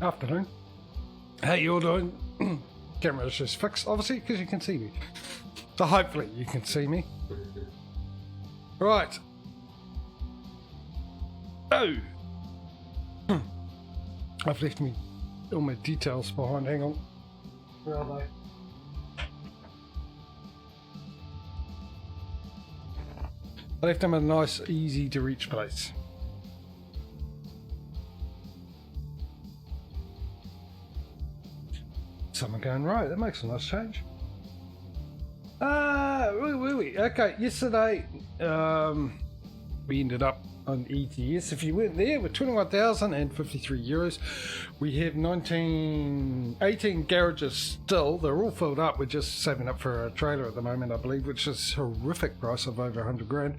Afternoon. How you all doing? Camera's just fixed, obviously, because you can see me. So hopefully you can see me. Right. Oh! I've left me all my details behind. Hang on. Where are they? I left them in a nice, easy to reach place. Someone going, right, that makes a nice change. Okay, yesterday we ended up on ATS. If you weren't there, with 21,053 euros. We have 18 garages still. They're all filled up. We're just saving up for a trailer at the moment, I believe, which is a horrific price of over 100 grand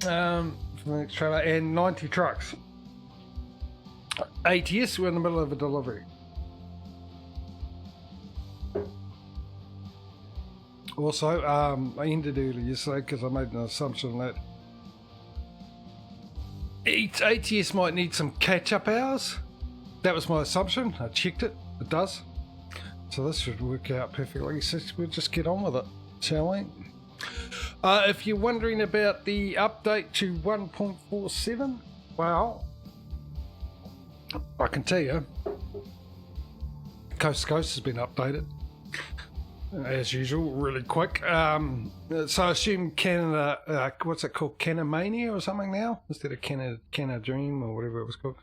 for the next trailer, and 90 trucks. ATS, we're in the middle of a delivery. Also, I ended early yesterday because I made an assumption that ATS might need some catch-up hours. That was my assumption. I checked it. It does. So this should work out perfectly. So we'll just get on with it, shall we? If you're wondering about the update to 1.47, well, I can tell you, Coast to Coast has been updated. As usual, really quick. So I assume Canada, what's it called, Canamania or something now? Instead of Canada Dream or whatever it was called.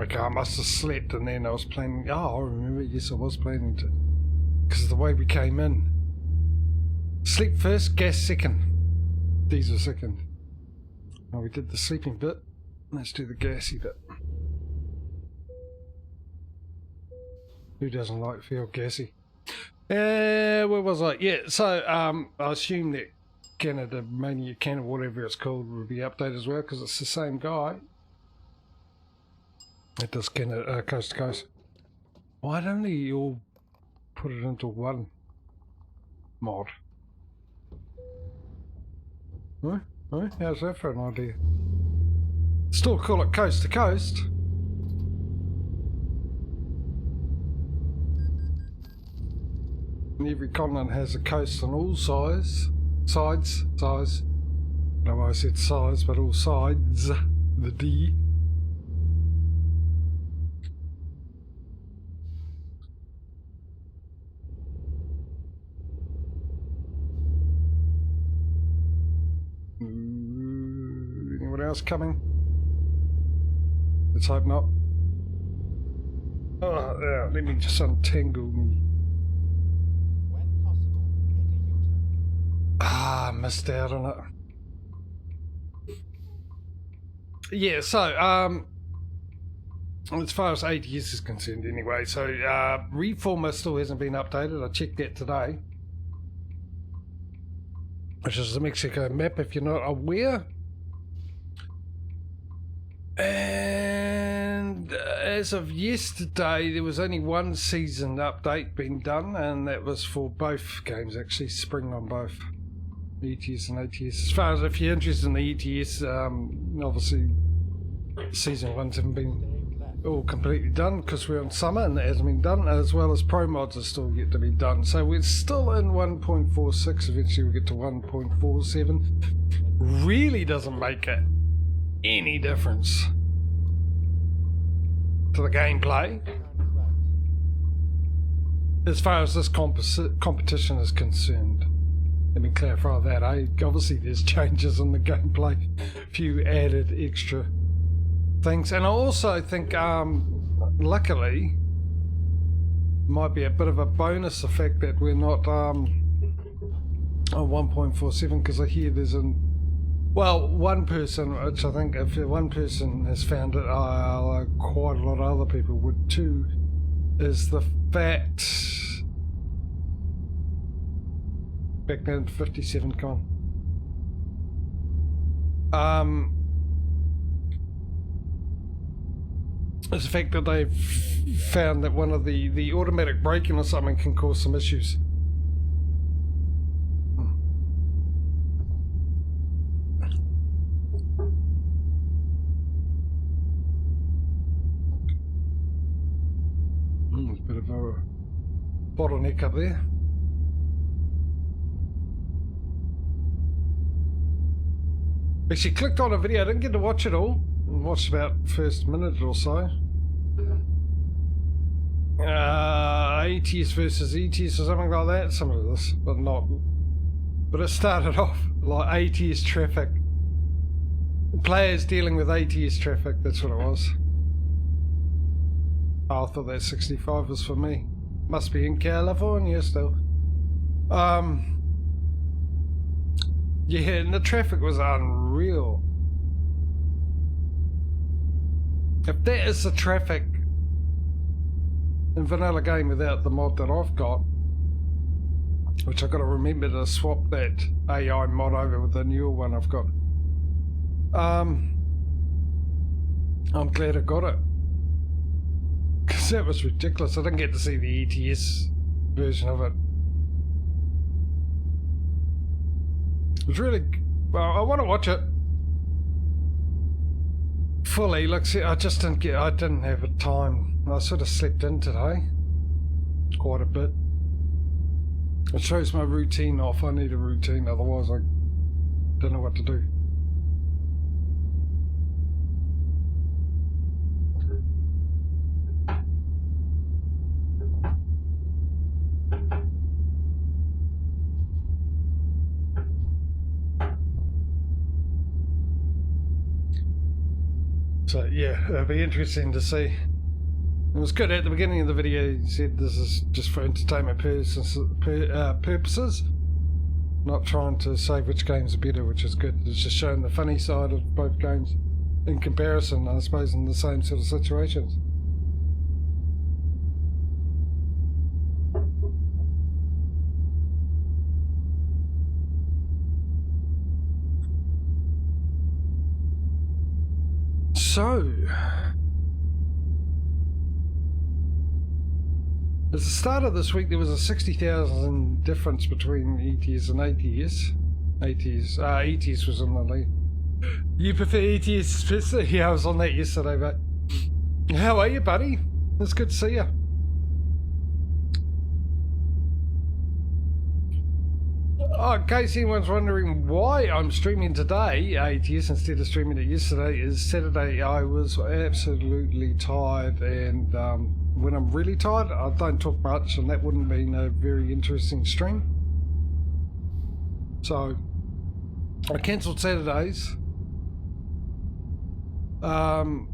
Okay, I must have slept and then I was planning, I remember, yes I was planning to, because of the way we came in. Sleep first, gas second. Diesel second. Oh, we did the sleeping bit. Let's do the gassy bit. Who doesn't like feel gassy? Where was I? Yeah, so I assume that Canada Mania, Canada, whatever it's called, will be updated as well because it's the same guy. It does Canada Coast to Coast. Why don't they all put it into one mod? Huh? How's that for an idea? Still call it Coast to Coast. And every continent has a coast on all sides. No, I said size, but all sides. The D. Anyone else coming? Let's hope not. Oh, yeah, let me just untangle me. When possible, make a U-turn. I missed out on it. Yeah, so as far as ATS is concerned anyway, so Reformer still hasn't been updated. I checked that today, which is the Mexico map if you're not aware. And as of yesterday, there was only one season update being done, and that was for both games, actually, spring on both ETS and ATS. As far as if you're interested in the ETS, obviously season ones haven't been all completely done because we're in summer and it hasn't been done, as well as pro mods are still yet to be done. So we're still in 1.46, eventually we'll get to 1.47. Really doesn't make it any difference to the gameplay as far as this competition is concerned. Let me clarify that. Obviously there's changes in the gameplay, a few added extra things, and I also think luckily might be a bit of a bonus the fact that we're not on 1.47, because I hear there's one person, which I think if one person has found it, quite a lot of other people would too, is the fact, back down to 57 con. is the fact that they've found that one of the automatic braking or something can cause some issues. Bit of a bottleneck up there. Actually clicked on a video, I didn't get to watch it all. Watched about the first minute or so. ATS versus ETS or something like that, some of this, but not. But it started off like ATS traffic. Players dealing with ATS traffic, that's what it was. Oh, I thought that 65 was for me. Must be in California still. Yeah, and the traffic was unreal. If that is the traffic in vanilla game without the mod that I've got, which I've got to remember to swap that AI mod over with the newer one I've got. I'm glad I got it. Because that was ridiculous. I didn't get to see the ETS version of it. It was really... Well, I want to watch it fully. Look, see, I just didn't get... I didn't have a time. I sort of slept in today. Quite a bit. It shows my routine off. I need a routine, otherwise I don't know what to do. So yeah, it'll be interesting to see. It was good at the beginning of the video. He said this is just for entertainment purposes, not trying to say which games are better, which is good. It's just showing the funny side of both games in comparison, I suppose, in the same sort of situations. So, at the start of this week, there was a 60,000 difference between ETS and ATS. ETS was on the lead. You prefer ETS? Yeah, I was on that yesterday, mate. How are you, buddy? It's good to see you. Oh, in case anyone's wondering why I'm streaming today, ATS, instead of streaming it yesterday, is Saturday I was absolutely tired, and when I'm really tired, I don't talk much, and that wouldn't mean a very interesting stream. So, I cancelled Saturdays. And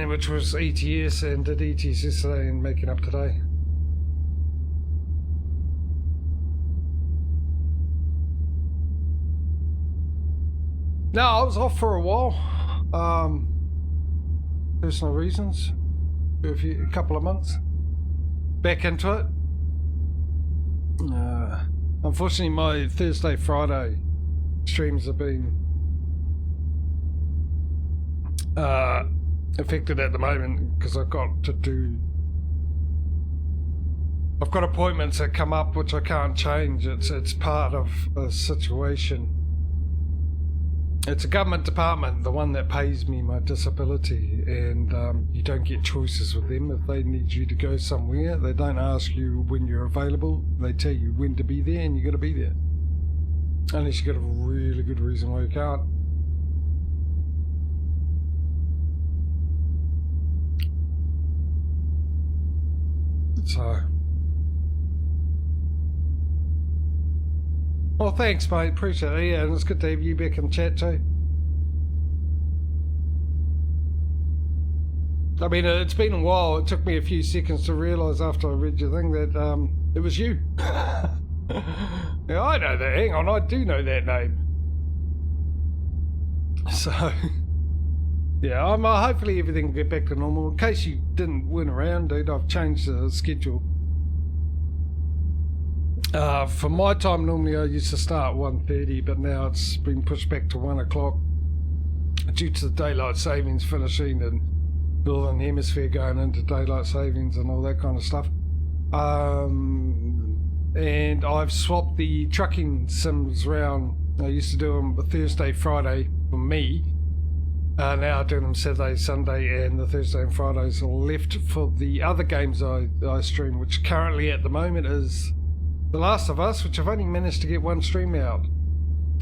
which was ETS, and did ETS yesterday and making up today. No, I was off for a while. Personal reasons. For a couple of months. Back into it. Unfortunately, my Thursday, Friday streams have been affected at the moment because I've got appointments that come up which I can't change. It's part of a situation. It's a government department, the one that pays me my disability, and you don't get choices with them. If they need you to go somewhere, they don't ask you when you're available. They tell you when to be there, and you got to be there. Unless you got a really good reason why you can't. So, well, thanks, mate. Appreciate it. Yeah, and it's good to have you back in chat too. I mean, it's been a while. It took me a few seconds to realise after I read your thing that it was you. Yeah, I know that. Hang on, I do know that name. So, yeah, hopefully everything will get back to normal. In case you didn't win around, dude, I've changed the schedule. For my time, normally I used to start at 1:30, but now it's been pushed back to 1 o'clock due to the daylight savings finishing and Northern Hemisphere going into daylight savings and all that kind of stuff. And I've swapped the trucking sims around. I used to do them Thursday, Friday for me. Now I do them Saturday, Sunday, and the Thursday and Fridays are left for the other games I stream, which currently at the moment is The Last of Us, which I've only managed to get one stream out.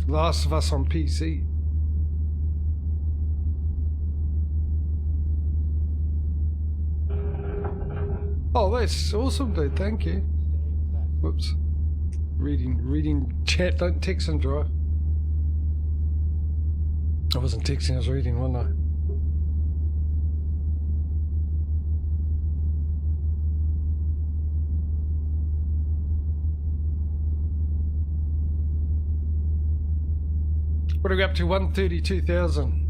The Last of Us on PC. Oh, that's awesome, dude. Thank you. Whoops. Reading chat. Don't text and drive. I wasn't texting, I was reading, wasn't I? What are we up to? 132,000.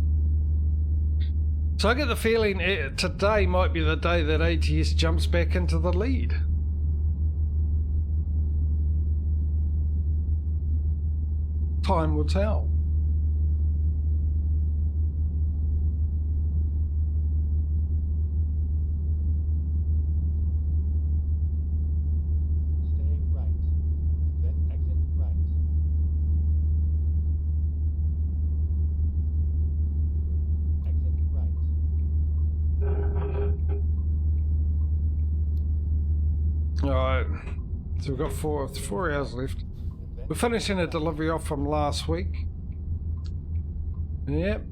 So I get the feeling today might be the day that ATS jumps back into the lead. Time will tell. Alright, so we've got four hours left. We're finishing a delivery off from last week. Yep.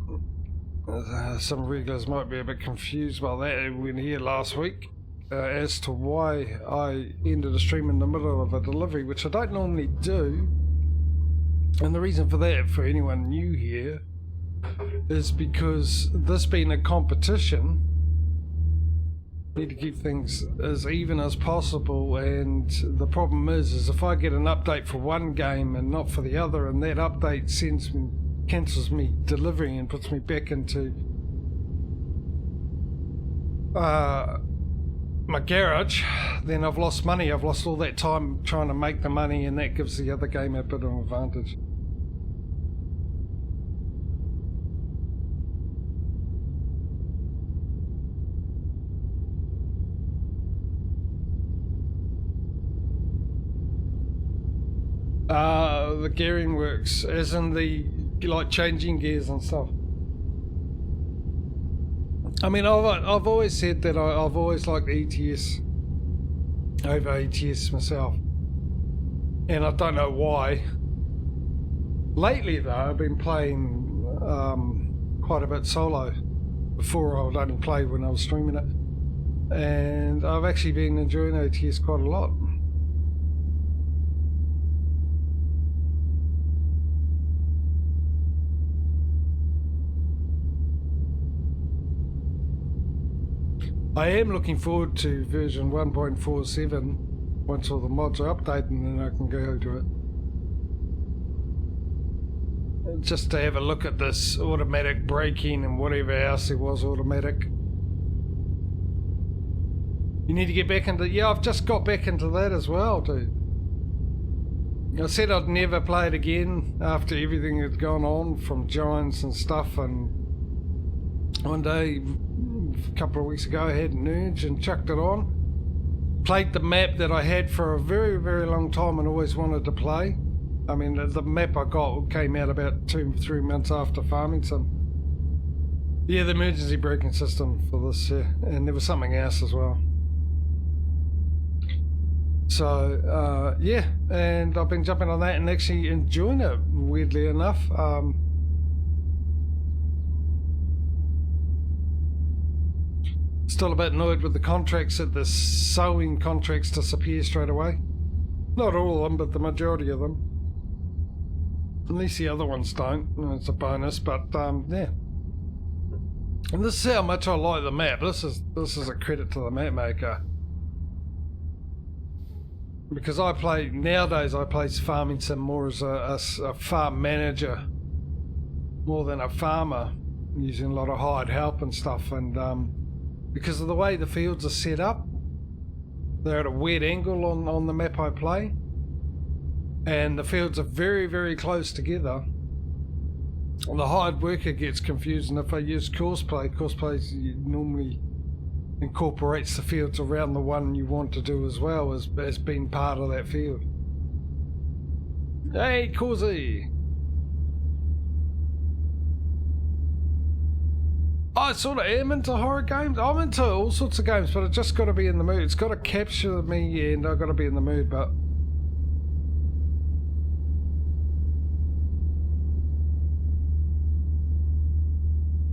Some regulars might be a bit confused by that. We were here last week as to why I ended a stream in the middle of a delivery, which I don't normally do. And the reason for that, for anyone new here, is because this being a competition, need to keep things as even as possible, and the problem is if I get an update for one game and not for the other, and that update cancels me delivering and puts me back into my garage, then I've lost money. I've lost all that time trying to make the money, and that gives the other game a bit of an advantage. The gearing works, as in the, like, changing gears and stuff. I mean, I've always said that I've always liked ETS over ATS myself, and I don't know why. Lately though, I've been playing quite a bit solo. Before I would only play when I was streaming it, and I've actually been enjoying ATS quite a lot. I am looking forward to version 1.47 once all the mods are updated, and then I can go to it. Just to have a look at this automatic braking and whatever else there was automatic. You need to get back into... Yeah, I've just got back into that as well, dude. I said I'd never play it again after everything had gone on from Giants and stuff, and one day, a couple of weeks ago, I had an urge and chucked it on. Played the map that I had for a very, very long time and always wanted to play. I mean, the map I got came out about 2-3 months after farming some. Yeah, the emergency braking system for this, yeah. And there was something else as well. So, yeah, and I've been jumping on that and actually enjoying it, weirdly enough. Still a bit annoyed with the contracts, that the sowing contracts disappear straight away. Not all of them, but the majority of them. At least the other ones don't. It's a bonus, but yeah. And this is how much I like the map. This is a credit to the map maker. Because nowadays I play farming sim more as a farm manager, more than a farmer, using a lot of hired help and stuff, and because of the way the fields are set up, they're at a weird angle on the map I play, and the fields are very, very close together, The hired worker gets confused, and if I use courseplay normally incorporates the fields around the one you want to do as well as being part of that field. Hey, Causey! I sort of am into horror games. I'm into all sorts of games, but I just got to be in the mood. It's got to capture me, and I've got to be in the mood, but...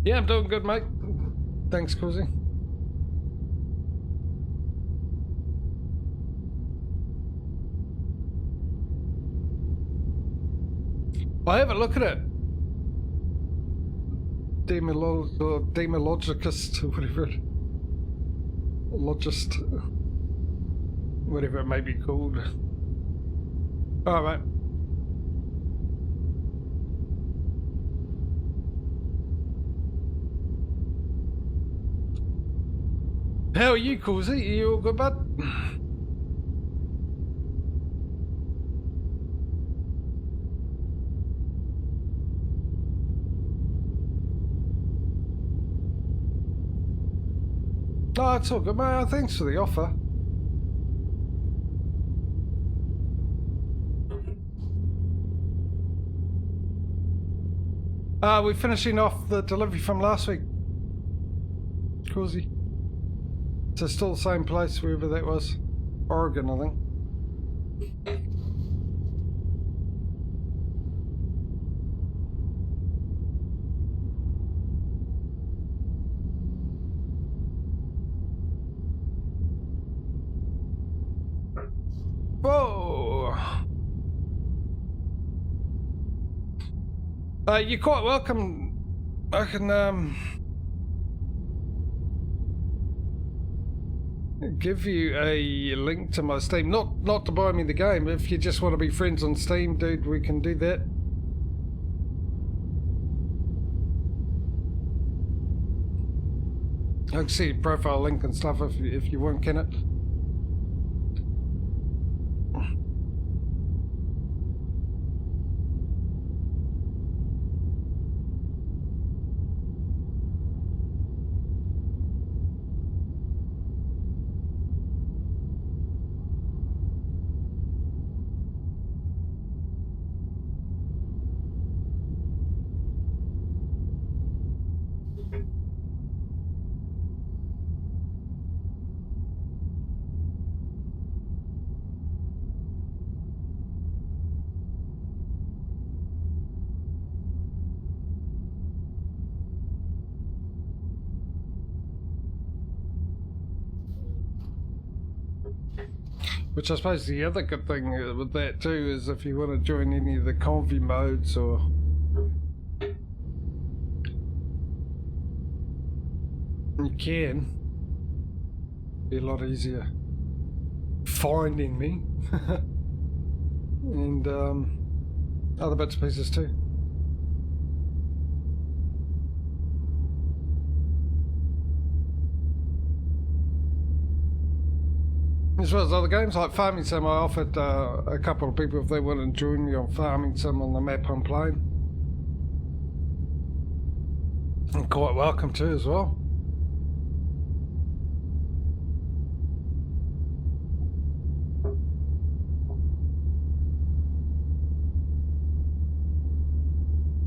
Yeah, I'm doing good, mate. Thanks, Causey. I have a look at it. Demologicist, or whatever it... Logist. Whatever it may be called. Alright, mate. How are you, Causey? Are you all good, bud? Oh, it's all good, mate. Thanks for the offer. We're finishing off the delivery from last week. Causey. So still the same place, wherever that was. Oregon, I think. Whoa! You're quite welcome. I can, give you a link to my Steam. Not to buy me the game. If you just want to be friends on Steam, dude, we can do that. I can see your profile link and stuff if you want, can it? Which I suppose the other good thing with that too is if you want to join any of the convy modes or... You can. Be a lot easier finding me. And other bits and pieces too. As well as other games like Farming Sim, I offered a couple of people if they wanted to join me on Farming Sim on the map I'm playing. I'm quite welcome to as well.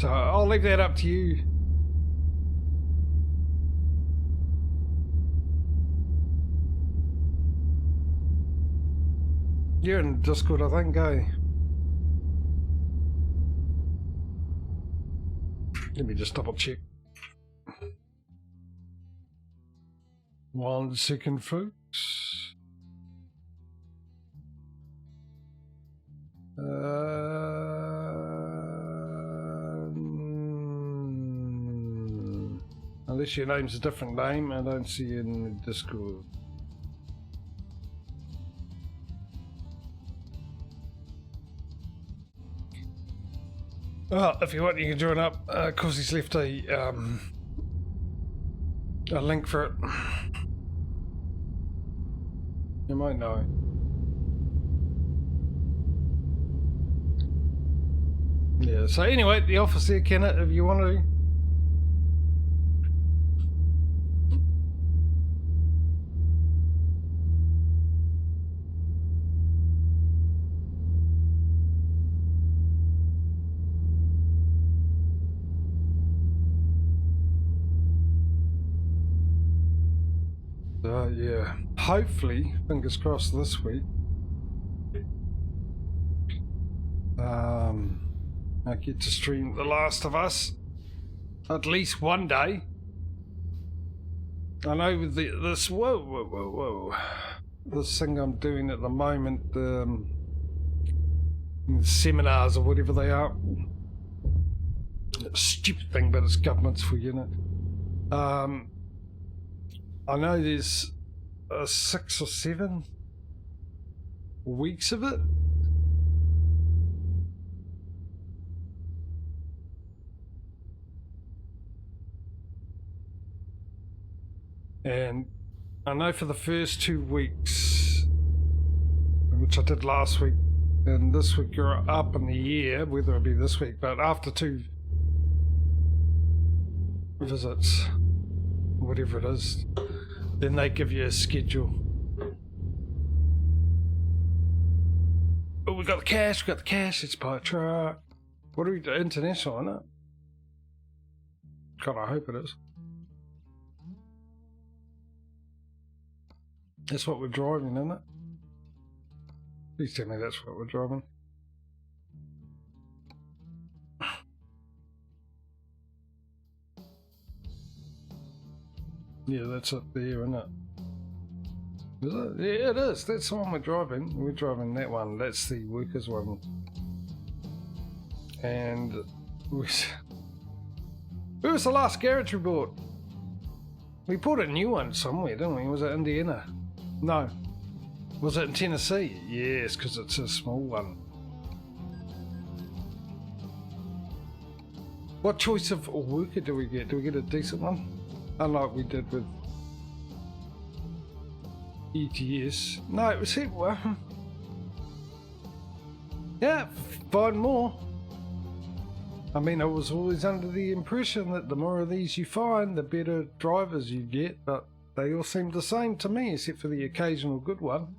So I'll leave that up to you. You're in Discord, I think, eh? Let me just double check. 1 second, folks. Unless your name's a different name, I don't see you in the Discord. Well, if you want, you can join up. Of course, he's left a link for it. You might know. Yeah. Yeah, so anyway, the office there, Kenneth, if you want to. Yeah, hopefully, fingers crossed this week. I get to stream The Last of Us at least one day. I know with this this thing I'm doing at the moment, seminars or whatever they are. Stupid thing, but it's government's for you, know. I know there's 6 or 7 weeks of it. And I know for the first 2 weeks, which I did last week, and this week you're up in the air, whether it be this week, but after 2 visits, whatever it is, then they give you a schedule. Oh, we got the cash, it's by a truck. What are we doing? International, isn't it? God, I hope it is. That's what we're driving, isn't it? Please tell me that's what we're driving. Yeah, that's up there, isn't it? Is it? Yeah, it is. That's the one we're driving. We're driving that one. That's the workers one. And where was the last garage we bought? We bought a new one somewhere, didn't we? Was it Indiana? No. Was it in Tennessee? Yes, because it's a small one. What choice of worker do we get? Do we get a decent one? Unlike we did with ATS. No, it was it. Well, yeah, find more. I mean, I was always under the impression that the more of these you find, the better drivers you get, but they all seemed the same to me, except for the occasional good one.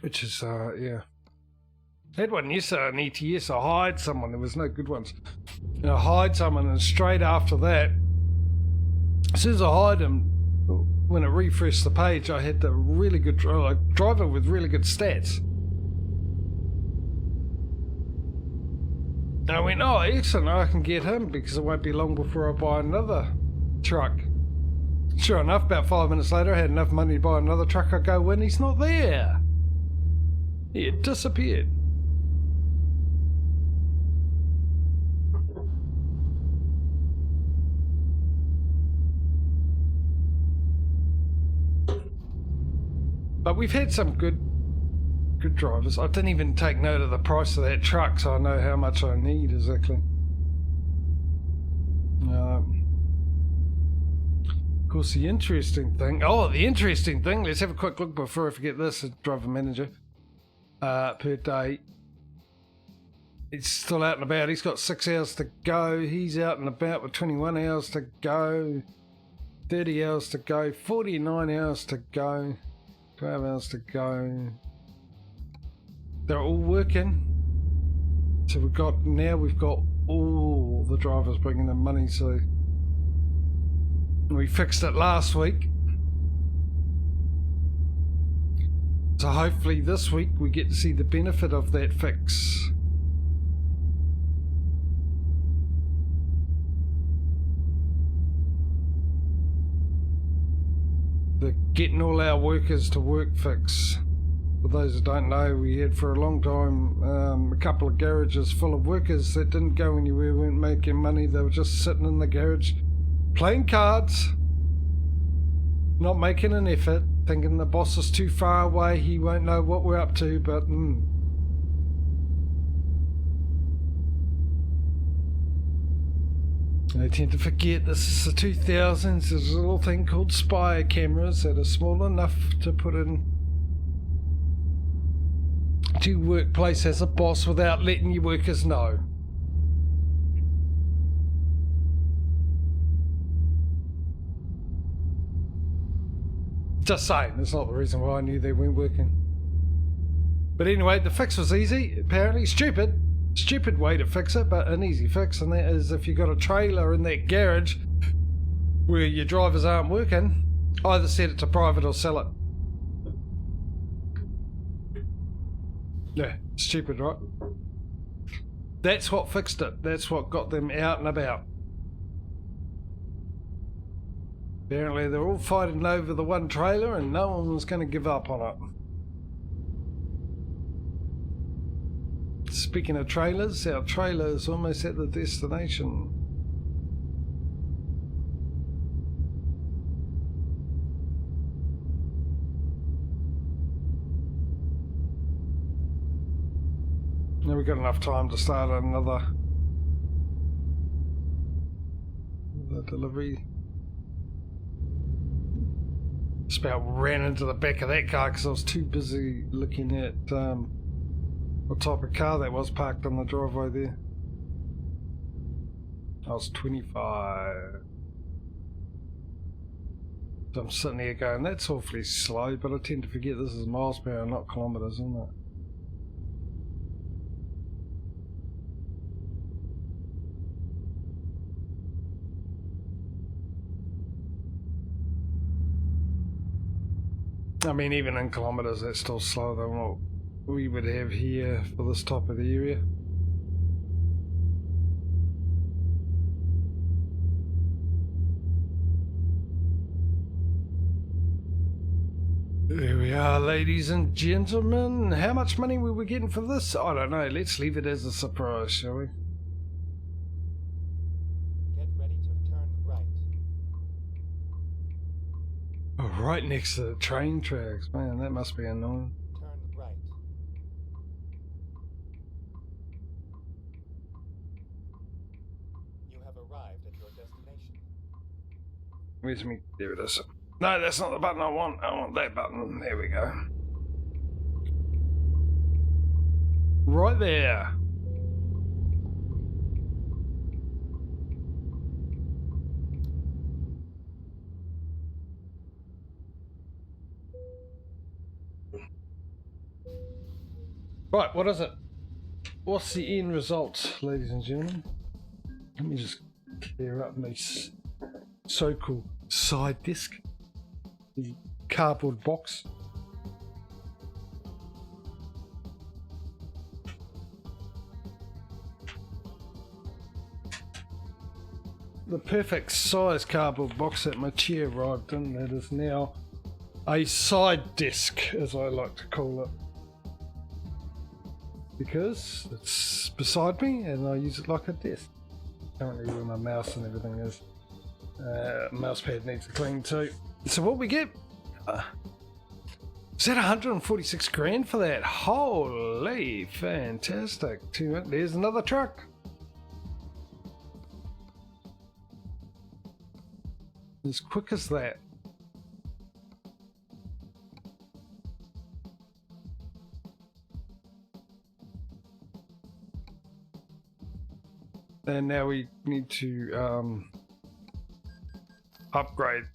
Which is, yeah. I had one yesterday on ETS. I hired someone. There was no good ones. And I hired someone, and straight after that, as soon as I hired him, when it refreshed the page, I had the really good driver with really good stats. And I went, oh, excellent, I can get him because it won't be long before I buy another truck. Sure enough, about 5 minutes later, I had enough money to buy another truck. I go, when he's not there. He had disappeared. But we've had some good drivers. I didn't even take note of the price of that truck, so I know how much I need exactly. Of course, the interesting thing. Let's have a quick look before I forget this. Driver manager per day. He's still out and about. He's got 6 hours to go. He's out and about with 21 hours to go, 30 hours to go, 49 hours to go. 12 hours to go. They're all working. So we've got all the drivers bringing in money. So we fixed it last week. So hopefully this week we get to see the benefit of that fix. The getting all our workers to work fix. For those who don't know, we had for a long time a couple of garages full of workers that didn't go anywhere, weren't making money. They were just sitting in the garage playing cards, not making an effort, thinking the boss is too far away, he won't know what we're up to, but I tend to forget this is the 2000s. There's a little thing called spy cameras that are small enough to put in to workplace as a boss without letting your workers know. Just saying, that's not the reason why I knew they weren't working. But anyway, the fix was easy, apparently. Stupid way to fix it, but an easy fix, and that is if you've got a trailer in that garage where your drivers aren't working, either set it to private or sell it. Yeah, stupid, right? That's what fixed it. That's what got them out and about. Apparently they're all fighting over the one trailer and no one was going to give up on it. Speaking of trailers, our trailer is almost at the destination. Now we've got enough time to start another delivery. Just about ran into the back of that car because I was too busy looking at what type of car that was parked on the driveway there. I was 25. So I'm sitting here going, that's awfully slow, but I tend to forget this is miles per hour, not kilometres, isn't it? I mean, even in kilometres, that's still slower than what we would have here for this type of area. There we are, ladies and gentlemen. How much money were we getting for this? I don't know. Let's leave it as a surprise, shall we? Get ready to turn right. Oh, right next to the train tracks. Man, that must be annoying. Turn right. You have arrived at your destination. Where's me? There it is. No, that's not the button I want. I want that button. There we go. Right there. Right, what is it? What's the end result, ladies and gentlemen? Let me just clear up my so-called side disc. The cardboard box. The perfect size cardboard box that my chair arrived in. That is now a side disc, as I like to call it, because it's beside me and I use it like a desk. Currently where my mouse and everything is. Mouse pad needs a clean too. So what we get? Is that 146 grand for that? Holy fantastic. There's another truck. As quick as that. And now we need to upgrade.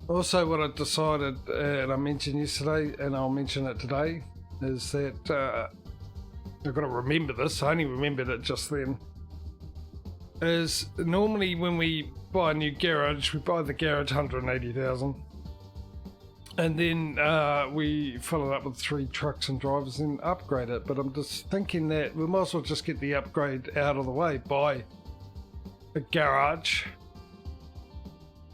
Also, what I decided, and I mentioned yesterday, and I'll mention it today, is that I've got to remember this. I only remembered it just then. Is normally when we buy a new garage, we buy the garage 180,000, and then we fill it up with 3 trucks and drivers and upgrade it. But I'm just thinking that we might as well just get the upgrade out of the way, buy a garage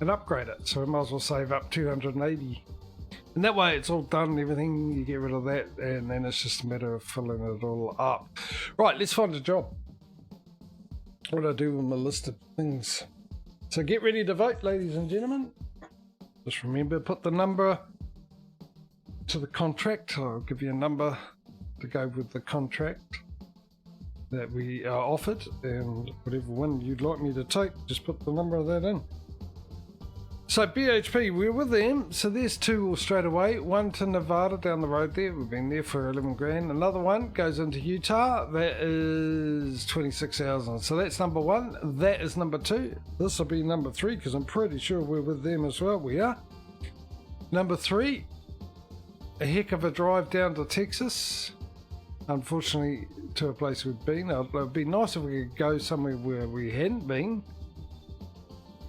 and upgrade it, so we might as well save up 280, and that way it's all done and everything. You get rid of that and then it's just a matter of filling it all up. Right, let's find a job. What do I do with my list of things? So get ready to vote, ladies and gentlemen. Just remember, put the number to the contract. I'll give you a number to go with the contract that we are offered, and whatever one you'd like me to take, just put the number of that in. So BHP, we're with them. So there's two straight away. One to Nevada down the road there. We've been there for 11 grand. Another one goes into Utah. That is 26,000. So that's number one. That is number two. This will be number three because I'm pretty sure we're with them as well. We are. Number three, a heck of a drive down to Texas. Unfortunately, to a place we've been. It would be nice if we could go somewhere where we hadn't been.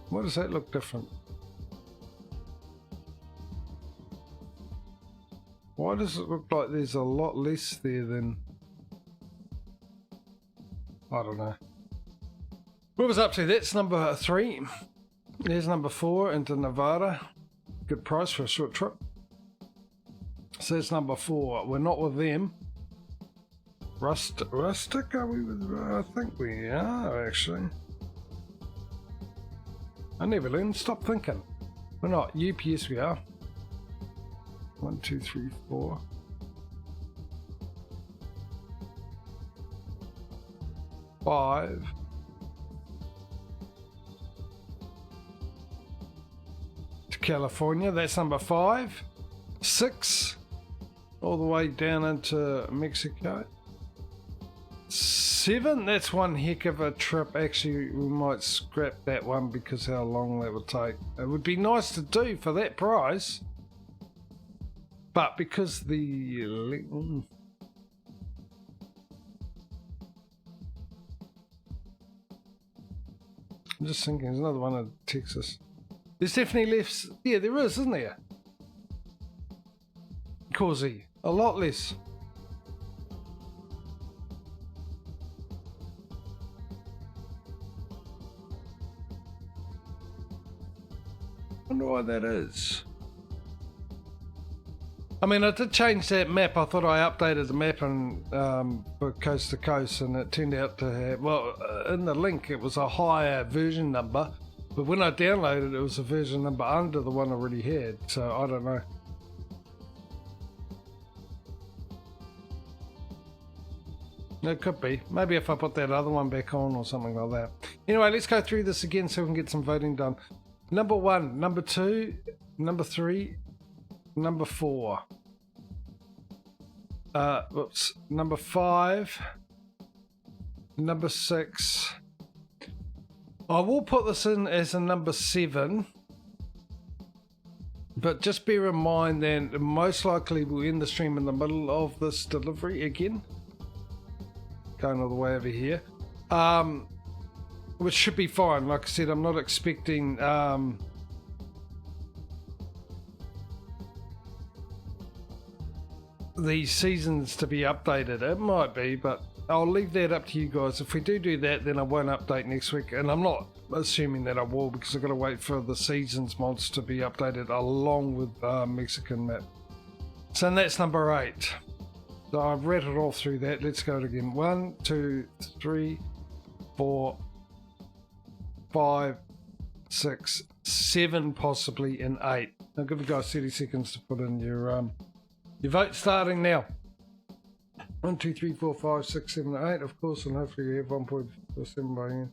Why does that look different? Why does it look like there's a lot less there than... I don't know. What was up to? That's number three. There's number four into Nevada. Good price for a short trip. So that's number four. We're not with them. Rustic, are we with? I think we are, actually. I never learned. Stop thinking. We're not. UPS we are. 1, 2, 3, 4. 5. To California, that's number 5. 6. All the way down into Mexico. 7, that's one heck of a trip. Actually, we might scrap that one because how long that would take. It would be nice to do for that price. But because the... I'm just thinking, there's another one in Texas. There's definitely less. Yeah, there is, isn't there? Causey. A lot less. I wonder why that is. I mean, I did change that map. I thought I updated the map and for coast to coast, and it turned out to have, well, in the link it was a higher version number, but when I downloaded it was a version number under the one I already had, so I don't know. It could be. Maybe if I put that other one back on or something like that. Anyway, let's go through this again so we can get some voting done. Number 1, number 2, number 3, number 4. Whoops. Number 5. Number 6. I will put this in as a number 7. But just bear in mind that most likely we'll end the stream in the middle of this delivery again. Going all the way over here. Which should be fine. Like I said, I'm not expecting these seasons to be updated. It might be, but I'll leave that up to you guys. If we do that, then I won't update next week, and I'm not assuming that I will because I've got to wait for the seasons mods to be updated along with Mexican map. So that's number 8. So I've read it all through that. Let's go again. 1, 2, 3, 4, 5, 6, 7 possibly, and 8. I'll give you guys 30 seconds to put in your vote starting now. 1, 2, 3, 4, 5, 6, 7, 8, of course, and hopefully we have 1.47 by then.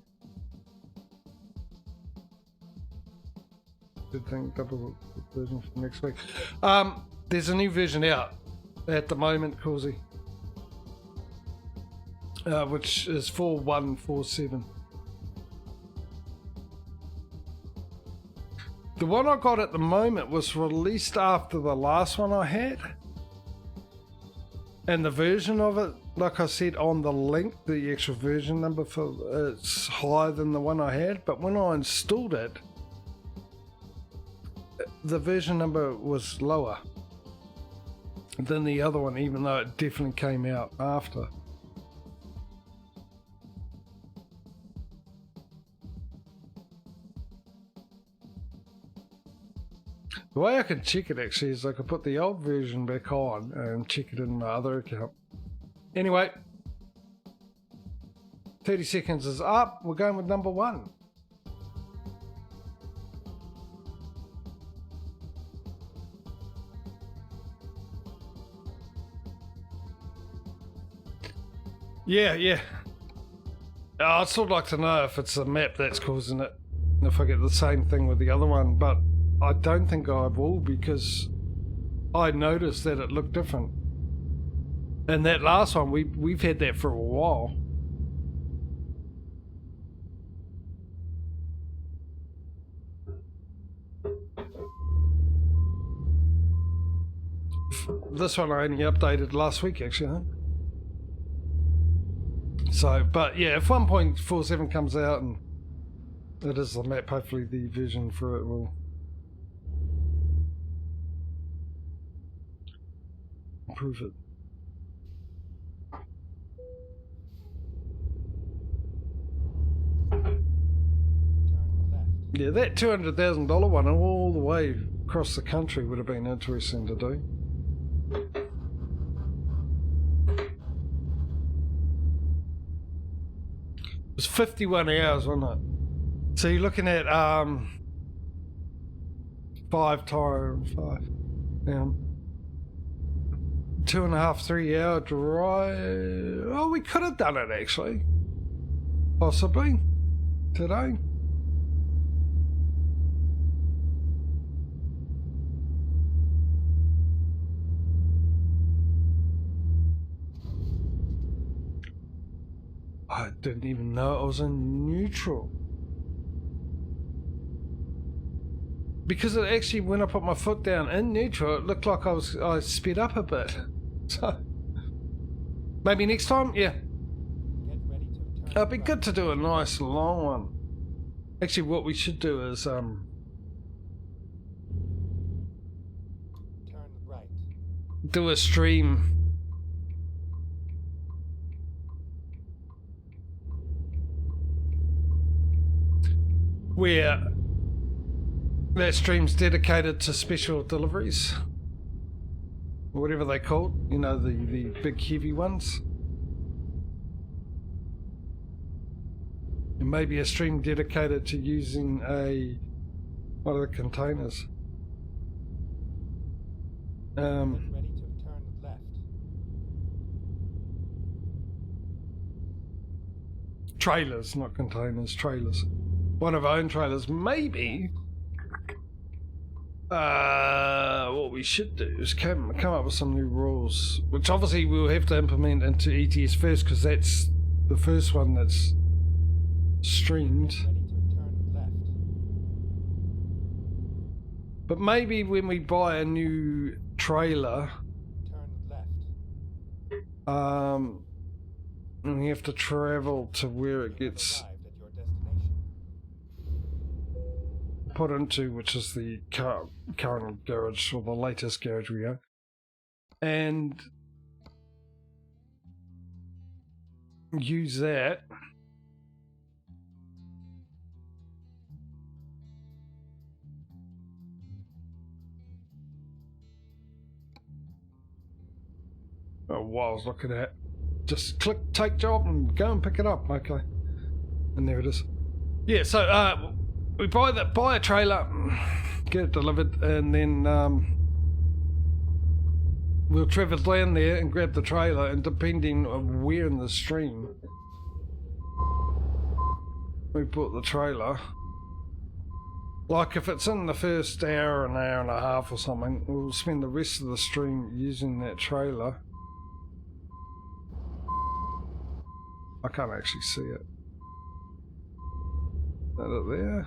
Good thing, double version for next week. There's a new version out at the moment, Causey, which is 4147. The one I got at the moment was released after the last one I had. And the version of it, like I said on the link, the actual version number for it's higher than the one I had. But when I installed it, the version number was lower than the other one, even though it definitely came out after. The way I can check it actually is I could put the old version back on and check it in my other account. Anyway, 30 seconds is up. We're going with number 1. Yeah. I'd sort of like to know if it's the map that's causing it, if I get the same thing with the other one, but I don't think I will, because I noticed that it looked different. And that last one, we've had that for a while. This one I only updated last week, actually, I think. So, but yeah, if 1.47 comes out and it is the map, hopefully the version for it will improve it. Turn left. Yeah, that $200,000 one all the way across the country would have been interesting to do. It was 51 hours, wasn't it? So you're looking at 5 times 5. 2.5, 3 hour drive. Oh, we could have done it actually. Possibly today. I didn't even know it was in neutral. Because it actually, when I put my foot down in neutral, it looked like I sped up a bit. So maybe next time, yeah. Get ready to turn It'd be right. good to do a nice long one. Actually, what we should do is Turn right. do a stream. Where that stream's dedicated to special deliveries. Whatever they call it, you know, the big heavy ones. And maybe a stream dedicated to using one of the containers. Get ready to turn left. Trailers, not containers, trailers. One of our own trailers, maybe. What we should do is come up with some new rules, which obviously we'll have to implement into ETS first, because that's the first one that's streamed. Get ready to turn left. But maybe when we buy a new trailer, Turn left. and we have to travel to where it gets Arrived at your destination. put into, which is the current garage, or the latest garage we have, and use that. Oh, what I was looking at, just click take job and go and pick it up. Okay, and there it is. Yeah, so we buy a trailer, get it delivered, and then we'll travel down there and grab the trailer, and depending on where in the stream we put the trailer, like if it's in the first hour, an hour and a half or something, we'll spend the rest of the stream using that trailer. I can't actually see it. Is that it there?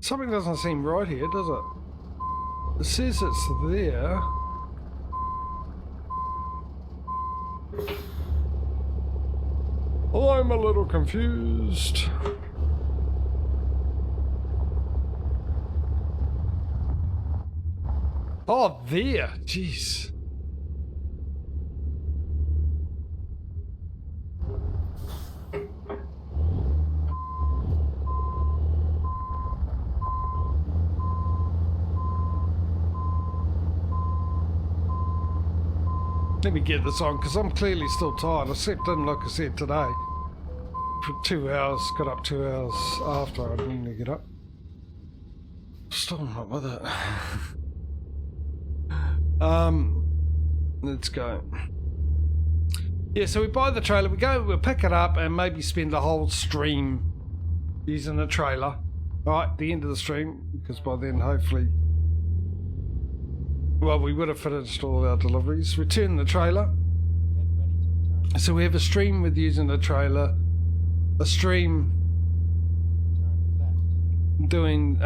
Something doesn't seem right here, does it? It says it's there. I'm a little confused. Oh, there. Jeez. Let me get this on, because I'm clearly still tired. I slept in, like I said, today for 2 hours. Got up 2 hours after I normally get up. Still not with it. Let's go. Yeah, so we buy the trailer, we'll pick it up and maybe spend the whole stream using a trailer. Right, the end of the stream, because by then hopefully, well, we would have finished all our deliveries. Return the trailer. Get ready to return. So we have a stream with using a trailer, a stream Turn left. doing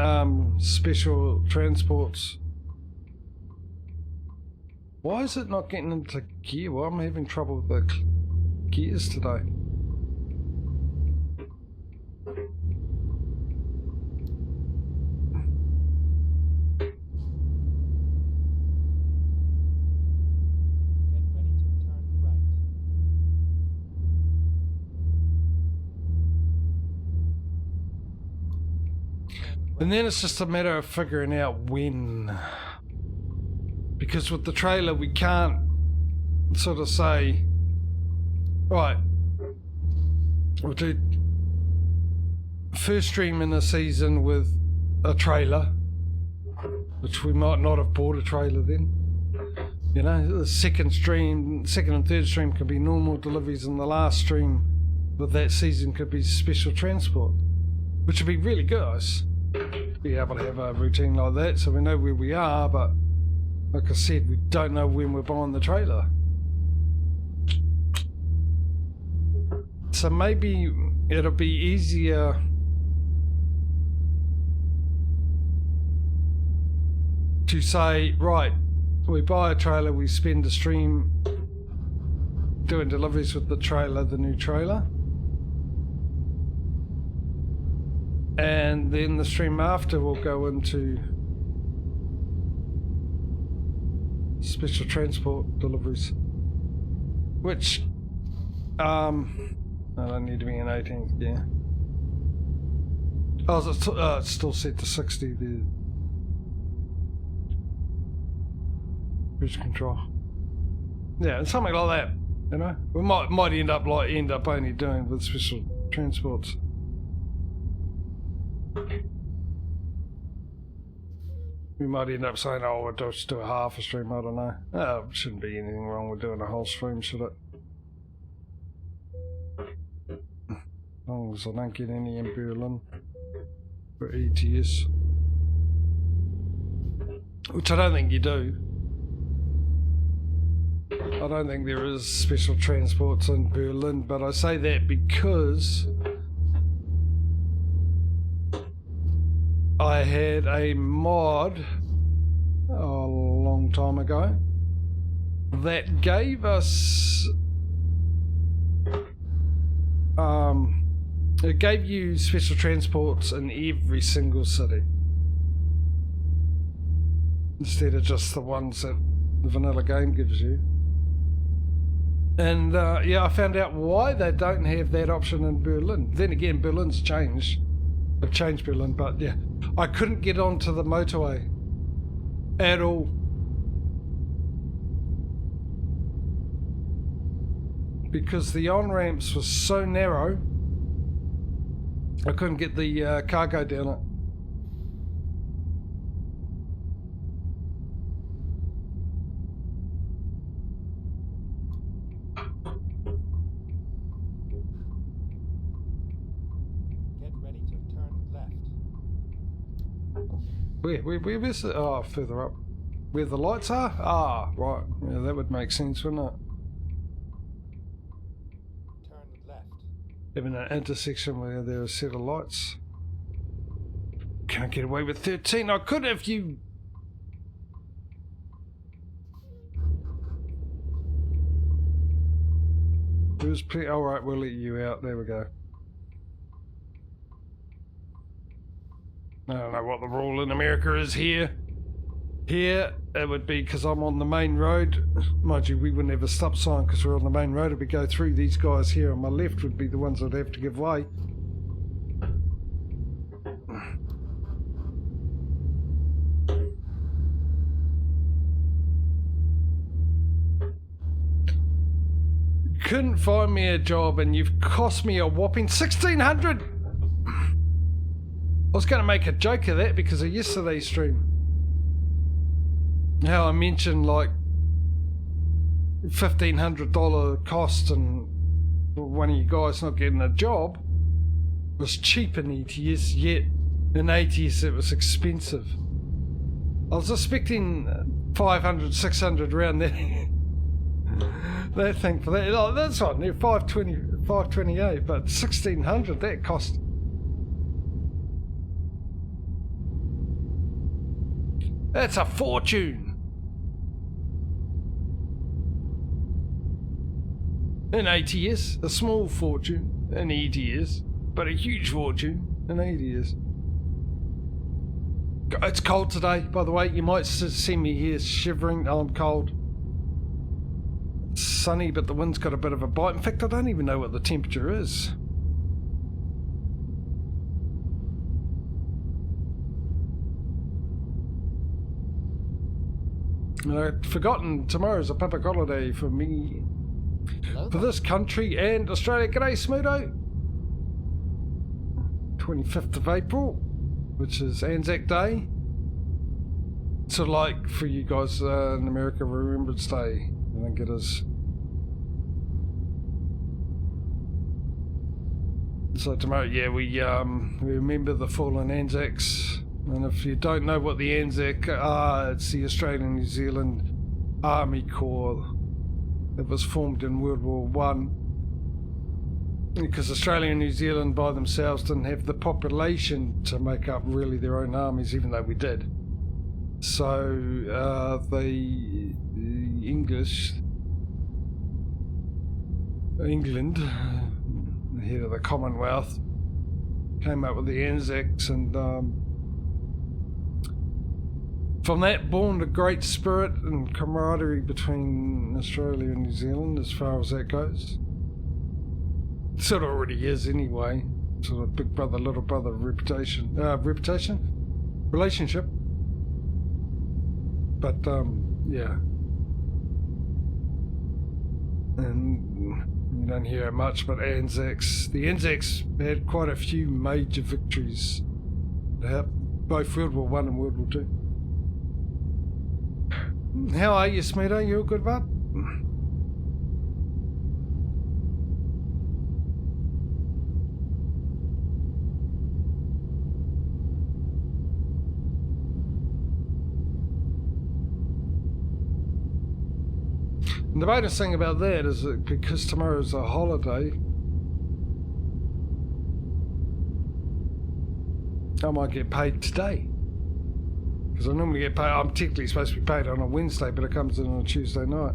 special transports. Why is it not getting into gear? Well, I'm having trouble with the gears today. Get ready to turn right. Turn And right. then it's just a matter of figuring out when. Because with the trailer, we can't sort of say, right, we'll do first stream in the season with a trailer, which we might not have bought a trailer then. You know, the second and third stream could be normal deliveries, and the last stream with that season could be special transport, which would be really good, guys. Be able to have a routine like that so we know where we are, but like I said, we don't know when we're buying the trailer. So maybe it'll be easier to say, right, we buy a trailer, we spend a stream doing deliveries with the trailer, the new trailer. And then the stream after will go into special transport deliveries. Which, I don't need to be in 18th, yeah. Oh, it's still set to 60, the cruise control. Yeah, something like that, you know. We might end up only doing with special transports. We might end up saying, oh, we'll just do a half a stream, I don't know. Shouldn't be anything wrong with doing a whole stream, should it? As long as I don't get any in Berlin for ATS. Which I don't think you do. I don't think there is special transports in Berlin, but I say that because I had a mod a long time ago that gave us it gave you special transports in every single city instead of just the ones that the vanilla game gives you. And yeah, I found out why they don't have that option in Berlin. Then again, Berlin's changed. They've changed Berlin, but yeah, I couldn't get onto the motorway at all. Because the on-ramps were so narrow, I couldn't get the cargo down it. Where's the, oh, further up. Where the lights are? Ah, right. Yeah, that would make sense, wouldn't it? Turn left. Having an intersection where there are a set of lights. Can I get away with 13? I could if you... Alright, we'll let you out. There we go. I don't know what the rule in America is here. Here, it would be because I'm on the main road. Mind you, we wouldn't have a stop sign because we're on the main road. If we go through, these guys here on my left would be the ones that have to give way. Couldn't find me a job and you've cost me a whopping $1,600. I was going to make a joke of that because of yesterday's stream. How I mentioned like $1,500 cost and one of you guys not getting a job. was cheap in ETS, yet in ATS it was expensive. I was expecting 500, 600 around there. That thing for that. Oh, that's on there, 528, but 1600 that cost. That's a fortune. In ATS, a small fortune in ETS, but a huge fortune in ATS. It's cold today, by the way. You might see me here shivering. Oh, I'm cold. It's sunny, but the wind's got a bit of a bite. In fact, I don't even know what the temperature is. I'd forgotten tomorrow's a public holiday for me. Hello? For this country and Australia. G'day, Smudo. 25th of April, which is Anzac Day. So like for you guys in America, Remembrance Day, I think it is. So tomorrow, yeah, we remember the fallen Anzacs. And if you don't know what the Anzac are, it's the Australian New Zealand Army Corps. It was formed in World War One because Australia and New Zealand by themselves didn't have the population to make up really their own armies, even though we did. So the English, England, the head of the Commonwealth, came up with the Anzacs, and from that born a great spirit and camaraderie between Australia and New Zealand, as far as that goes. It sort of already is anyway. Sort of big brother, little brother relationship. But yeah. And you don't hear it much, but Anzacs. The Anzacs had quite a few major victories. Both World War One and World War Two. How are you, Smeeto? You all good, bud? And the bonus thing about that is that because tomorrow's a holiday, I might get paid today. Because I normally get paid, I'm technically supposed to be paid on a Wednesday, but it comes in on a Tuesday night.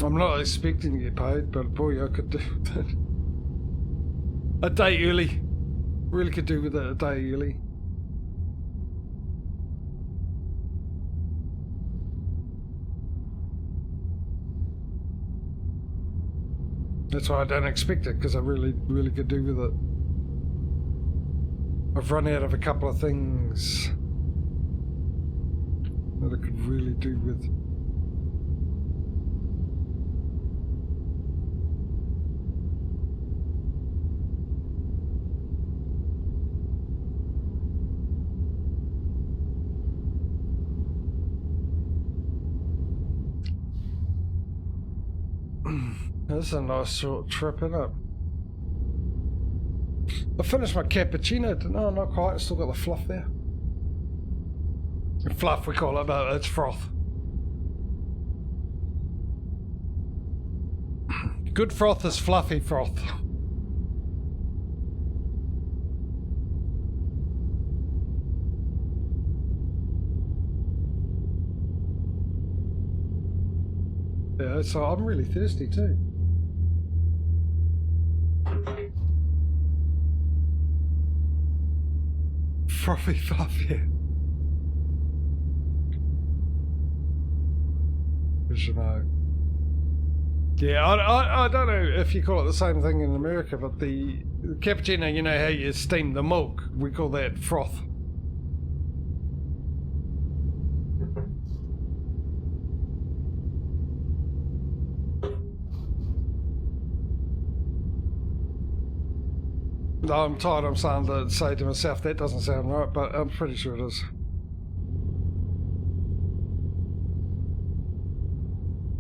I'm not expecting to get paid, but boy, I could do that. A day early. Really could do with it a day early. That's why I don't expect it, because I really could do with it. I've run out of a couple of things that I could really do with. This is a nice short trip, isn't it? I finished my cappuccino. No, not quite. I still got the fluff there. Fluff, we call it, but it's froth. Good froth is fluffy froth. Yeah, so I'm really thirsty too. Frothy fluff, yeah. You know. Yeah, I don't know if you call it the same thing in America, but the cappuccino, you know how you steam the milk, we call that froth. I'm tired, I'm starting to say to myself, that doesn't sound right, but I'm pretty sure it is.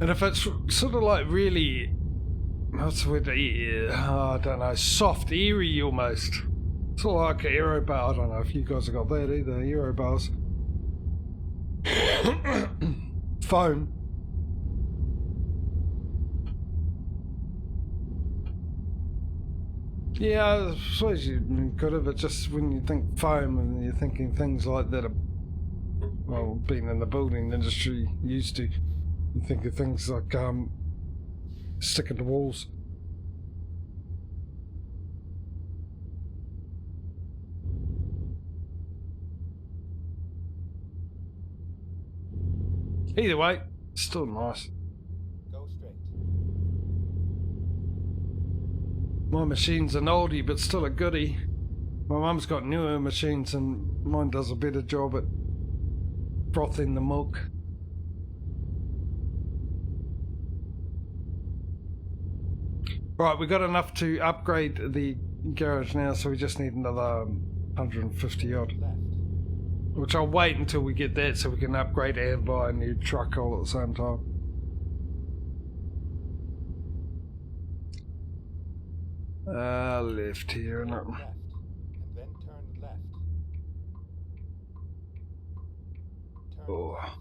And if it's sort of like really what's the word? I don't know, soft, airy almost. It's all like an aero bar. I don't know if you guys have got that either, aero bars. Foam. Yeah, I suppose you could have, but just when you think foam and you're thinking things like that are, well, being in the building industry used to, you think of things like sticking to walls. Either way, still nice. Go straight. My machine's an oldie, but still a goodie. My mum's got newer machines, and mine does a better job at frothing the milk. Right, we got enough to upgrade the garage now, so we just need another 150 odd. Left. Which I'll wait until we get that so we can upgrade and buy a new truck all at the same time. Left here, isn't it? Left. And then turn left. Turn Oh. left.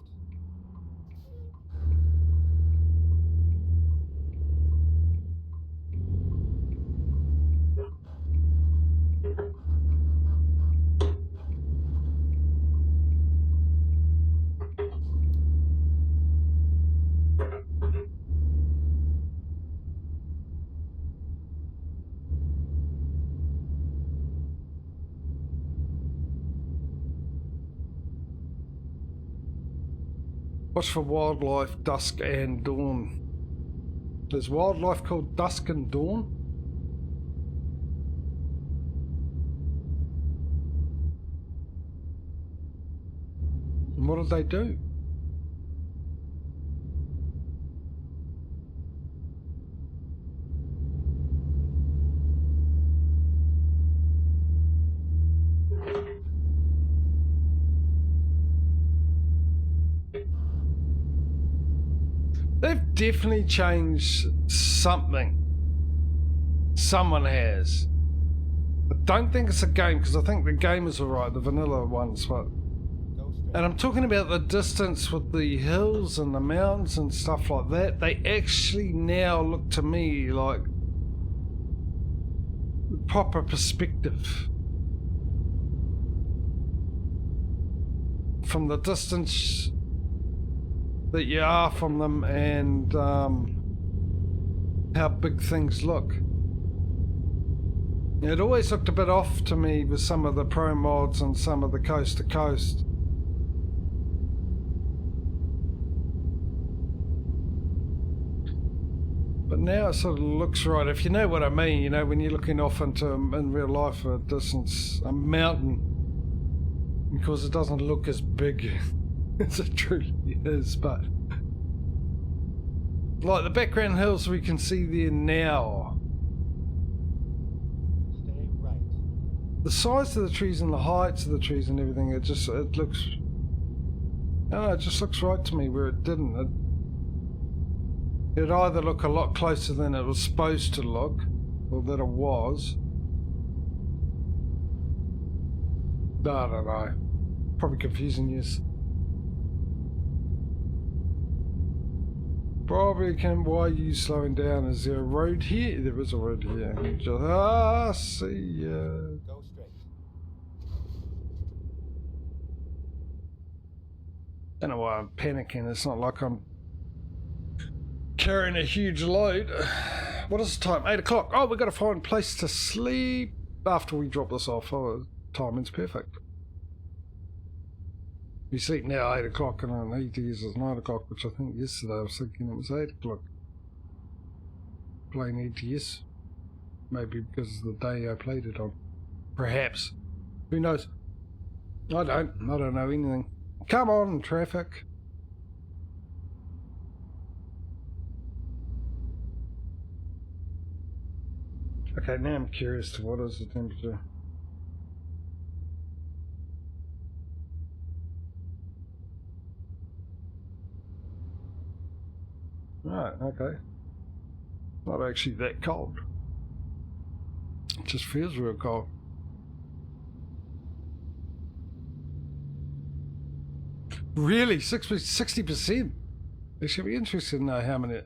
Watch for wildlife, dusk and dawn. There's wildlife called dusk and dawn? And what did they do? They've definitely changed something. Someone has. I don't think it's a game, because I think the game is alright, the vanilla ones, but... Go straight. And I'm talking about the distance with the hills and the mountains and stuff like that. They actually now look to me like proper perspective. From the distance that you are from them and how big things look. It always looked a bit off to me with some of the pro mods and some of the coast to coast. But now it sort of looks right, if you know what I mean, you know, when you're looking off into, in real life, a distance, a mountain, because it doesn't look as big as it truly is, but like the background hills we can see there now, Stay right. the size of the trees and the heights of the trees and everything, it looks, no, it just looks right to me where it didn't. It'd either look a lot closer than it was supposed to look, or that it was. I don't know. Probably confusing you. Probably can. Why are you slowing down? Is there a road here? There is a road here. Just, see ya. Go straight. Don't know why I'm panicking. It's not like I'm carrying a huge load. What is the time? 8 o'clock. Oh, we've got to find a place to sleep after we drop this off. Oh, timing's perfect. We sleep now 8 o'clock and on ATS is 9 o'clock, which I think yesterday I was thinking it was 8 o'clock. Playing ATS. Maybe because of the day I played it on. Perhaps. Who knows? I don't know anything. Come on, traffic. Okay, now I'm curious to what is the temperature. Right, okay. Not actually that cold. It just feels real cold. Really? 60%? It should be interesting to know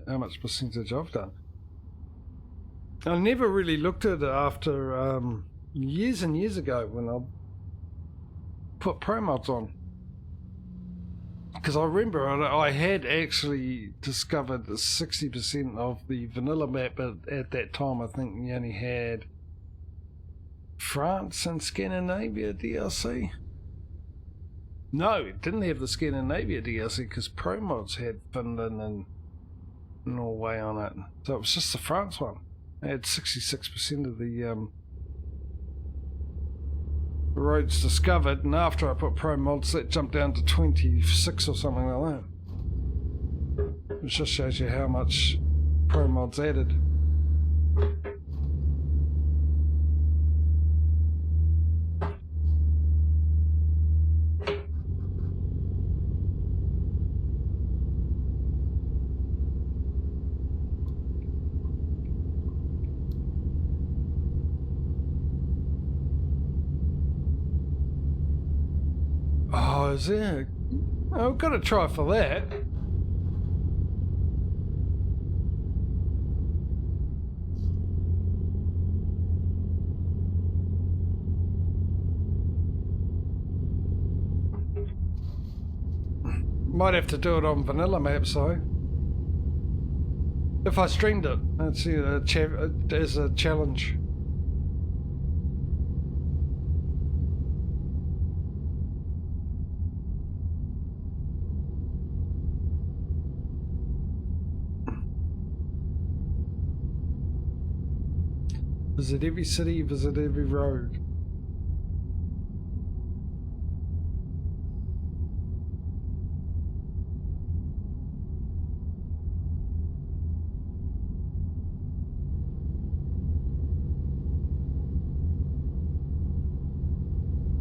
how much percentage I've done. I never really looked at it after years and years ago when I put pro mods on. Because I remember I had actually discovered 60% of the vanilla map, but at that time I think we only had France and Scandinavia DLC. No, it didn't have the Scandinavia DLC because pro mods had Finland and Norway on it. So it was just the France one. I had 66% of the roads discovered, and after I put pro mods that jumped down to 26 or something like that. Which just shows you how much pro mods added. Oh, is there? I've got to try for that. Might have to do it on vanilla maps though. If I streamed it, let's see, as a challenge. Visit every city, visit every road.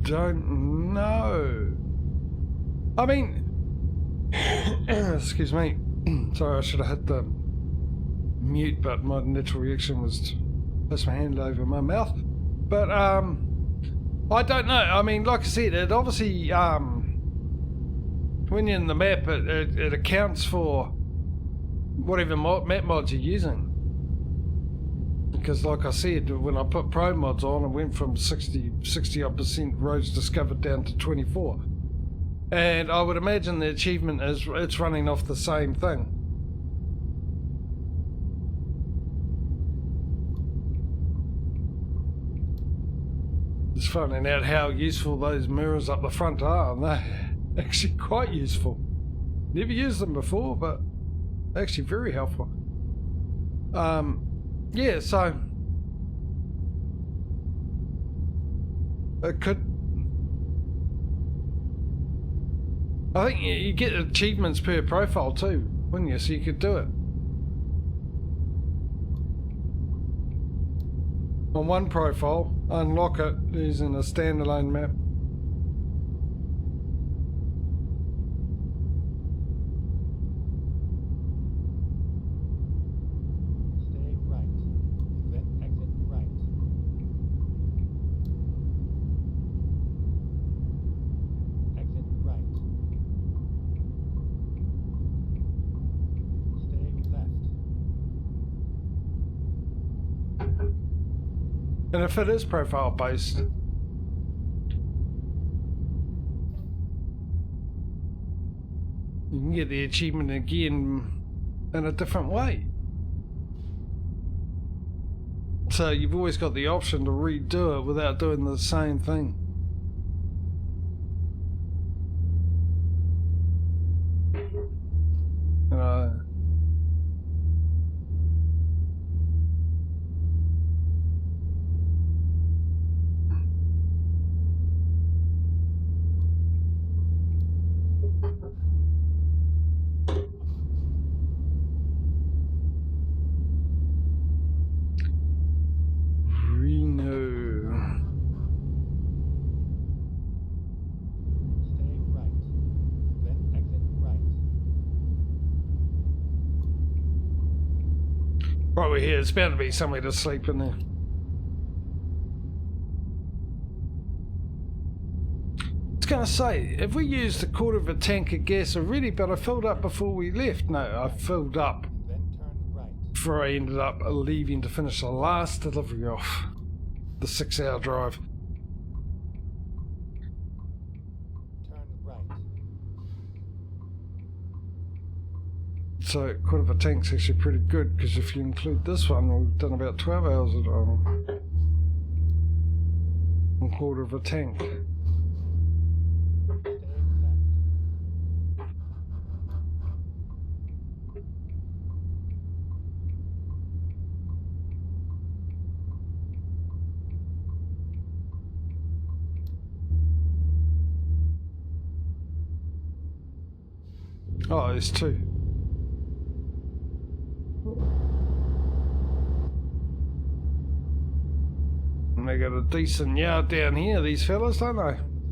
Don't know. I mean, excuse me. Sorry, I should have hit the mute button. My natural reaction was to place my hand over my mouth. But I don't know. I mean, like I said, it obviously when you're in the map, it accounts for whatever map mods you're using. Because like I said, when I put pro mods on, it went from 60 odd percent roads discovered down to 24. And I would imagine the achievement is it's running off the same thing. Just finding out how useful those mirrors up the front are, and they're actually quite useful. Never used them before, but actually very helpful. Yeah, so it could. I think you get achievements per profile too, wouldn't you? So you could do it on one profile, unlock it using a standalone map. And if it is profile based, you can get the achievement again in a different way. So you've always got the option to redo it without doing the same thing. while we're here, there's bound to be somewhere to sleep in there. I was going to say, if we used a quarter of a tank of gas already, but I filled up before we left. No, I filled up Then turn right. before I ended up leaving to finish the last delivery off the 6-hour drive. Turn right. So quarter of a tank's actually pretty good, because if you include this one, we've done about 12 hours of a quarter of a tank. Stay left. Oh, there's two. And they got a decent yard down here, these fellas, don't they? Turn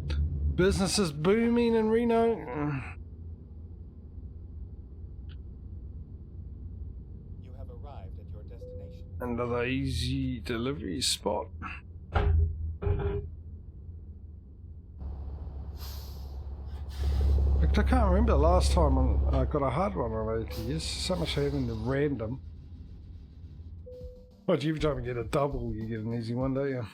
left. Business is booming in Reno. You have arrived at your destination. Another easy delivery spot. I can't remember the last time I got a hard one on ATS. So much having the random. But every time you get a double, you get an easy one, don't you?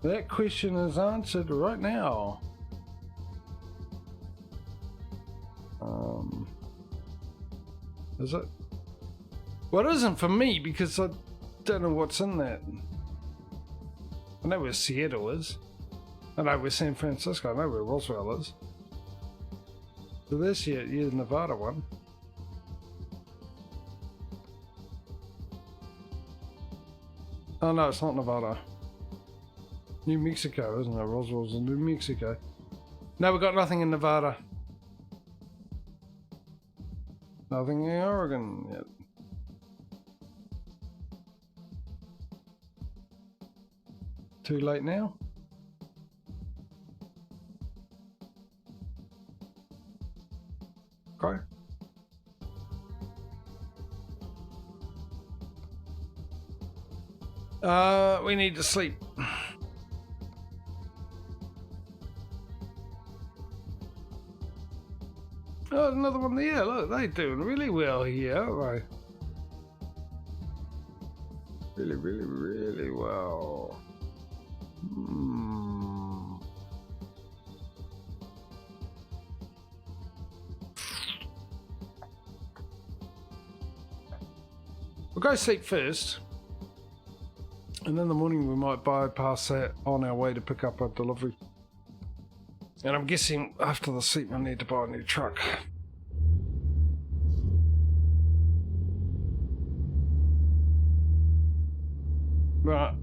That question is answered right now. Is it? Well, it isn't for me because I don't know what's in that. I know where Seattle is. I know where San Francisco. I know where Roswell is. So this year, yeah, the Nevada one. Oh no, it's not Nevada. New Mexico, isn't it? Roswell's in New Mexico. No, we got nothing in Nevada. Nothing in Oregon yet. Too late now? Okay. We need to sleep. Oh, another one there. Look, they're doing really well here, aren't they? Really, really, really well. We'll go sleep first, and in the morning we might bypass that on our way to pick up our delivery. And I'm guessing after the sleep we'll need to buy a new truck. But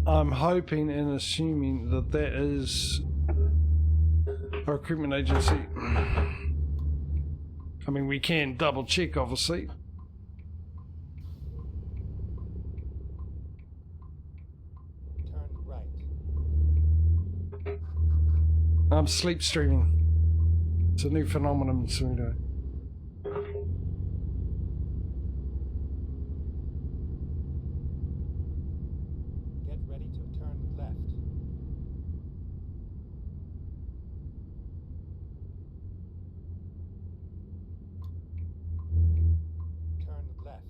I'm hoping and assuming that that is a recruitment agency. I mean, we can double check, obviously. Turn right. I'm sleep streaming. It's a new phenomenon, so we know. Get ready to turn left. Turn left.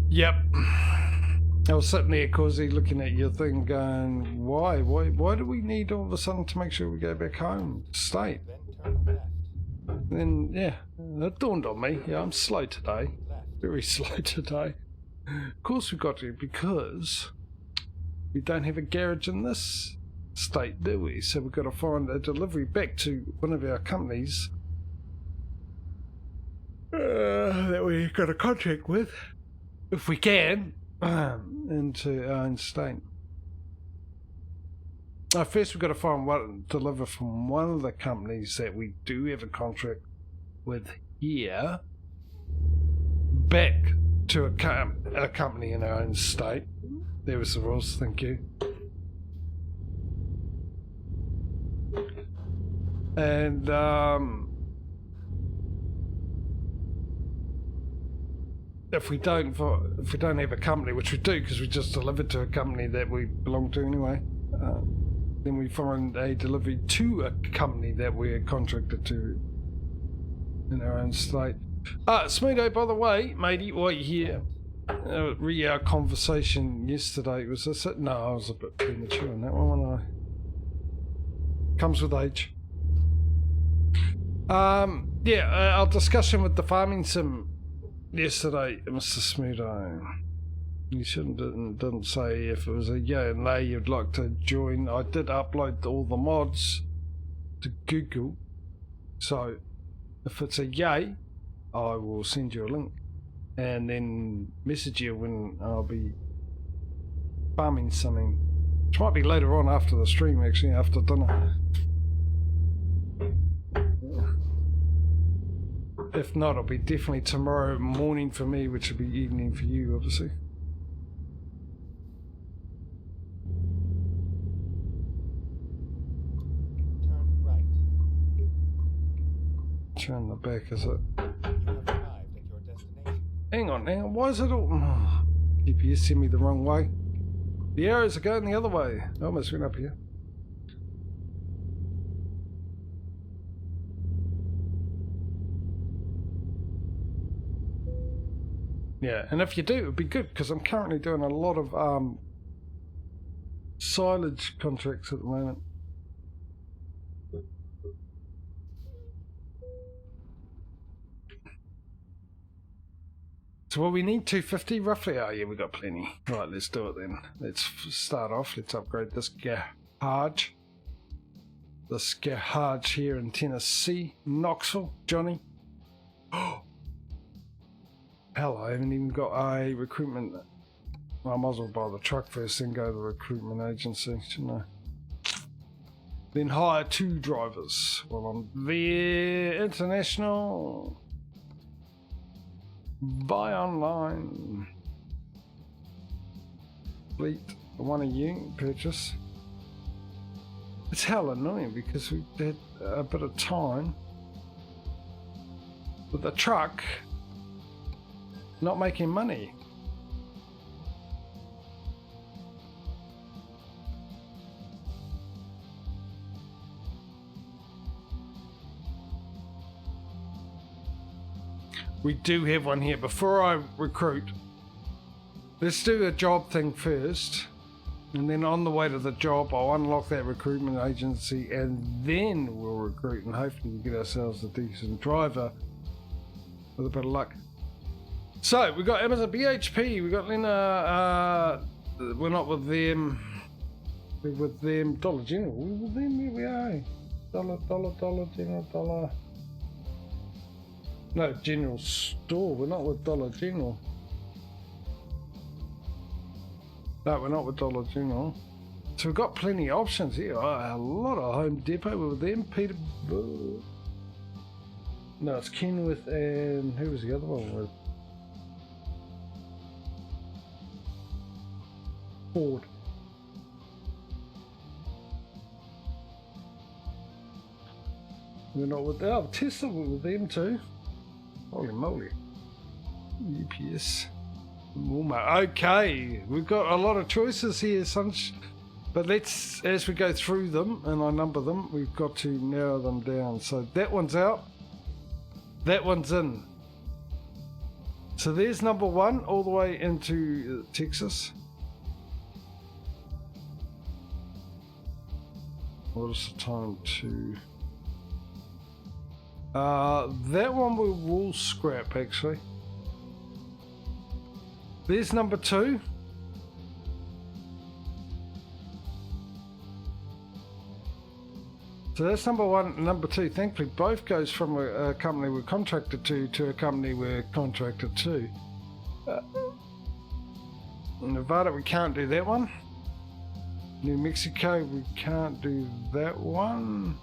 Yep. I was sitting there, Causey, looking at your thing going, why do we need all of a sudden to make sure we go back home? State. Then turn left. Then, yeah, it dawned on me. Yeah, I'm slow today. Left. Very slow today. Of course we got to, because we don't have a garage in this state, do we? So we've got to find a delivery back to one of our companies that we've got a contract with, if we can, into our own state. First, we've got to find one deliver from one of the companies that we do have a contract with here back to a company in our own state. There was the rules. Thank you. And if we don't have a company, which we do because we just delivered to a company that we belong to anyway, then we find a delivery to a company that we're contracted to in our own state. Smeedo, by the way, matey, while you're here, re our conversation yesterday, was this it? No, I was a bit premature on that one. Comes with age. Our discussion with the farming sim yesterday, Mr. Smeedo. You didn't say if it was a yay and nay you'd like to join. I did upload all the mods to Google, so if it's a yay, I will send you a link and then message you when I'll be farming something, which might be later on after the stream, actually, after dinner. If not, it'll be definitely tomorrow morning for me, which will be evening for you, obviously. Turn right. Turn the back, is it? You have arrived at your destination. Hang on, why is it all... GPS sent me the wrong way. The arrows are going the other way. I almost went up here. Yeah, and if you do, it would be good, because I'm currently doing a lot of silage contracts at the moment. So we need 250 roughly. Oh yeah, we got plenty. Right, let's do it then. Let's start off. Let's upgrade this garage. This garage here in Tennessee, Knoxville, Johnny. Oh. Hell, I haven't even got a recruitment. Well, I might as well buy the truck first, then go to the recruitment agency, shouldn't I? Then hire 2 drivers. Well, I'm there. International. Buy online. Fleet. One of you. Purchase. It's hell annoying because we had a bit of time with the truck not making money. We do have one here. Before I recruit, let's do a job thing first, and then on the way to the job I'll unlock that recruitment agency and then we'll recruit, and hopefully we'll get ourselves a decent driver with a bit of luck. So we got Amazon BHP, we got Lena, we're not with them, we're with them. Dollar General, we're with them, here we are. Dollar General, Dollar. No, General Store, we're not with Dollar General. No, we're not with Dollar General. So we've got plenty of options here. A lot of Home Depot, we're with them. Peterborough. No, it's Kenworth and who was the other one with? Ford. We're not with Tesla, we're with them too. Holy moly. UPS. Walmart. Okay, we've got a lot of choices here, Sunch. But let's, as we go through them and I number them, we've got to narrow them down. So that one's out. That one's in. So there's number 1 all the way into Texas. What is the time to... that one we will scrap actually. There's number 2. So that's number 1 and number 2. Thankfully both goes from a company we're contracted to a company we're contracted to. Nevada, we can't do that one. New Mexico, we can't do that one.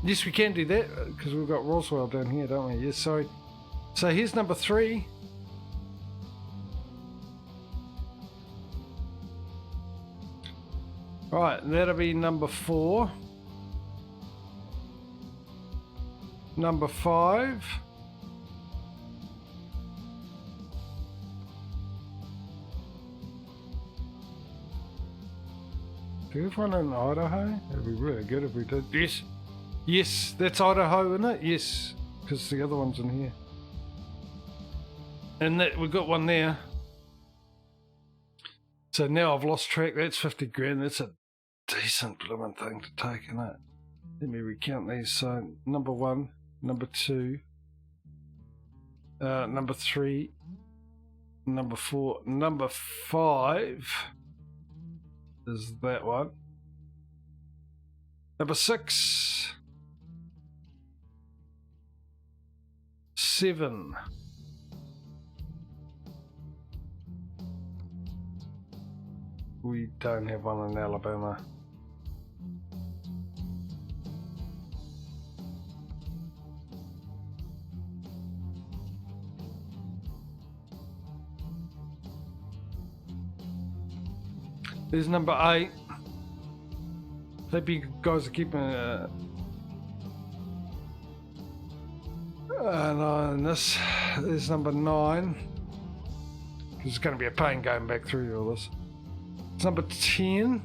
Yes, we can do that because we've got Roswell down here, don't we? Yes, sorry. So here's number 3. Right, that'll be number 4. Number 5. Do we have one in Idaho? That'd be really good if we did. Yes. Yes, that's Idaho, isn't it? Yes, because the other one's in here. And that we've got one there. So now I've lost track. That's 50 grand. That's a decent blooming thing to take, isn't it? Let me recount these. So number 1, number 2, number 3, number 4, number 5 is that one. Number 6, 7. We don't have one in Alabama. There's number 8. Hope you guys are keeping an eye on this. There's number 9. It's going to be a pain going back through all this. It's number 10.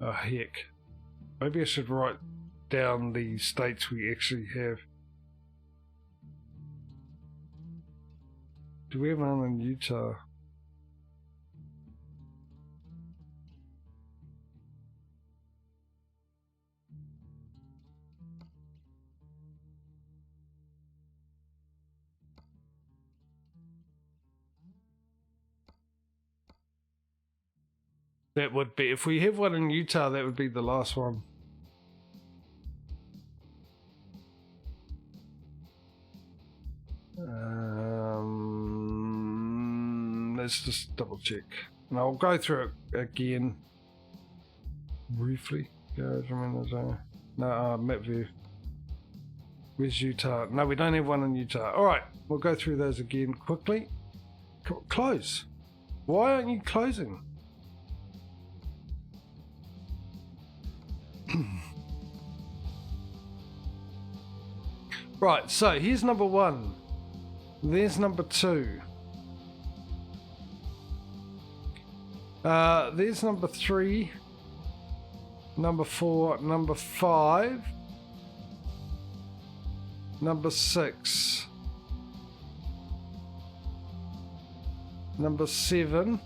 Oh heck. Maybe I should write down the states we actually have. Do we have one in Utah? That would be, if we have one in Utah, that would be the last one. Let's just double check. And I'll go through it again briefly. No, map view. Where's Utah? No, we don't have one in Utah. Alright, we'll go through those again quickly. Close. Why aren't you closing? Right, so here's number 1. There's number 2. There's number 3. Number 4. Number 5. Number 6. Number 7.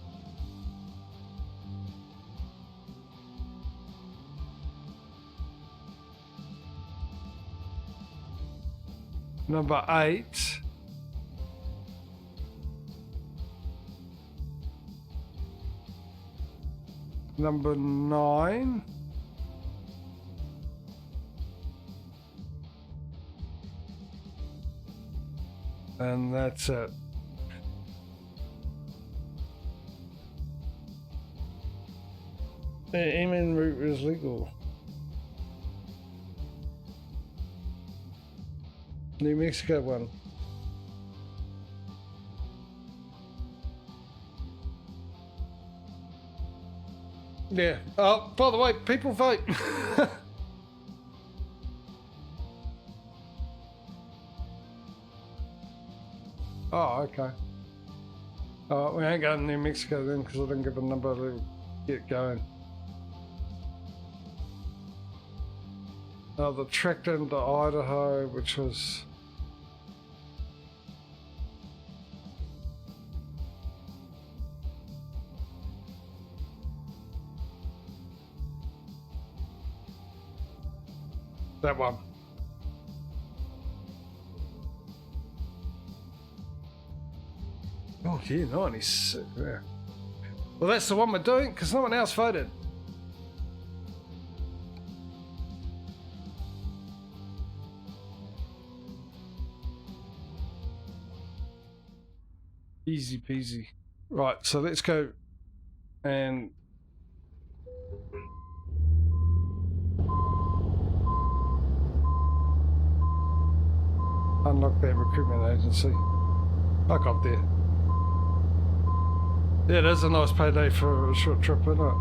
Number 8. Number 9. And that's it. The aiming route is legal. New Mexico one. Yeah. Oh, by the way, people vote. Oh, okay. Oh, we ain't going to New Mexico then because I didn't give a number to get going. Oh, the trek into Idaho, which was... that one. Oh yeah, 96. Yeah. Well, that's the one we're doing because no one else voted. Easy peasy. Right, so let's go and unlock that recruitment agency. I got there. Yeah, it is a nice payday for a short trip, isn't it?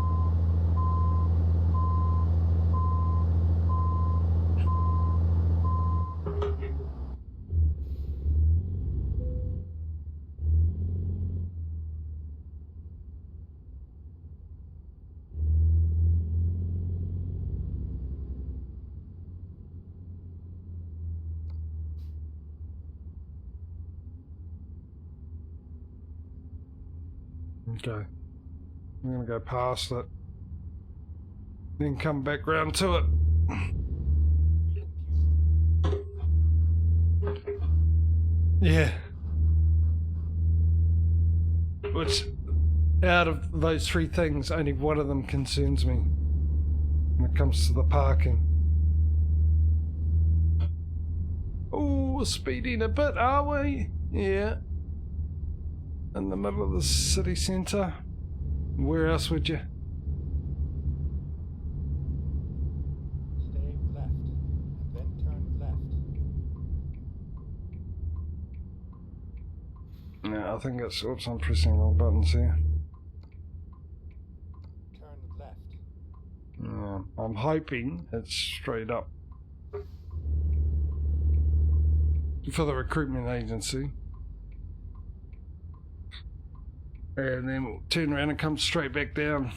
Okay. I'm gonna go past it. Then come back round to it. Yeah. Which, out of those three things, only one of them concerns me when it comes to the parking. Oh, speeding a bit, are we? Yeah. In the middle of the city centre. Where else would you? Stay left, and then turn left. No, I think it's... Oops, I'm pressing the wrong buttons here. Turn left. Yeah, I'm hoping it's straight up. For the recruitment agency. And then we'll turn around and come straight back down.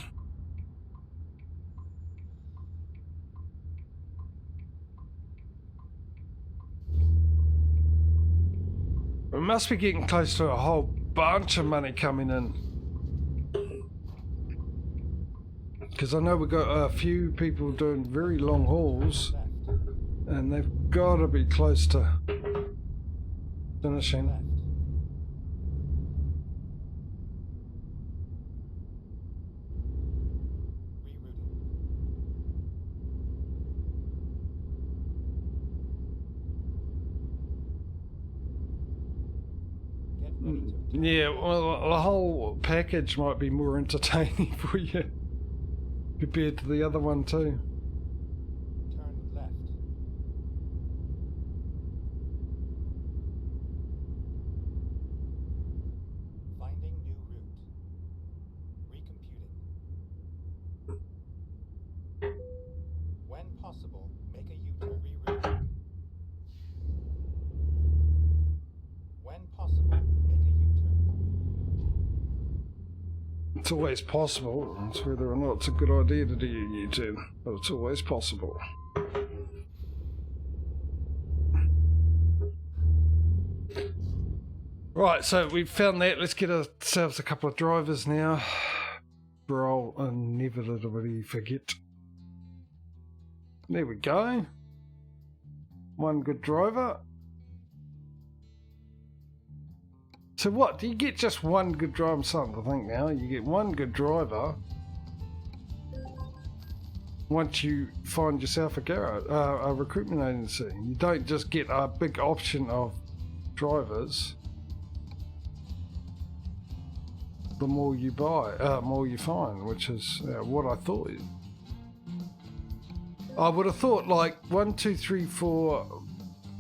We must be getting close to a whole bunch of money coming in. Because I know we've got a few people doing very long hauls. Left. And they've got to be close to finishing. Left. Yeah, well, the whole package might be more entertaining for you compared to the other one too. Turn left. Finding new route. Recomputing. When possible, make a U-turn. Rerouting. When possible, make a U-turn. It's always possible. It's whether or not it's a good idea to do a U-turn, but it's always possible. Right, so we've found that. Let's get ourselves a couple of drivers now. For I'll inevitably forget. There we go. One good driver. So what? Do you get just one good driver? I'm starting to think now. You get one good driver once you find yourself a garage, a recruitment agency. You don't just get a big option of drivers. The more you buy, more you find, which is what I thought. I would have thought like 1, 2, 3, 4.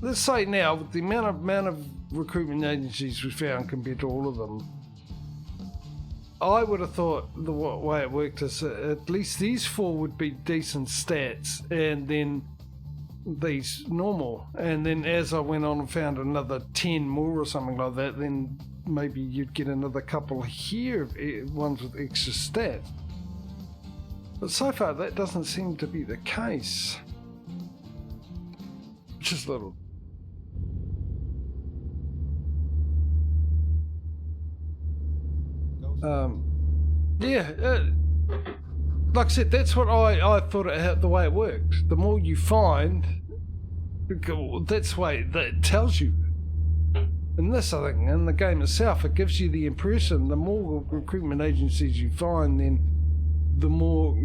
Let's say now with the amount of recruitment agencies we found compared to all of them, I would have thought the way it worked is at least these 4 would be decent stats, and then these normal, and then as I went on and found another 10 more or something like that, then maybe you'd get another couple here, ones with extra stats. But so far that doesn't seem to be the case, which is a little... like I said, that's what I thought the way it worked. The more you find, that's the way that tells you. In this, I think, in the game itself, it gives you the impression the more recruitment agencies you find, then the more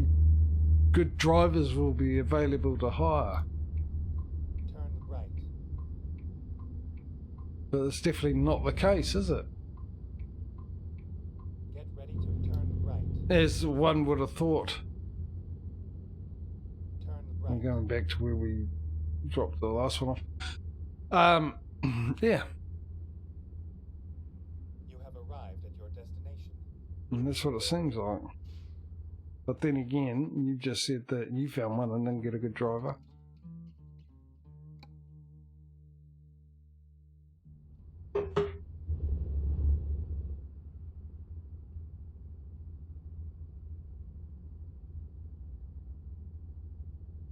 good drivers will be available to hire. Turn right. But it's definitely not the case, is it? as one would have thought. Turn I'm right. going back to where we dropped the last one off. Yeah, You have arrived at your destination. and that's what it seems like. But then again, you just said that you found one and didn't get a good driver.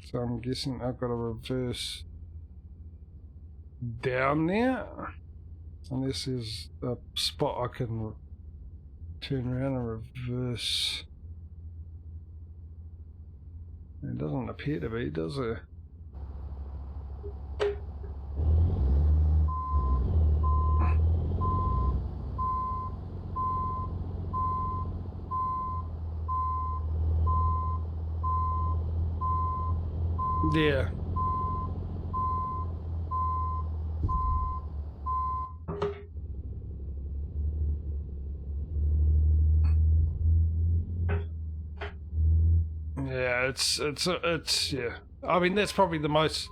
So I'm guessing I've got to reverse down there. Unless there's a spot I can turn around and reverse. It doesn't appear to be, does it? Yeah. Yeah, it's yeah. I mean, that's probably the most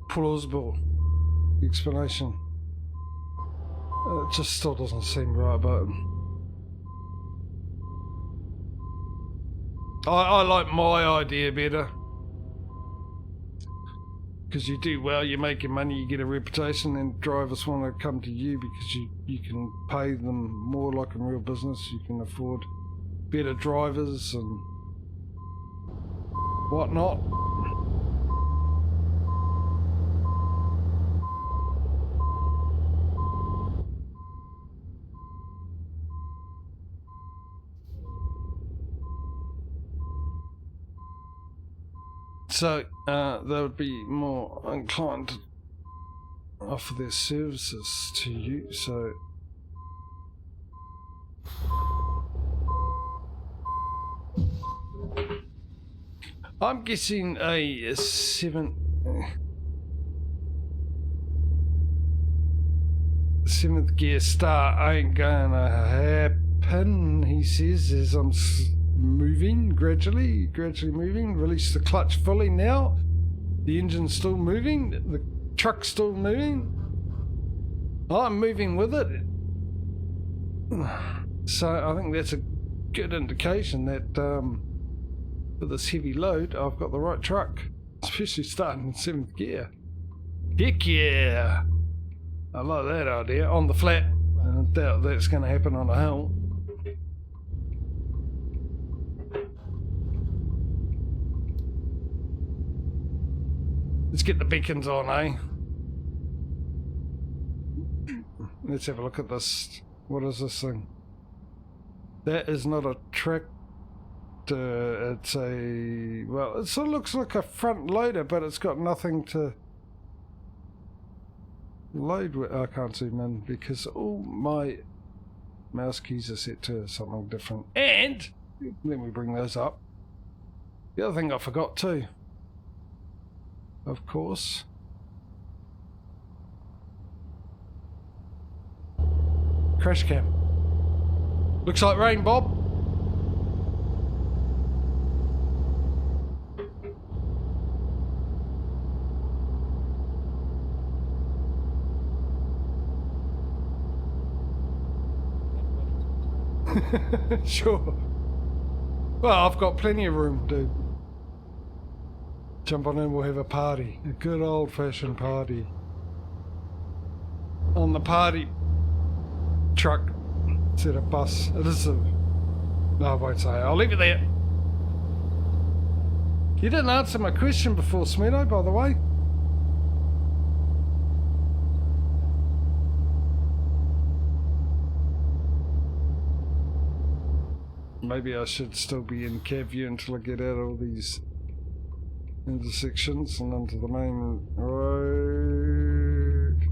plausible explanation. It just still doesn't seem right, but I like my idea better. Because you do well, you're making money, you get a reputation, and drivers want to come to you because you can pay them more like a real business. You can afford better drivers and whatnot. So they would be more inclined to offer their services to you. So I'm guessing a seventh gear start ain't gonna happen, he says, as I'm moving, gradually moving. Release the clutch fully now. The engine's still moving. The truck's still moving. I'm moving with it. So I think that's a good indication that with this heavy load, I've got the right truck. Especially starting in 7th gear. Heck yeah! I like that idea. On the flat. I doubt that's going to happen on a hill. Let's get the beacons on, eh? Let's have a look at this. What is this thing? That is not a tractor. It's a... well, it sort of looks like a front loader, but it's got nothing to load with. I can't zoom in because all my mouse keys are set to something different. And let me bring those up. The other thing I forgot too, of course, crash cam. Looks like rain, Bob. Sure. Well, I've got plenty of room, dude. Jump on in, we'll have a party. A good old-fashioned party. On the party truck. Instead of bus. It is a... no, I won't say it. I'll leave it there. You didn't answer my question before, Smedo, by the way. Maybe I should still be in cab view until I get out all these intersections and onto the main road.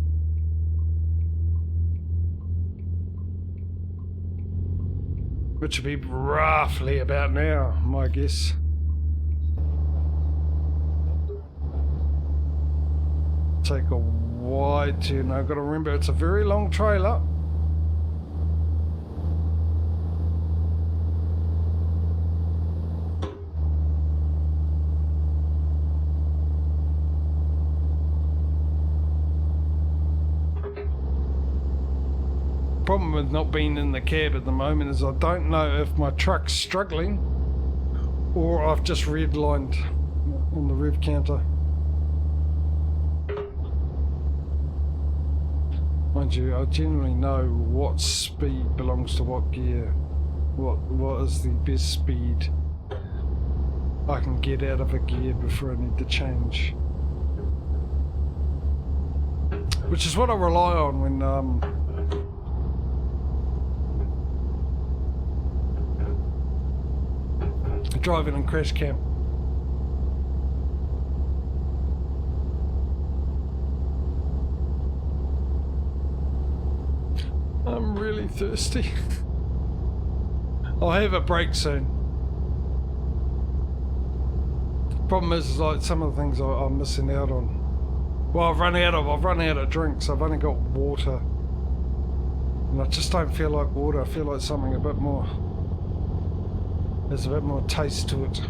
Which would be roughly about now, my guess. Take a wide turn. I've got to remember it's a very long trailer. problem with not being in the cab at the moment is I don't know if my truck's struggling or I've just redlined on the rev counter. Mind you, I generally know what speed belongs to what gear. What is the best speed I can get out of a gear before I need to change. Which is what I rely on when driving in crash cam. I'm really thirsty. I'll have a break soon. Problem is like some of the things I'm missing out on. Well, I've run out of drinks. I've only got water, and I just don't feel like water. I feel like something a bit more. There's a bit more taste to it.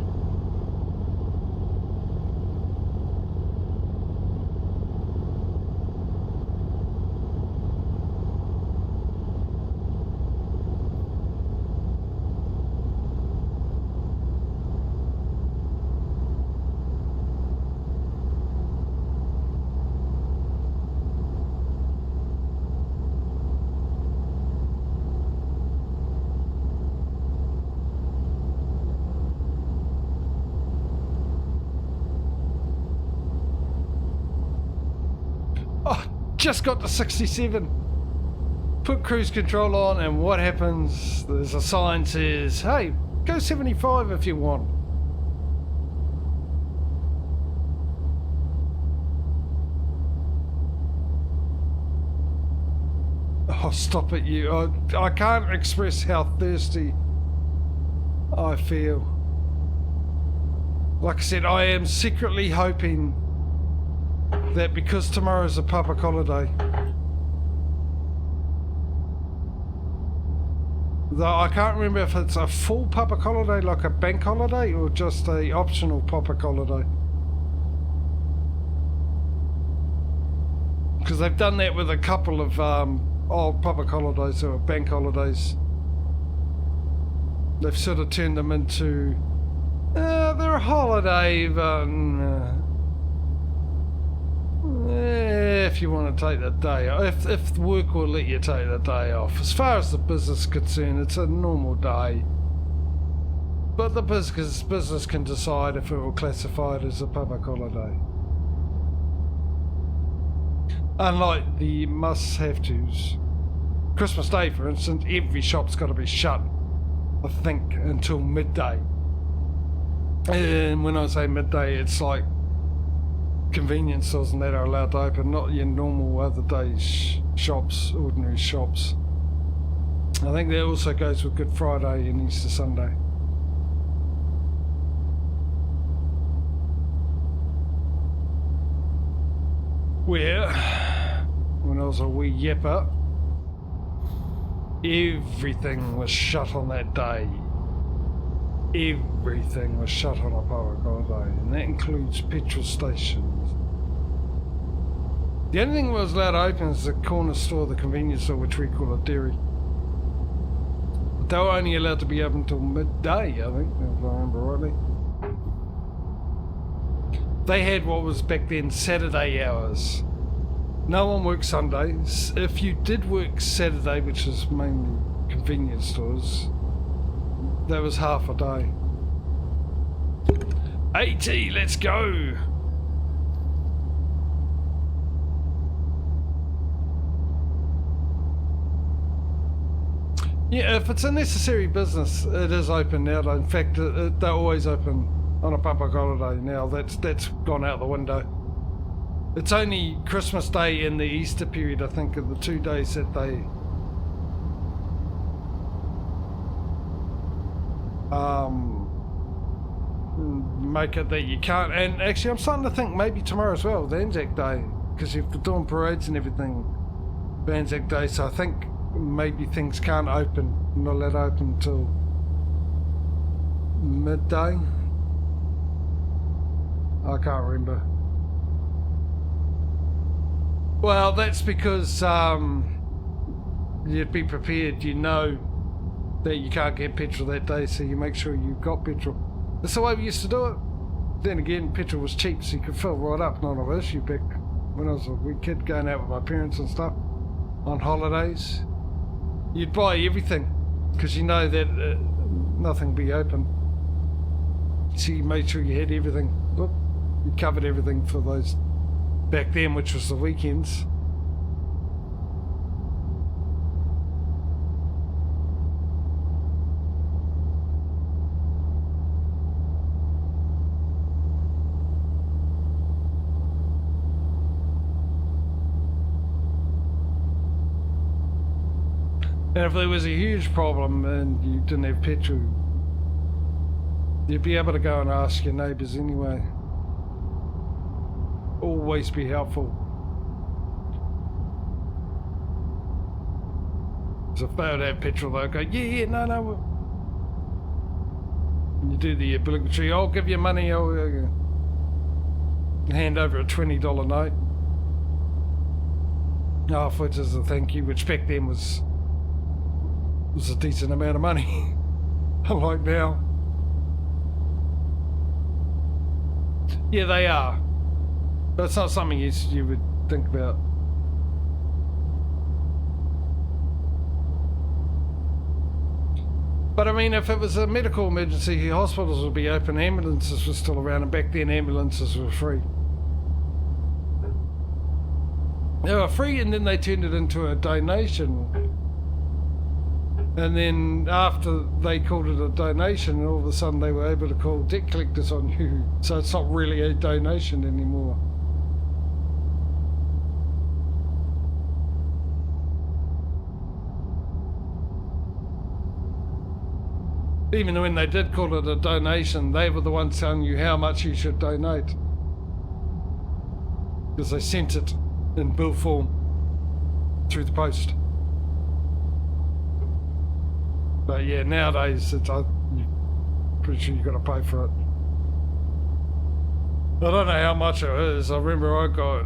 Just got to 67. Put cruise control on, and what happens? There's a sign says, hey, go 75 if you want. Oh, stop it, you. I can't express how thirsty I feel. Like I said, I am secretly hoping that because tomorrow's a public holiday, though I can't remember if it's a full public holiday like a bank holiday or just a optional public holiday, because they've done that with a couple of old public holidays or bank holidays. They've sort of turned them into they're a holiday, but if you want to take the day off, if work will let you take the day off. As far as the business is concerned, it's a normal day, but the business can decide if it will classify it as a public holiday. Unlike the must-have-tos. Christmas Day, for instance, every shop's got to be shut, I think, until midday. And when I say midday, it's like convenience stores and that are allowed to open, not your normal other days shops, ordinary shops. I think that also goes with Good Friday and Easter Sunday. Where, when I was a wee yipper, everything was shut on that day. Everything was shut on a public holiday, and that includes petrol stations. The only thing that was allowed to open is the corner store, the convenience store, which we call a dairy. But they were only allowed to be open until midday, I think, if I remember rightly. They had what was back then Saturday hours. No one worked Sundays. If you did work Saturday, which is mainly convenience stores, that was half a day. AT, let's go! Yeah, if it's a necessary business, it is open now. In fact, they're always open on a public holiday now. That's gone out the window. It's only Christmas Day and the Easter period, I think, are the 2 days that they make it that you can't. And actually, I'm starting to think maybe tomorrow as well, the Anzac Day, because you've got doing parades and everything, the Anzac Day. So I think maybe things can't open, not allowed to open until midday. I can't remember. Well, that's because you'd be prepared. You know that you can't get petrol that day, so you make sure you've got petrol. That's the way we used to do it. Then again, petrol was cheap, so you could fill right up, not an issue back when I was a wee kid going out with my parents and stuff on holidays. You'd buy everything because you know that nothing be open. So you made sure you had everything. Look, you covered everything for those back then, which was the weekends. And if there was a huge problem and you didn't have petrol, you'd be able to go and ask your neighbours anyway. Always be helpful. So if they would have petrol, they'll go, yeah, no. And you do the obligatory, I'll give you money, I'll hand over a $20 note. Afterwards as a thank you, which back then was a decent amount of money. Unlike now. Yeah, they are. But it's not something you would think about. But I mean, if it was a medical emergency, hospitals would be open, ambulances were still around, and back then ambulances were free. They were free, and then they turned it into a donation. And then after they called it a donation, all of a sudden they were able to call debt collectors on you. So it's not really a donation anymore. Even when they did call it a donation, they were the ones telling you how much you should donate. Because they sent it in bill form through the post. But yeah, nowadays I'm pretty sure you've got to pay for it. I don't know how much it is. I remember I got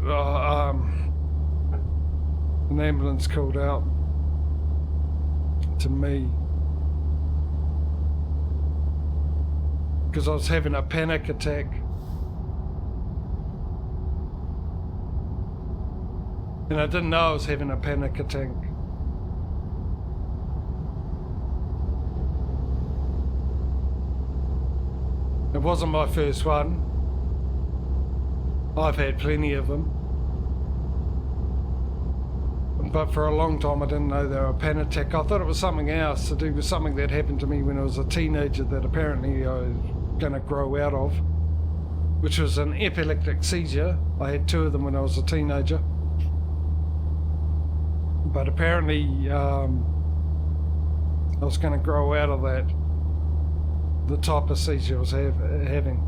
an ambulance called out to me because I was having a panic attack. And I didn't know I was having a panic attack. It wasn't my first one. I've had plenty of them. But for a long time I didn't know they were a panic attack. I thought it was something else to do with something that happened to me when I was a teenager that apparently I was going to grow out of, which was an epileptic seizure. I had 2 of them when I was a teenager. But apparently I was going to grow out of that. The type of seizure I was having.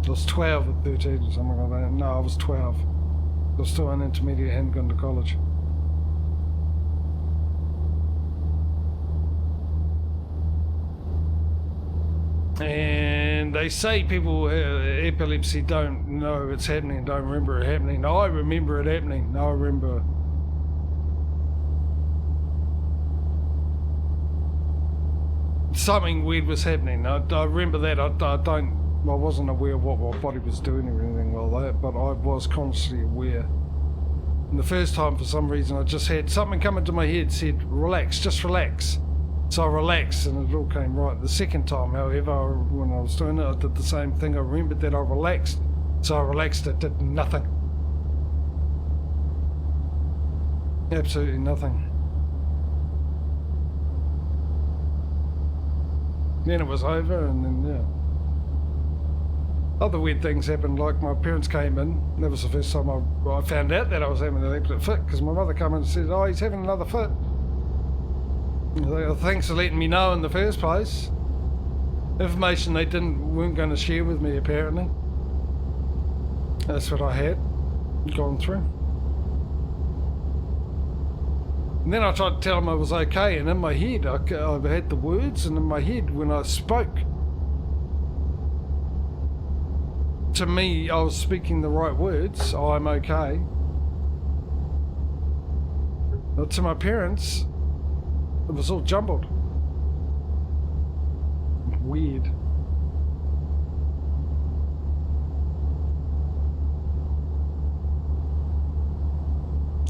I was 12 or 13 or something like that. No, I was 12. I was still an intermediate, hadn't gone to college. And they say people with epilepsy don't know it's happening, don't remember it happening. I remember it happening. I remember. Something weird was happening. I remember that. I wasn't aware of what my body was doing or anything like that, but I was consciously aware. And the first time, for some reason, I just had something come into my head, said, relax, just relax. So I relaxed and it all came right. The second time, however, when I was doing it, I did the same thing. I remembered that I relaxed. So I relaxed, it did nothing. Absolutely nothing. Then it was over, and then, yeah. Other weird things happened, like my parents came in. That was the first time I found out that I was having an epileptic fit, because my mother came in and said, oh, he's having another fit. Thanks for letting me know in the first place. Information they weren't going to share with me, apparently. That's what I had gone through. And then I tried to tell them I was okay, and in my head, I had the words, and in my head, when I spoke, to me, I was speaking the right words, I'm okay. But to my parents, it was all jumbled. Weird.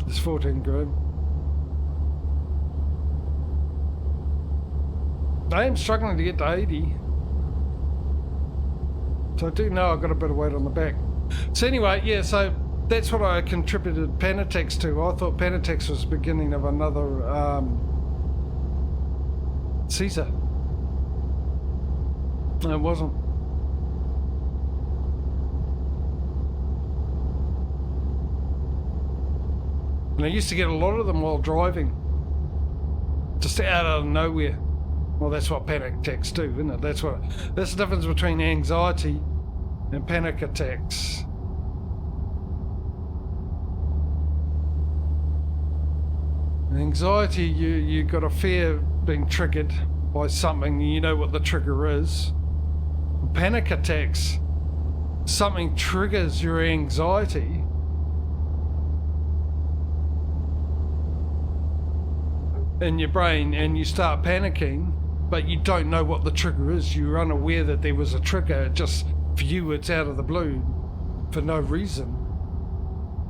It's 14 grand. I am struggling to get to 80. So I do know I've got a bit of weight on the back. So anyway, yeah, so that's what I contributed Panatex to. I thought Panatex was the beginning of another Caesar. No, it wasn't. And I used to get a lot of them while driving. Just out of nowhere. Well, that's what panic attacks do, isn't it? That's the difference between anxiety and panic attacks. Anxiety, you got a fear being triggered by something, you know what the trigger is. Panic attacks, something triggers your anxiety. In your brain, and you start panicking, but you don't know what the trigger is. You're unaware that there was a trigger. Just for you, it's out of the blue for no reason,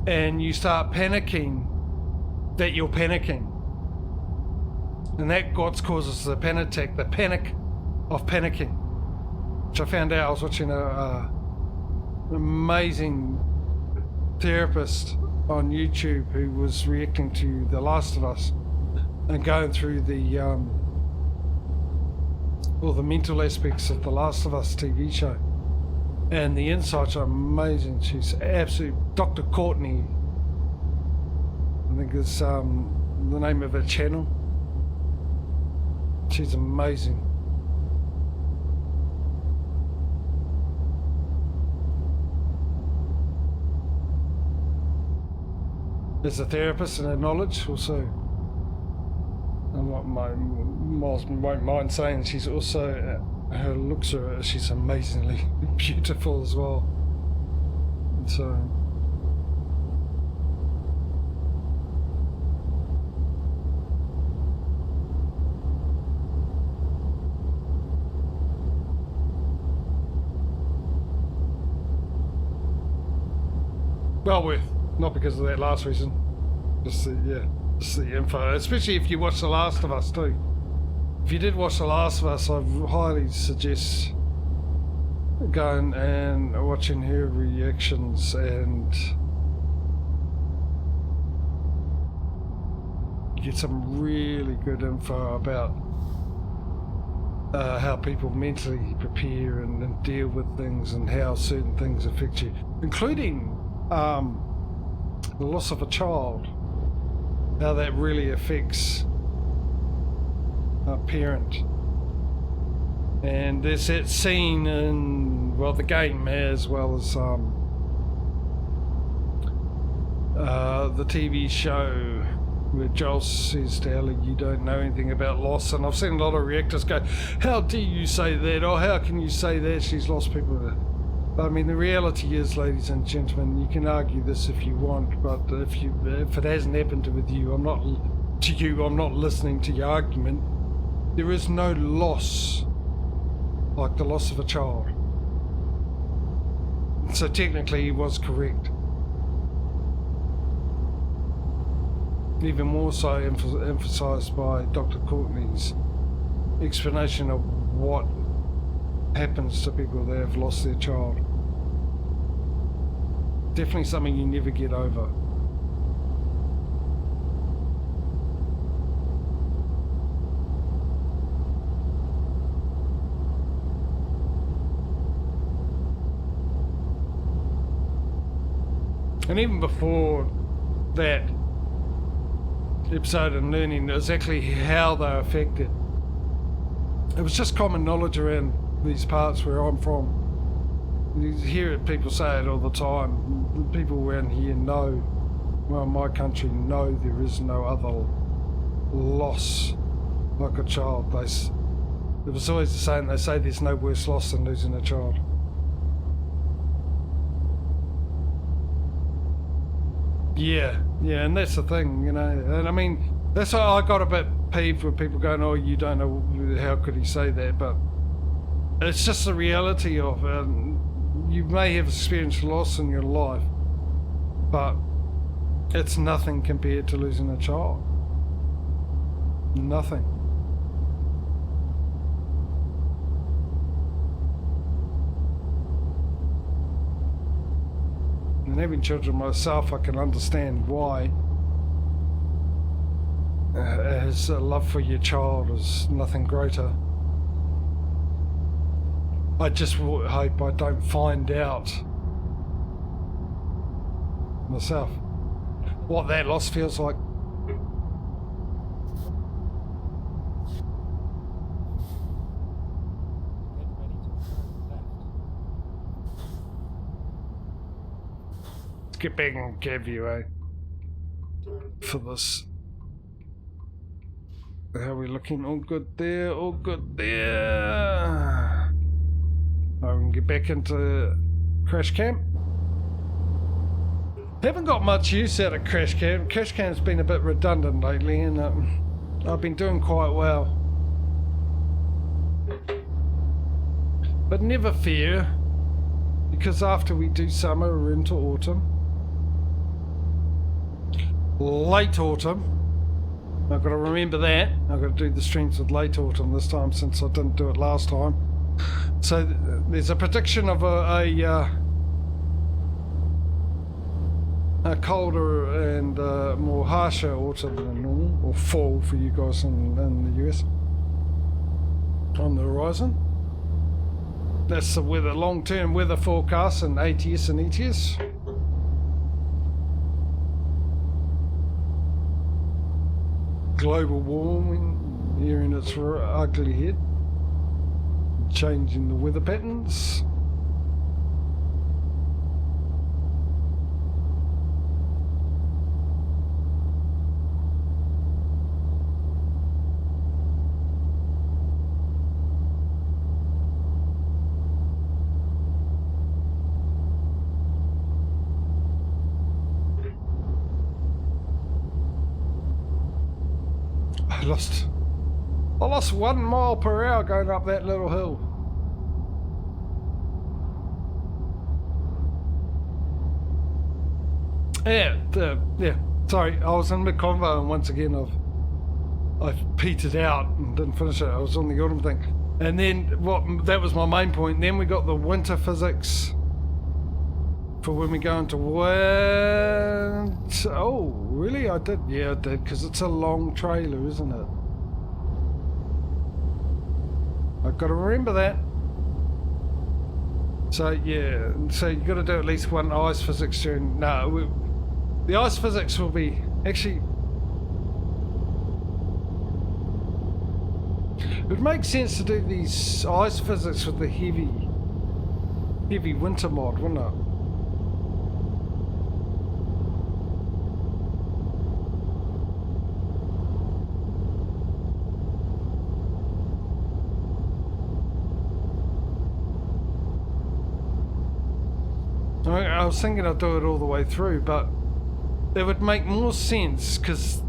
and you start panicking that you're panicking, and that what causes the panic attack, the panic of panicking, which I found out. I was watching an amazing therapist on YouTube who was reacting to The Last of Us and going through all the mental aspects of The Last of Us TV show, and the insights are amazing. She's absolute Dr. Courtney, I think is the name of her channel. She's amazing. As a therapist and her knowledge also. And what my mom won't mind saying, she's also, her looks are, she's amazingly beautiful as well. And so, well worth, not because of that last reason, just the info, especially if you watch The Last of Us too. If you did watch The Last of Us, I highly suggest going and watching her reactions, and you get some really good info about how people mentally prepare and deal with things, and how certain things affect you, including the loss of a child. How that really affects a parent. And there's that scene in, well, the game, as well as the TV show, where Joel says to Ellie, you don't know anything about loss. And I've seen a lot of reactors go, how do you say that? Or how can you say that? She's lost people. But I mean, the reality is, ladies and gentlemen, you can argue this if you want, but if it hasn't happened with you, I'm not listening to your argument. There is no loss like the loss of a child. So technically he was correct. Even more so emphasised by Dr. Courtney's explanation of what happens to people that have lost their child. Definitely something you never get over. And even before that episode and learning exactly how they're affected, it was just common knowledge around these parts where I'm from. You hear it, people say it all the time. The people around here know, well, my country know there is no other loss like a child. It was always the same. They say there's no worse loss than losing a child. Yeah, yeah, and that's the thing, you know. And I mean, that's why I got a bit peeved with people going, "Oh, you don't know, how could he say that?" But it's just the reality of you may have experienced loss in your life, but it's nothing compared to losing a child. Nothing. And having children myself, I can understand why. As a love for your child is nothing greater. I just hope I don't find out myself what that loss feels like. Get ready to turn left. Let's get back and give you, Turn for this. How are we looking? All good there, all good there. Oh, we can get back into Crash Camp. Haven't got much use out of Crash Camp. Crash Camp's been a bit redundant lately, and I've been doing quite well. But never fear, because after we do summer, we're into autumn. Late autumn. I've got to remember that. I've got to do the streams with late autumn this time, since I didn't do it last time. So there's a prediction of a colder and more harsher autumn than normal, or fall for you guys in the US, on the horizon. That's the weather, long-term weather forecast in ATS and ETS. Global warming rearing its ugly head, changing the weather patterns. I lost 1 mile per hour going up that little hill. Yeah. Sorry, I was in mid-convo, and once again I've petered out and didn't finish it. I was on the autumn thing, and then that was my main point. Then we got the winter physics for when we go into winter. Oh, really? I did. Yeah, I did, because it's a long trailer, isn't it? I've got to remember that. So yeah, so you've got to do at least one ice physics during. No, the ice physics will be actually. It would make sense to do these ice physics with the heavy winter mod, wouldn't it? I was thinking I'd do it all the way through, but it would make more sense because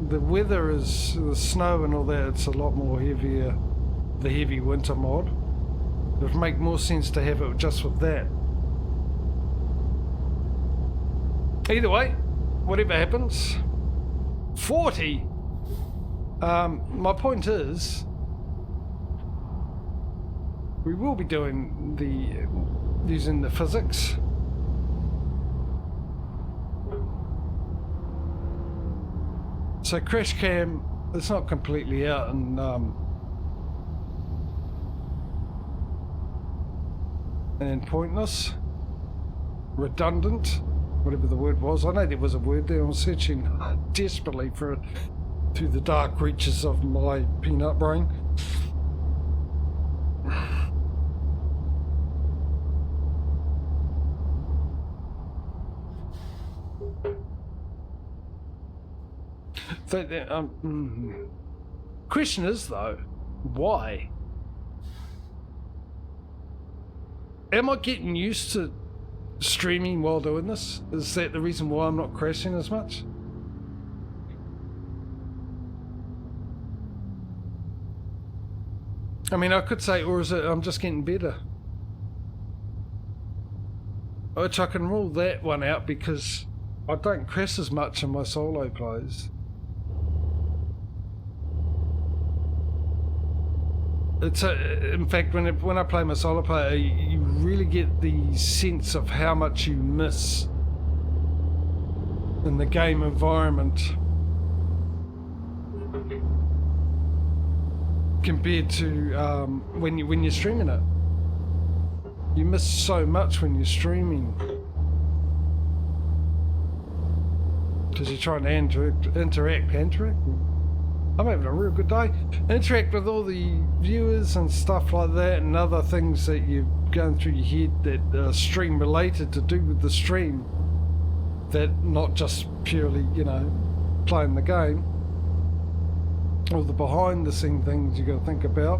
the weather is the snow and all that. It's a lot more heavier, the heavy winter mod. It would make more sense to have it just with that. Either way, whatever happens, 40. My point is, we will be doing using the physics. So Crash Cam, it's not completely out and pointless, redundant, whatever the word was. I know there was a word there. I'm searching desperately for it through the dark reaches of my peanut brain. Question is though, why? Am I getting used to streaming while doing this? Is that the reason why I'm not crashing as much? I mean, I could say, or is it I'm just getting better? Which I can rule that one out because I don't crash as much in my solo plays. In fact, when I play my solo player, you really get the sense of how much you miss in the game environment compared to when you're streaming it. You miss so much when you're streaming because you're trying to interact. I'm having a real good day. Interact with all the viewers and stuff like that, and other things that you're going through your head that are stream related to do with the stream, that not just purely, you know, playing the game. All the behind the scene things you got to think about.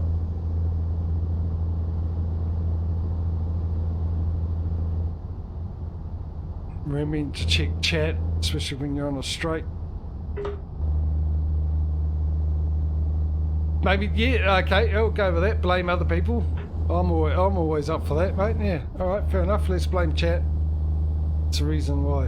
Remembering to check chat, especially when you're on a straight. Maybe, yeah, okay, I'll go with that. Blame other people. I'm always up for that, mate. Yeah, all right, fair enough. Let's blame chat. It's the reason why.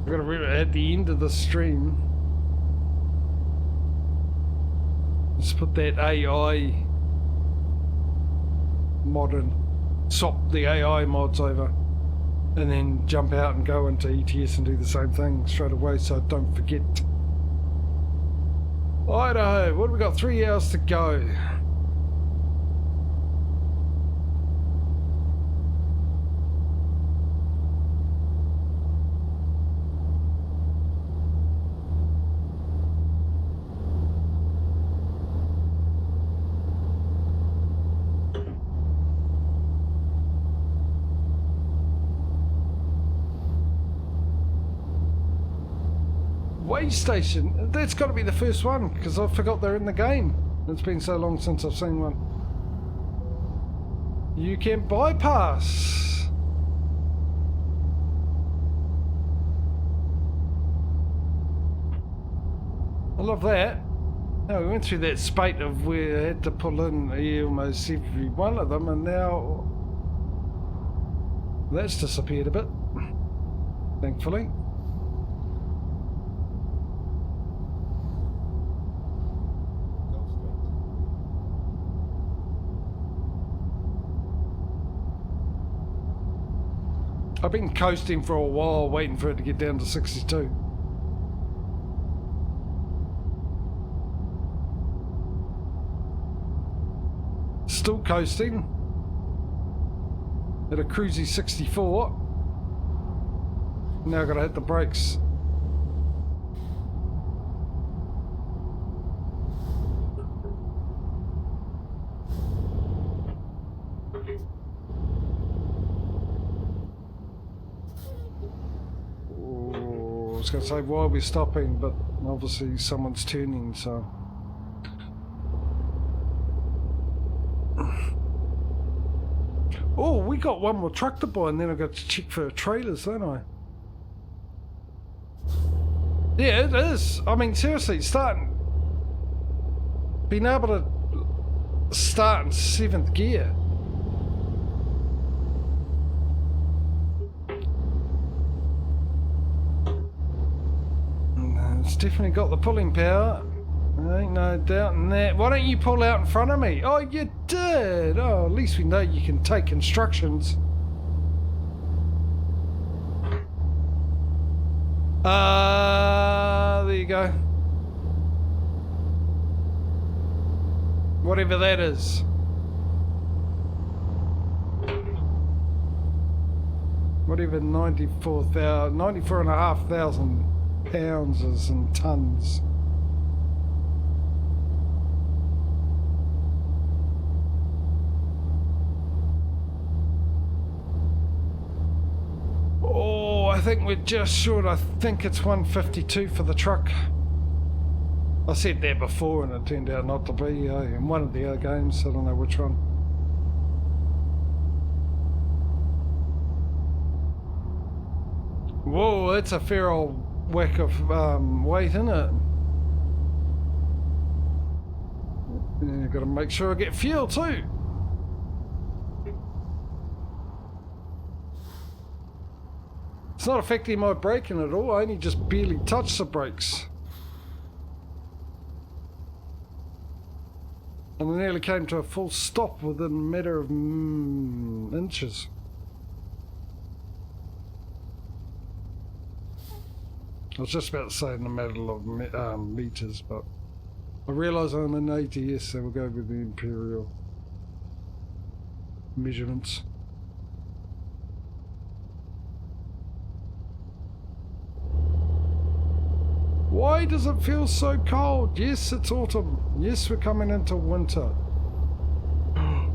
I've got to remember at the end of the stream, let's put that AI mod in. Swap the AI mods over and then jump out and go into ATS and do the same thing straight away so I don't forget. Idaho, what have we got? 3 hours to go. Way station, that's got to be the first one because I forgot they're in the game. It's been so long since I've seen one. You can bypass. I love that. Now we went through that spate of where I had to pull in almost every one of them, and now that's disappeared a bit, thankfully. I've been coasting for a while, waiting for it to get down to 62. Still coasting at a cruisy 64. Now I've got to hit the brakes. I was going to say why we're stopping, but obviously someone's turning, so. Oh, we got one more truck to buy, and then I've got to check for trailers, don't I? Yeah, it is. I mean, seriously, being able to start in 7th gear. It's definitely got the pulling power. There ain't no doubt in that. Why don't you pull out in front of me? Oh, you did. Oh, at least we know you can take instructions. There you go. Whatever that is. Whatever 94,500 pounds and tons. Oh, I think we're just short. I think it's 152 for the truck. I said that before and it turned out not to be in one of the other games. I don't know which one. Whoa, that's a fair old whack of weight, isn't it? And you've got to make sure I get fuel too. It's not affecting my braking at all. I only just barely touched the brakes. And I nearly came to a full stop within a matter of inches. I was just about to say in the matter of meters, but I realise I'm in ATS, so we'll go with the imperial measurements. Why does it feel so cold? Yes, it's autumn. Yes, we're coming into winter. I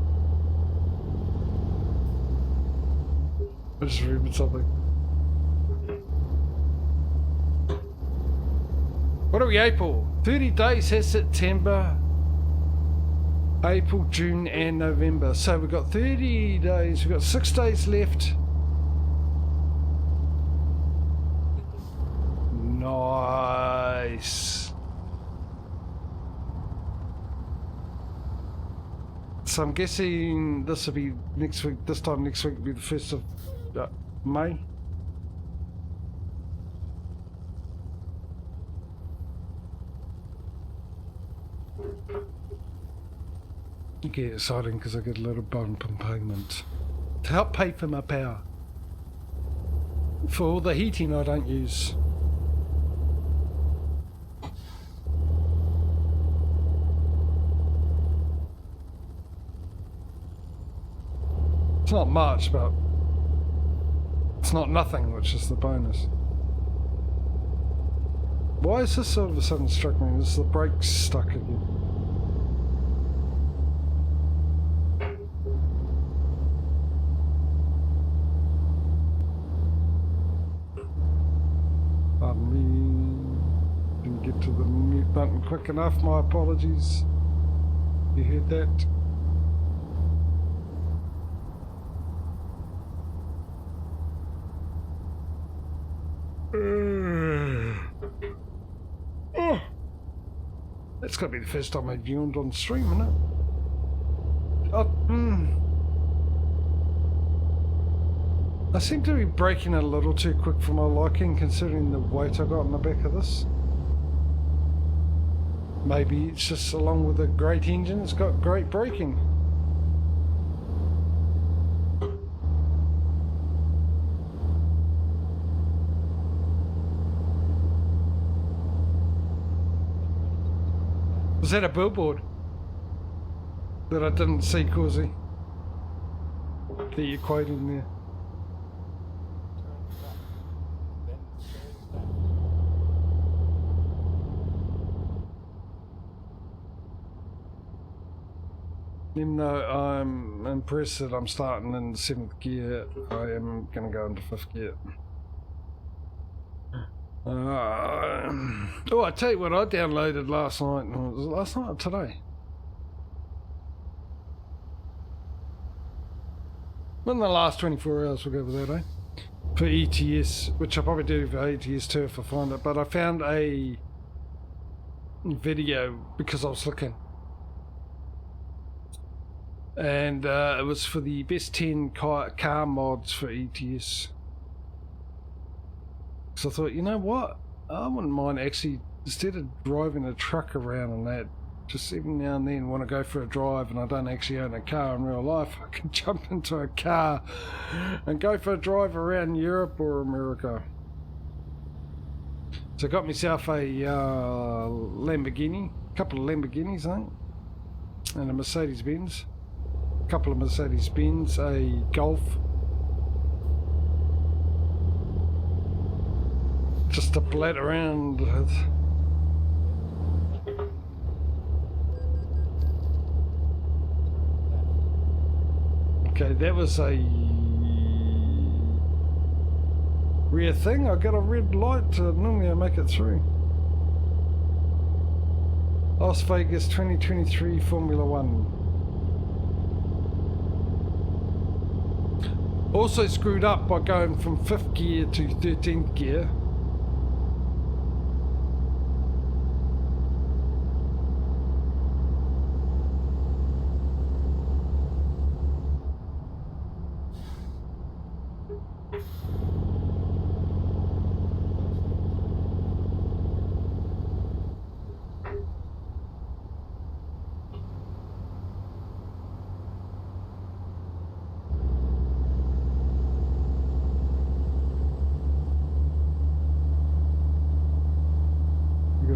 just remembered something. What are we, April? 30 days has September, April, June and November. So we've got 30 days, we've got 6 days left. Nice. So I'm guessing this will be next week, this time next week will be the 1st of May. Get exciting because I get a little bump in payment to help pay for my power for all the heating I don't use. It's not much, but it's not nothing, which is the bonus. Why is this all of a sudden struck me? Is the brakes stuck again? Didn't get to the mute button quick enough, my apologies. You heard that? Oh, that's got to be the first time I've yawned on stream, isn't it? I seem to be braking a little too quick for my liking, considering the weight I got on the back of this. Maybe it's just along with a great engine, it's got great braking. Was that a billboard that I didn't see, Causey? That you quoted in there. Even though I'm impressed that I'm starting in 7th gear, I am going to go into 5th gear. Oh, I tell you what I downloaded last night. Was it last night or today? In the last 24 hours, we'll go with that, eh? For ETS, which I'll probably do for ATS too if I find it. But I found a video because I was looking. And it was for the best 10 car mods for ETS. So I thought, you know what? I wouldn't mind actually, instead of driving a truck around and that, just even now and then want to go for a drive and I don't actually own a car in real life, I can jump into a car and go for a drive around Europe or America. So I got myself a Lamborghini, a couple of Lamborghinis, I think, and a Mercedes-Benz. A couple of Mercedes-Benz, a Golf. Just to blat around with. Okay, that was a Rare thing, I got a red light. Normally I make it through. Las Vegas 2023 Formula One. Also screwed up by going from 5th gear to 13th gear.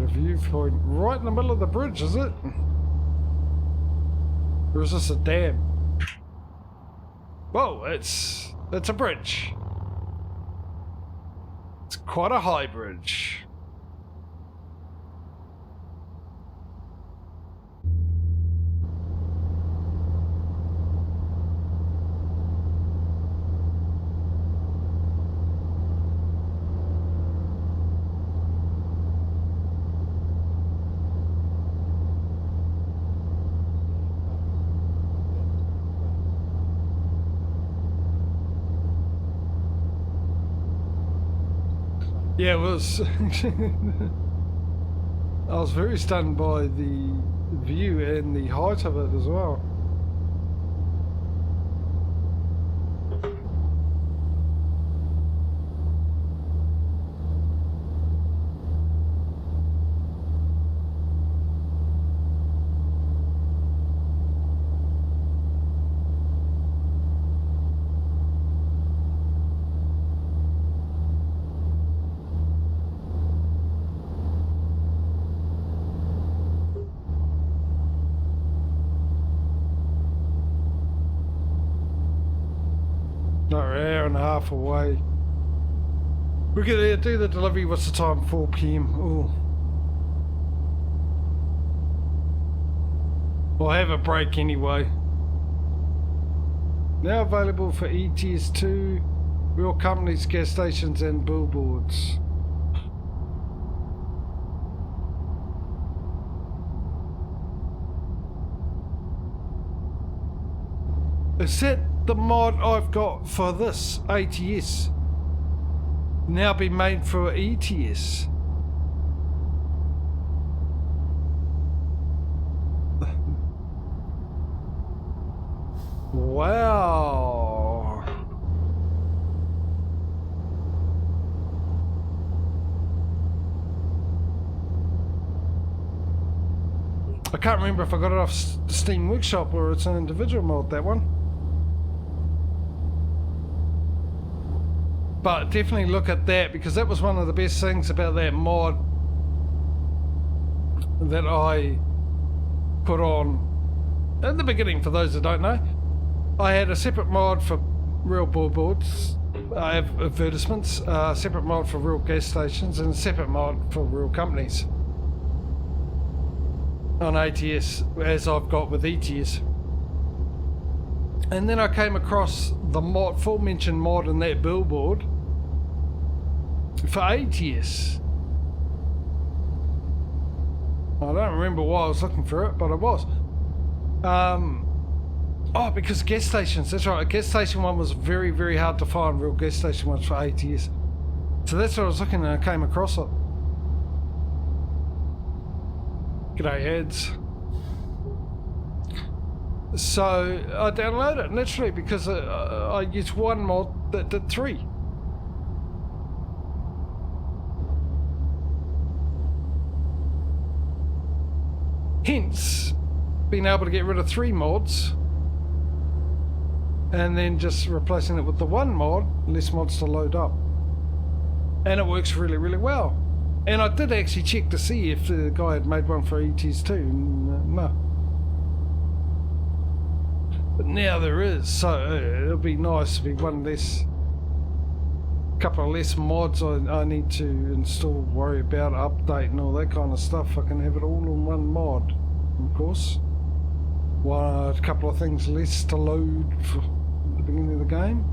Viewpoint right in the middle of the bridge, is it? Or is this a dam? Whoa, it's a bridge. It's quite a high bridge. Yeah, it was. I was very stunned by the view and the height of it as well. An hour and a half away. We're gonna do the delivery. What's the time? 4 PM. Oh. We'll have a break anyway. Now available for ATS 2, real companies, gas stations and billboards. Is that the mod I've got for this ATS now been made for ETS? Wow. I can't remember if I got it off Steam Workshop or it's an individual mod, that one. But definitely look at that, because that was one of the best things about that mod that I put on in the beginning. For those that don't know, I had a separate mod for real billboards, I have advertisements, a separate mod for real gas stations, and a separate mod for real companies on ATS, as I've got with ETS. And then I came across the mod, aforementioned mod in that billboard for ATS. I don't remember why I was looking for it, but I was. Oh, because gas stations, that's right. A gas station one was very, very hard to find, real gas station ones for ATS. So that's what I was looking and I came across it. G'day ads. So I downloaded it literally because I used one mod that did 3. Hence, being able to get rid of 3 mods and then just replacing it with the 1 mod, less mods to load up. And it works really, really well. And I did actually check to see if the guy had made one for ETS too, and no. But now there is, so it'll be nice to be one less, couple of less mods I need to install, worry about, update and all that kind of stuff. I can have it all in one mod, of course. A couple of things less to load for the beginning of the game.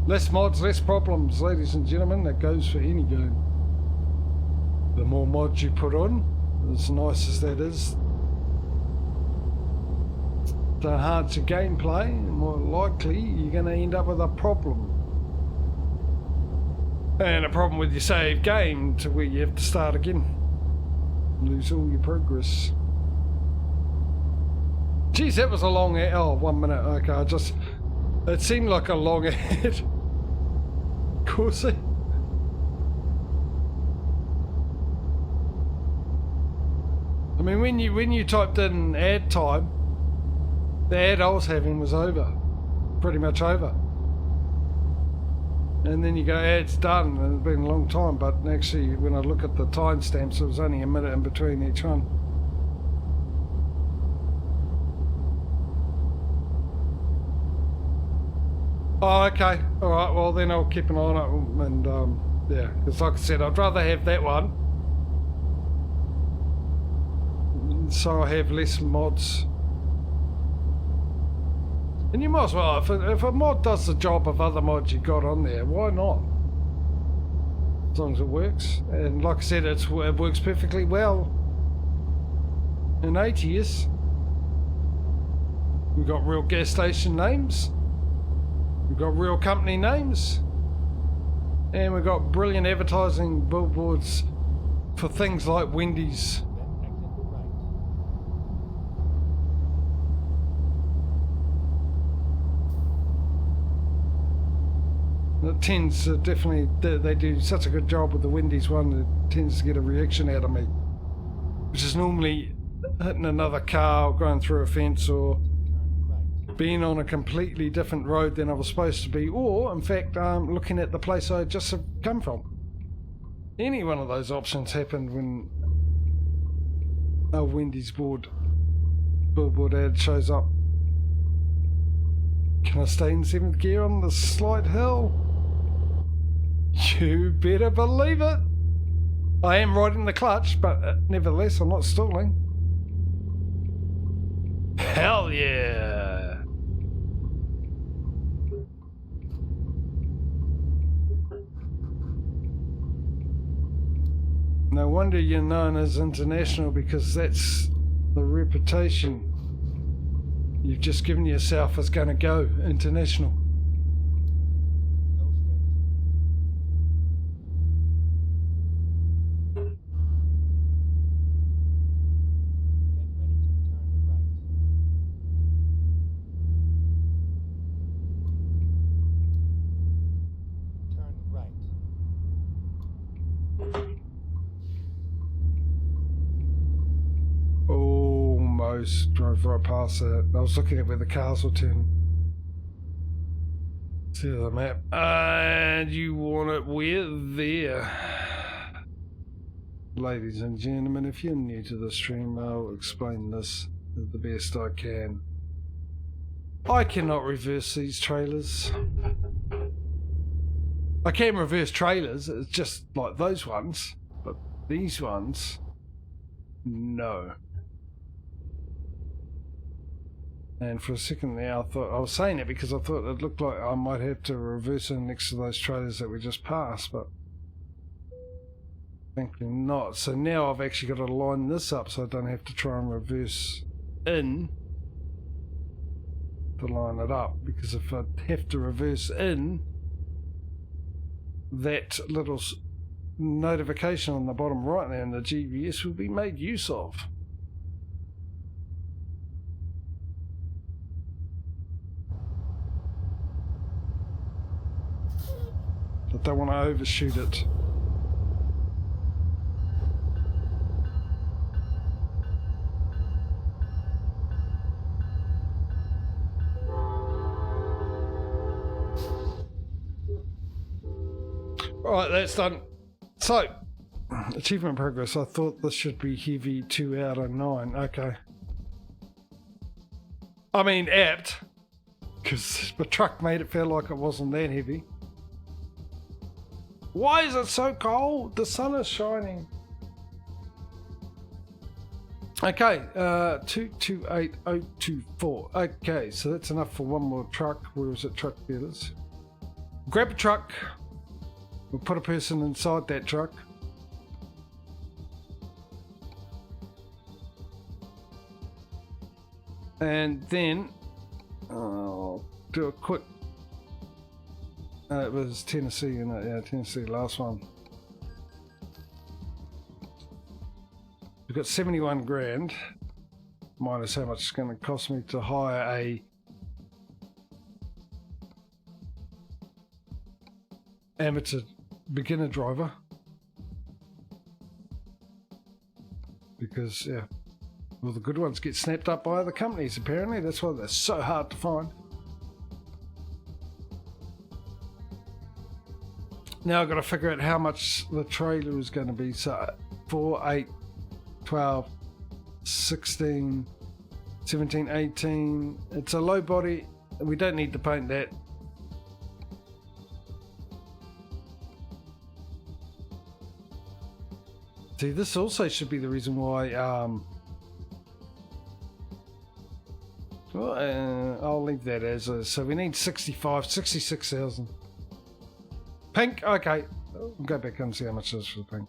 Less mods, less problems, ladies and gentlemen. That goes for any game. The more mods you put on, as nice as that is, the harder your gameplay, the more likely you're going to end up with a problem. And a problem with your save game to where you have to start again. Lose all your progress. Geez, that was a long ad. Oh, 1 minute. Okay, it seemed like a long ad. Of course. I mean, when you typed in ad time, the ad I was having was over. Pretty much over. And then you go, ad's done, and it's been a long time, but actually when I look at the timestamps, it was only a minute in between each one. Oh, okay. Alright, well then I'll keep an eye on it, and yeah, because like I said, I'd rather have that one, so I have less mods. And you might as well, if a mod does the job of other mods you got on there, why not? As long as it works. And like I said, it works perfectly well in ATS. We've got real gas station names. We've got real company names. And we've got brilliant advertising billboards for things like Wendy's. It tends to definitely, they do such a good job with the Wendy's one, it tends to get a reaction out of me. Which is normally hitting another car or going through a fence or being on a completely different road than I was supposed to be, or in fact looking at the place I just have come from. Any one of those options happened when a Wendy's billboard ad shows up. Can I stay in 7th gear on the slight hill? You better believe it. I am riding the clutch, but nevertheless I'm not stalling. Hell yeah. No wonder you're known as international, because that's the reputation you've just given yourself as going to go international. Drove right past it. I was looking at where the cars were turning. See the map. And you want it where? There. Ladies and gentlemen, if you're new to the stream, I'll explain this the best I can. I cannot reverse these trailers. I can reverse trailers, it's just like those ones, but these ones, no. And for a second there, I thought, I was saying it because I thought it looked like I might have to reverse in next to those trailers that we just passed, but thankfully not. So now I've actually got to line this up so I don't have to try and reverse in to line it up, because if I have to reverse in, that little notification on the bottom right there in the GVS will be made use of. I don't want to overshoot it. Alright, that's done. So, achievement progress. I thought this should be heavy 2 out of 9. Okay. I mean, apt. Because the truck made it feel like it wasn't that heavy. Why is it so cold? The sun is shining. Okay, 228024. Okay, so that's enough for one more truck. Where is it? Truck dealers. grab a truck. We'll put a person inside that truck. And then I'll do a quick. It was Tennessee, yeah, Tennessee, last one. We've got 71 grand, minus how much it's going to cost me to hire a amateur beginner driver. Because, yeah, well, the good ones get snapped up by other companies, apparently. That's why they're so hard to find. Now I've got to figure out how much the trailer is going to be. So 4, 8, 12, 16, 17, 18. It's a low body. We don't need to paint that. See, this also should be the reason why I'll leave that as is. So we need 66,000. Pink, okay. We'll go back and see how much it is for the pink.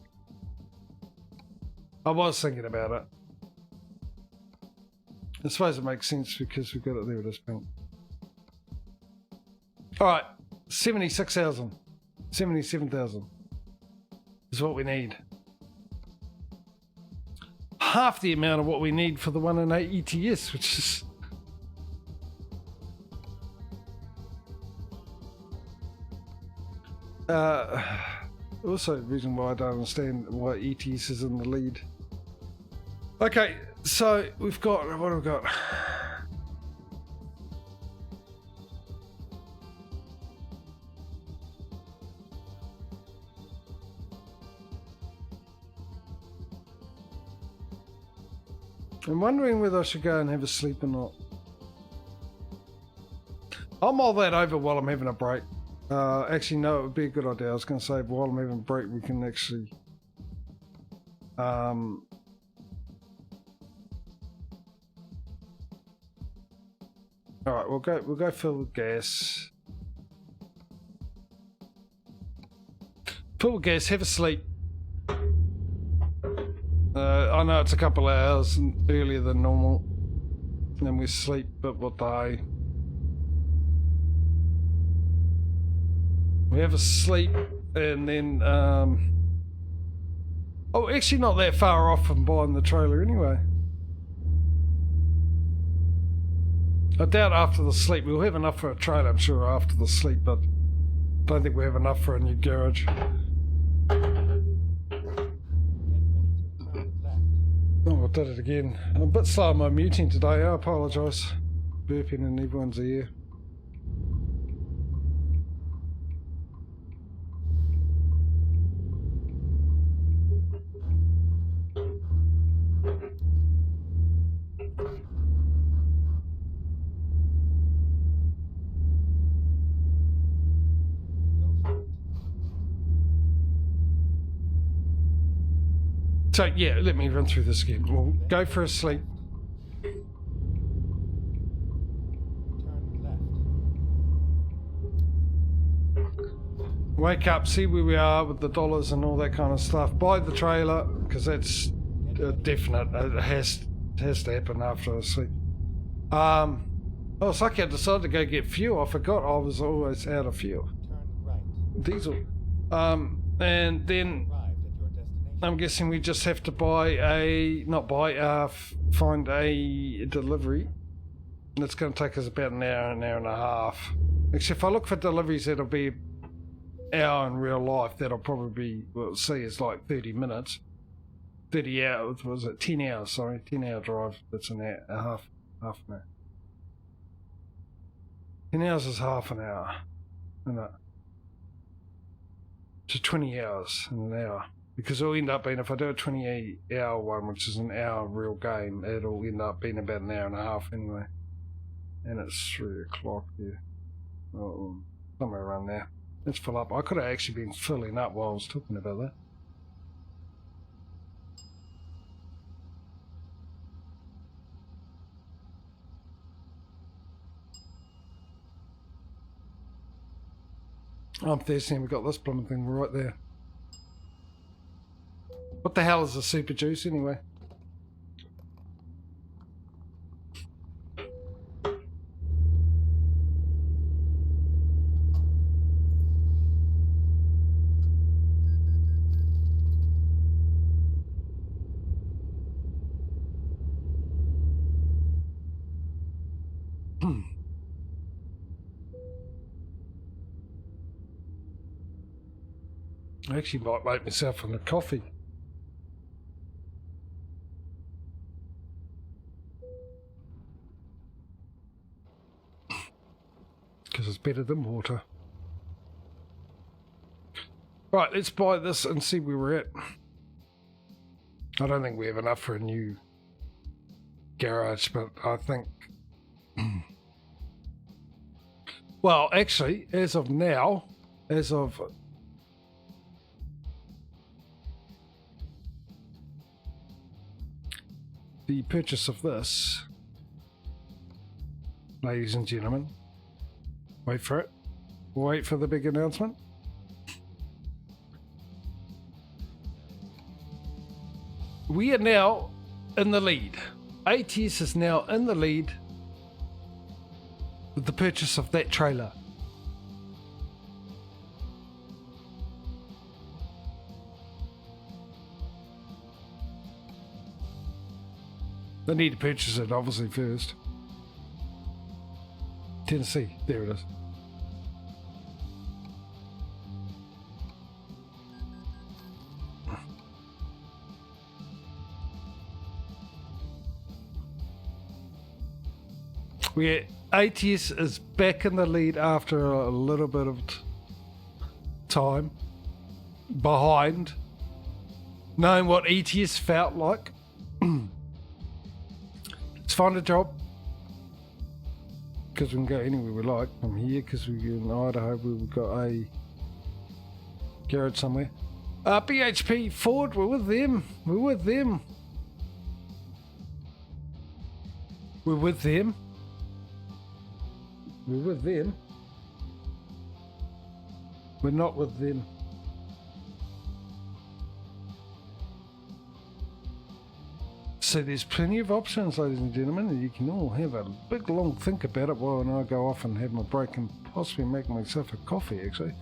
I was thinking about it. I suppose it makes sense because we've got it there with this pink. Alright, 76,000. 77,000 is what we need. Half the amount of what we need for the 1.8 ATS, which is... also the reason why I don't understand why ETS is in the lead. Okay, so we've got, what have we got? I'm wondering whether I should go and have a sleep or not. I'll mull that over while I'm having a break. Actually, no, it would be a good idea. I was going to say, while I'm having a break, we can actually... Alright, we'll go fill with gas. Fill with gas, have a sleep. I know it's a couple of hours earlier than normal. And we sleep, but we'll die. We have a sleep, and then, oh, actually not that far off from buying the trailer anyway. I doubt after the sleep, we'll have enough for a trailer, I'm sure, after the sleep, but don't think we have enough for a new garage. Oh, I did it again. I'm a bit slow on my muting today, I apologise. Burping in everyone's ear. So yeah, let me run through this again. We'll go for a sleep. Wake up, see where we are with the dollars and all that kind of stuff. Buy the trailer, because that's definite. It has to happen after a sleep. I was lucky I decided to go get fuel. I forgot I was always out of fuel. Diesel. And then I'm guessing we just have to find a delivery. And it's going to take us about an hour and a half. Actually, if I look for deliveries, that'll be an hour in real life. That'll probably be, we'll see, it's like 30 minutes. 30 hours, was it? 10 hours, sorry. 10 hour drive. That's an hour, half an hour. 10 hours is half an hour. Isn't it? So 20 hours in an hour. Because it'll end up being, if I do a 28-hour one, which is an hour real game, it'll end up being about an hour and a half anyway. And it's 3 o'clock there. Oh, somewhere around there. Let's fill up. I could have actually been filling up while I was talking about that. I'm thirsty and we've got this blooming thing right there. What the hell is a super juice anyway? I actually might make myself a coffee. Because it's better than water. Right, let's buy this and see where we're at. I don't think we have enough for a new garage, but I think... Well, actually, as of now, as of... the purchase of this, ladies and gentlemen, wait for it. Wait for the big announcement. We are now in the lead. ATS is now in the lead with the purchase of that trailer. They need to purchase it, obviously, first. Tennessee, there it is. ATS is back in the lead after a little bit of time behind, knowing what ATS felt like. Let's find a job, because we can go anywhere we like from here, because we're in Idaho. We've got a garage somewhere. BHP Ford, we're with them. We're with them. We're with them. We're with them. We're not with them. So there's plenty of options, ladies and gentlemen, and you can all have a big long think about it while I go off and have my break and possibly make myself a coffee, actually.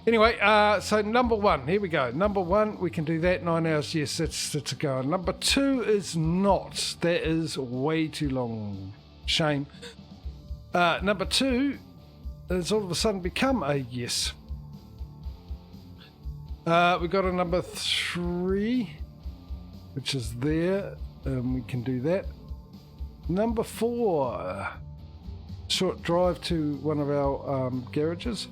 Anyway, so number one, here we go. Number one, we can do that, 9 hours, yes, that's a go. Number two is not. That is way too long. Shame. Number two has all of a sudden become a yes. We've got a number three, which is there. We can do that. Number four, short drive to one of our garages.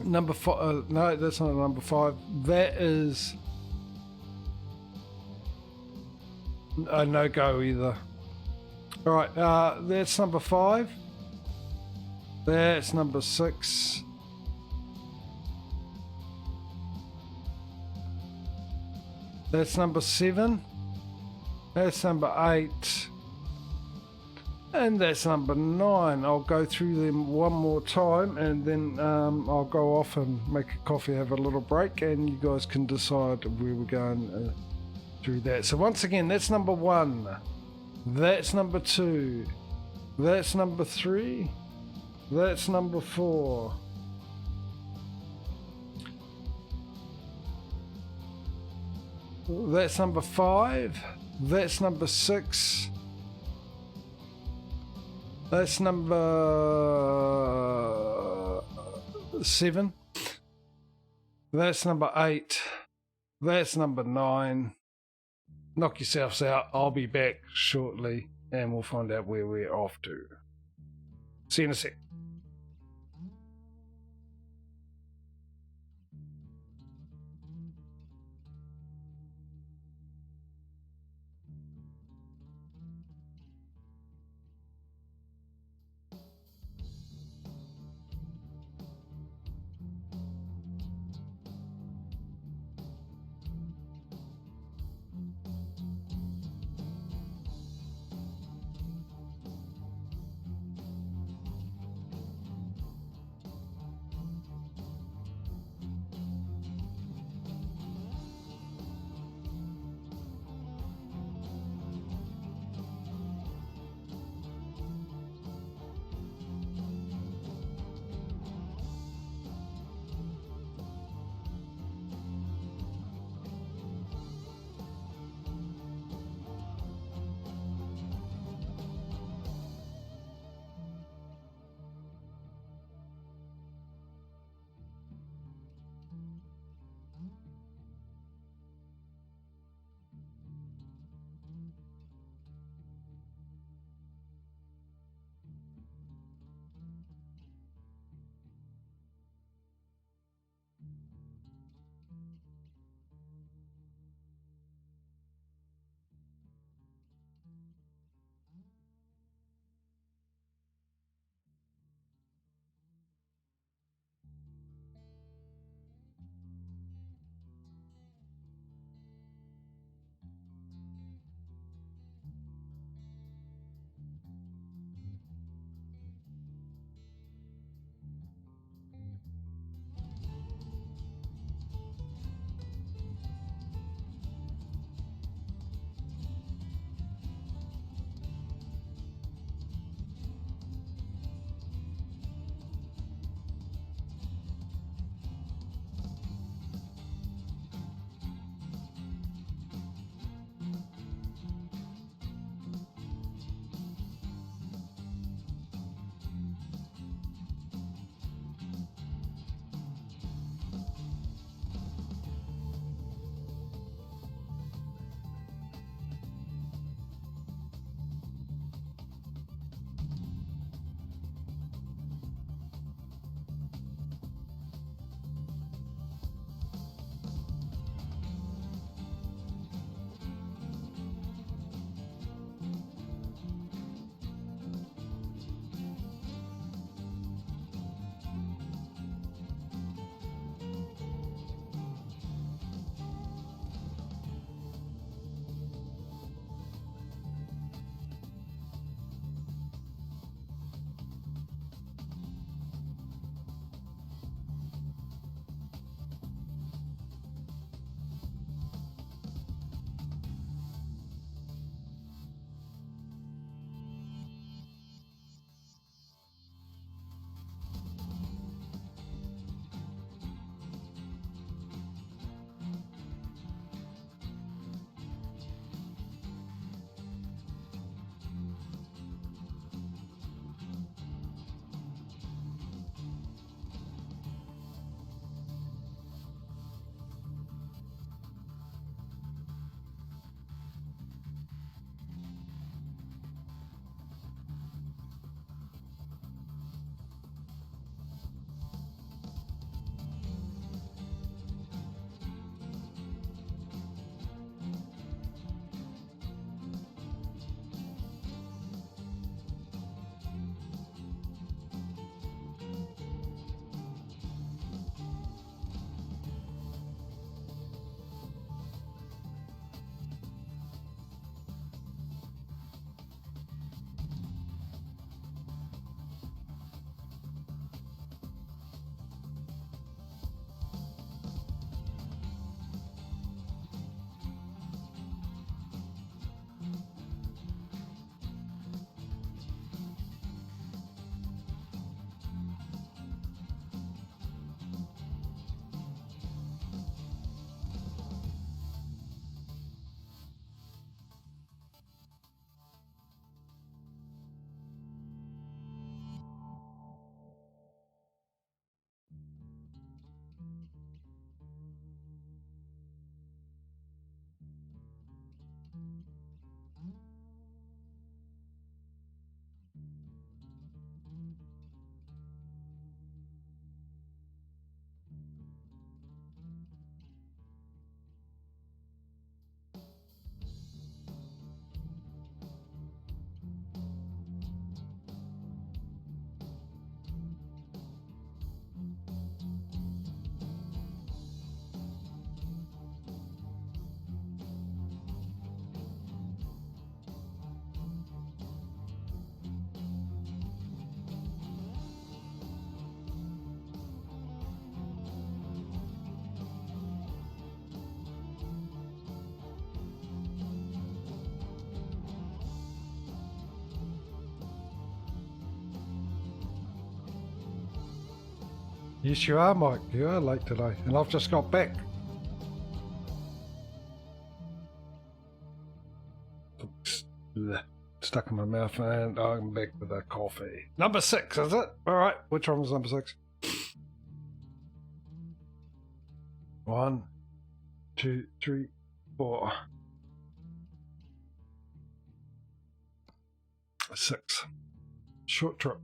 Number five, no, that's not number five. That is a no-go either. All right, that's number five. That's number six. That's number seven. That's number eight. And that's number nine. I'll go through them one more time and then I'll go off and make a coffee, have a little break, and you guys can decide where we're going through that. So once again, that's number one. That's number two. That's number three. That's number four. That's number five. That's number six. That's number seven. That's number eight. That's number nine. Knock yourselves out. I'll be back shortly and we'll find out where we're off to. See you in a sec. Yes, you are, Mike. You are late today, and I've just got back. Stuck in my mouth, and I'm back with a coffee. Number 6, is it? All right. Which one was number 6? 1, 2, 3, 4, 6. Short trip.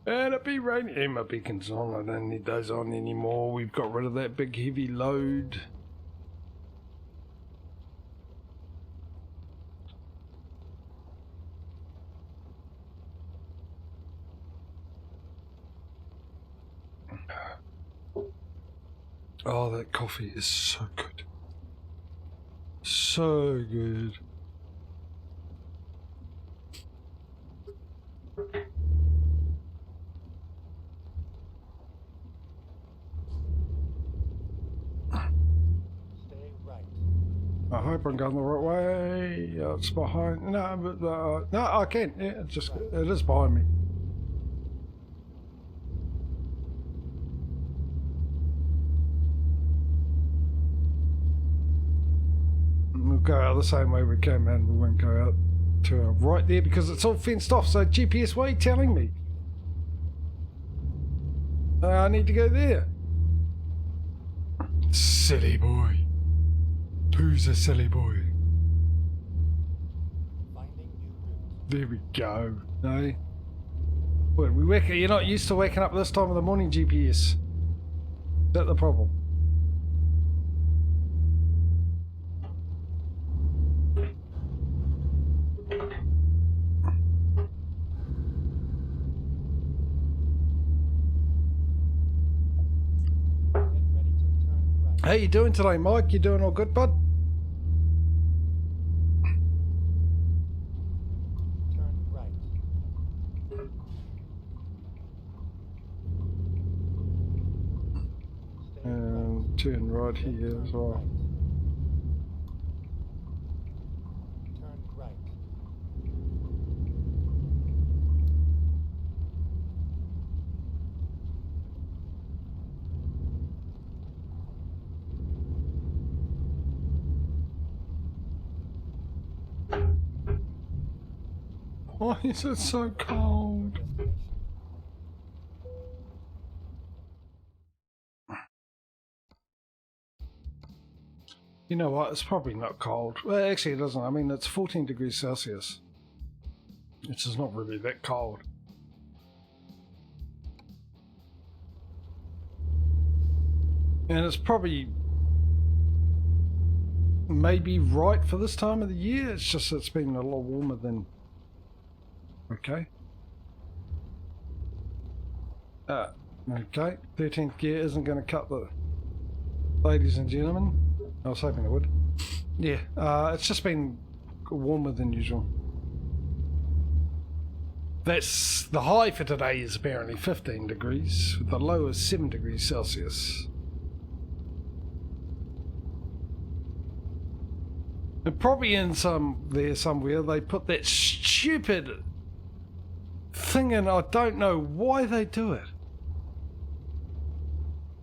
And it be raining. Yeah, my beacon's on. I don't need those on anymore. We've got rid of that big heavy load. Oh, that coffee is so good. So good. Stay right. I hope I'm going the right way. It's behind. No, but no, I can't. Yeah, it is behind me. We'll go out the same way we came in. We won't go out to our right there because it's all fenced off. So GPS, what are you telling me? I need to go there. Silly boy. Who's a silly boy? Finding new route. There we go. No. What, you're not used to waking up this time of the morning, GPS. Is that the problem? Get ready to turn right. How you doing today, Mike? You doing all good, bud? Turn right. Stay right. Turn right Then here turn as well. right. Turn right. Why is it so cold? Destination. You know what? It's probably not cold. Well, actually, it doesn't. I mean, it's 14 degrees Celsius. Which is not really that cold. And it's probably maybe right for this time of the year. It's just it's been a lot warmer than... Okay. Okay. 13th gear isn't going to cut the... Ladies and gentlemen. I was hoping it would. Yeah, it's just been warmer than usual. That's the high for today is apparently 15 degrees. The low is 7 degrees Celsius. And probably in somewhere they put that stupid thing in. I don't know why they do it.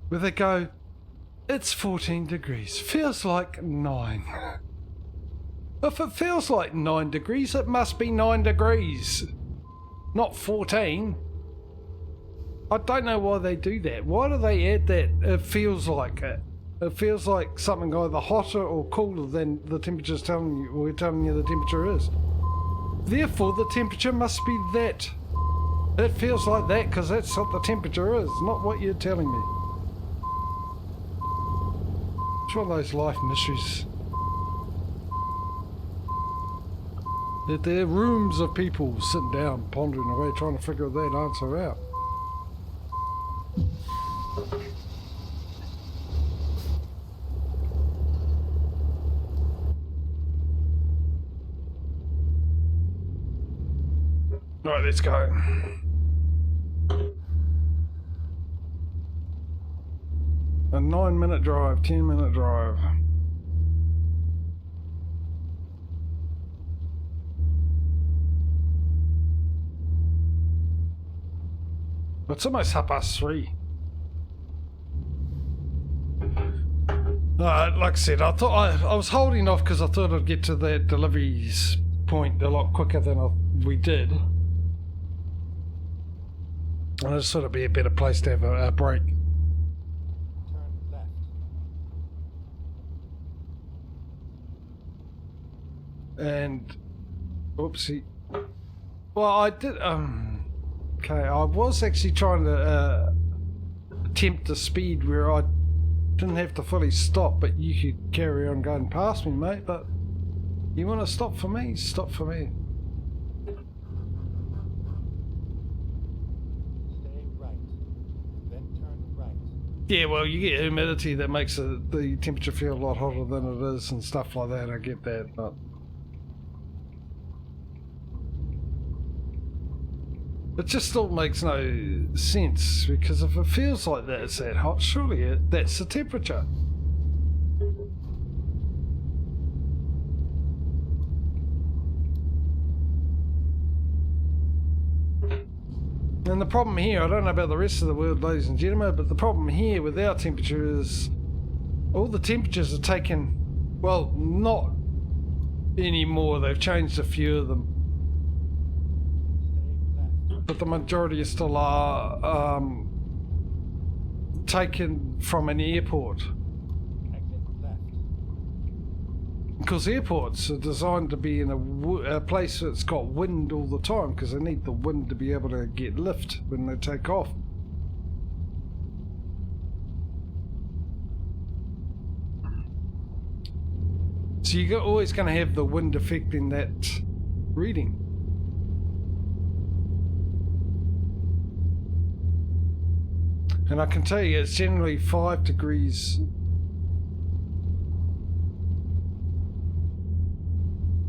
Where they go, it's 14 degrees. Feels like 9. If it feels like 9 degrees, it must be 9 degrees. Not 14. I don't know why they do that. Why do they add that? It feels like it. It feels like something either hotter or cooler than the temperature's telling you, or we're telling you the temperature is. Therefore, the temperature must be that. It feels like that because that's what the temperature is, not what you're telling me. It's one of those life mysteries. There are rooms of people sitting down, pondering away, trying to figure that answer out. Right, let's go. A 9-minute drive, 10-minute drive. It's almost 3:30. Like I said, I thought I was holding off because I thought I'd get to that deliveries point a lot quicker than we did. And I just thought it'd be a better place to have a break. Turn left. And oopsie. Well, I did Okay, I was actually trying to attempt a speed where I didn't have to fully stop, but you could carry on going past me, mate. But you want to stop for me? Stop for me. Stay right, then turn right. Yeah, well, you get humidity that makes the temperature feel a lot hotter than it is and stuff like that. I get that, but it just still makes no sense, because if it feels like that it's that hot, surely that's the temperature. And the problem here, I don't know about the rest of the world, ladies and gentlemen, but the problem here with our temperature is all the temperatures are taken, well, not anymore, they've changed a few of them, but the majority still are taken from an airport. Because airports are designed to be in a place that's got wind all the time, because they need the wind to be able to get lift when they take off. So you're always going to have the wind affecting that reading. And I can tell you it's generally 5 degrees.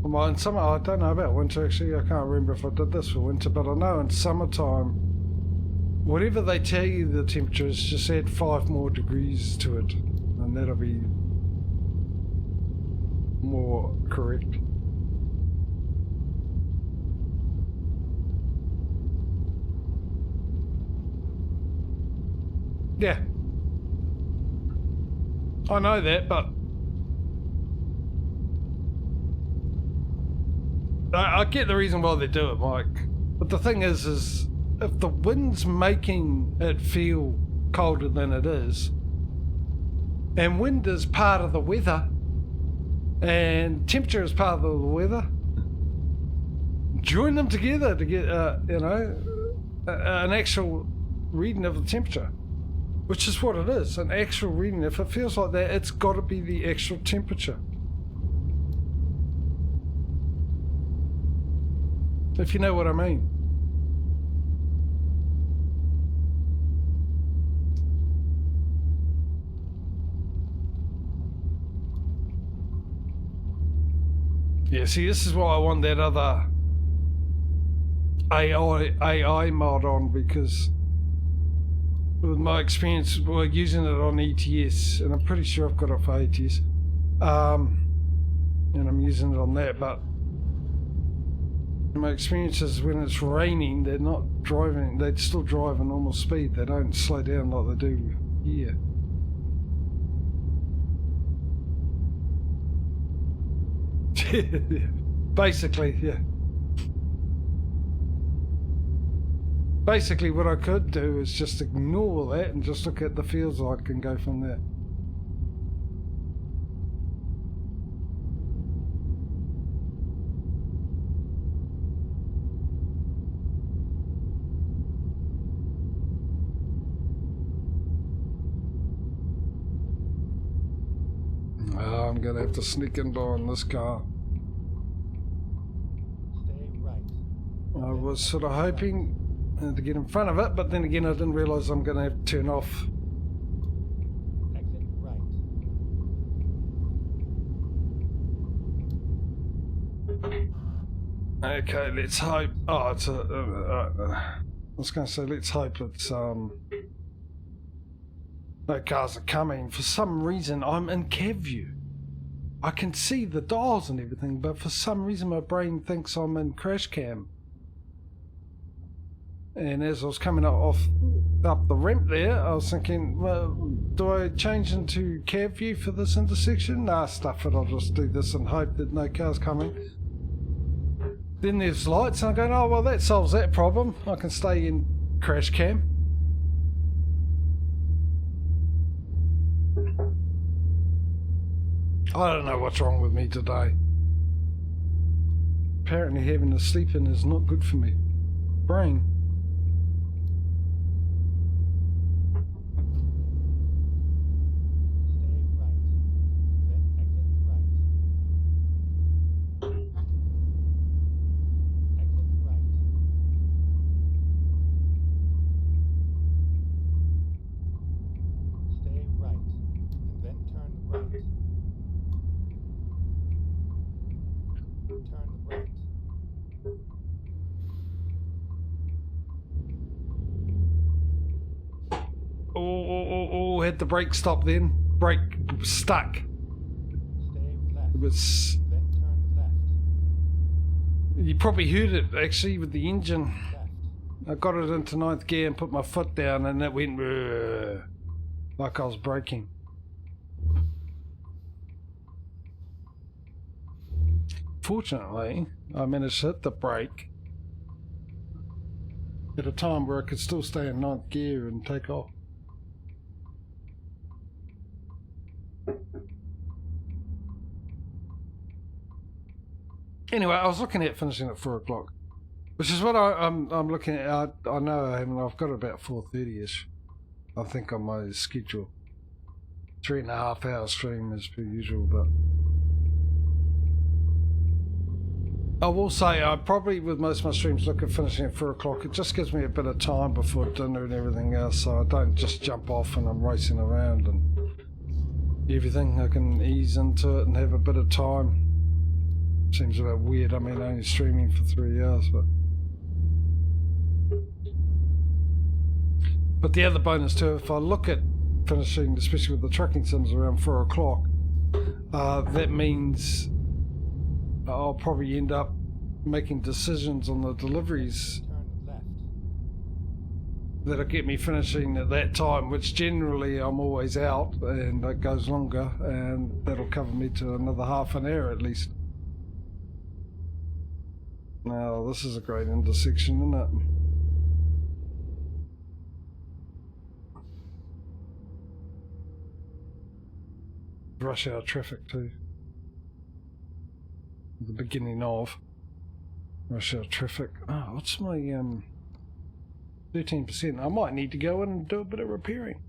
Well, in summer, I don't know about winter actually, I can't remember if I did this for winter, but I know in summertime, whatever they tell you the temperature is, just add 5 more degrees to it, and that'll be more correct. Yeah, I know that, but I get the reason why they do it, Mike. But the thing is if the wind's making it feel colder than it is, and wind is part of the weather, and temperature is part of the weather, join them together to get, an actual reading of the temperature. Which is what it is, an actual reading. If it feels like that, it's got to be the actual temperature. If you know what I mean. Yeah, see, this is why I want that other AI mod on, because with my experience, we're using it on ETS, and I'm pretty sure I've got it for ATS, and I'm using it on that, but my experience is when it's raining, they're not driving, they still drive at normal speed, they don't slow down like they do here. Basically, yeah. Basically, what I could do is just ignore that and just look at the feels like and go from there. I'm going to have to sneak in behind this car. Stay right. I was sort of hoping to get in front of it, but then again I didn't realise I'm going to have to turn off. Exit right. Okay, let's hope. Oh, it's I was going to say, let's hope it's no cars are coming. For some reason, I'm in cab view. I can see the dials and everything, but for some reason my brain thinks I'm in crash cam. And as I was coming up the ramp there, I was thinking, well, do I change into cab view for this intersection? Nah, stuff it, I'll just do this and hope that no cars coming. Then there's lights, and I'm going, oh, well, that solves that problem. I can stay in crash cam. I don't know what's wrong with me today. Apparently having a sleep in is not good for me. Brain. turn right. Oh, had the brake stop then. Brake stuck. Stay left. It was. Then turn left. You probably heard it actually with the engine. Left. I got it into ninth gear and put my foot down and it went like I was braking. Fortunately, I managed to hit the brake at a time where I could still stay in ninth gear and take off. Anyway, I was looking at finishing at 4 o'clock, which is what I'm looking at. I know I've got about 4:30ish, I think, on my schedule. 3.5 hour stream as per usual, but I will say I probably, with most of my streams, look at finishing at 4 o'clock. It just gives me a bit of time before dinner and everything else, so I don't just jump off and I'm racing around and everything. I can ease into it and have a bit of time. Seems a bit weird, I mean, only streaming for 3 hours, but the other bonus too, if I look at finishing, especially with the trucking sims, around 4 o'clock, that means I'll probably end up making decisions on the deliveries Turn left. that'll get me finishing at that time, which generally I'm always out and it goes longer, and that'll cover me to another half an hour at least. Now this is a great intersection, isn't it? Rush hour traffic too. The beginning of rush hour traffic. Oh, what's my 13%? I might need to go in and do a bit of repairing.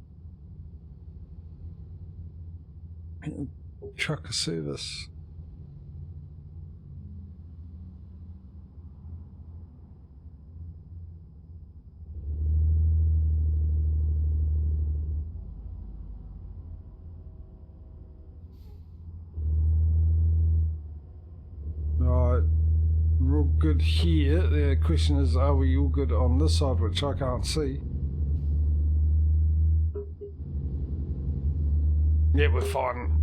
Trucker service. Right, real good here. The question is, are we all good on this side, which I can't see? Yeah, we're fine.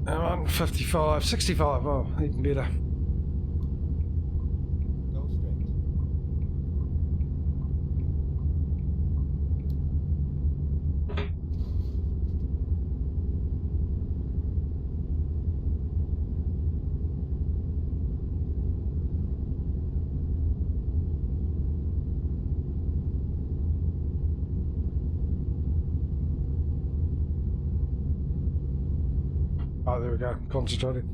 I'm on 55, 65, oh, even better. Go straight. Oh, there we go, concentrating.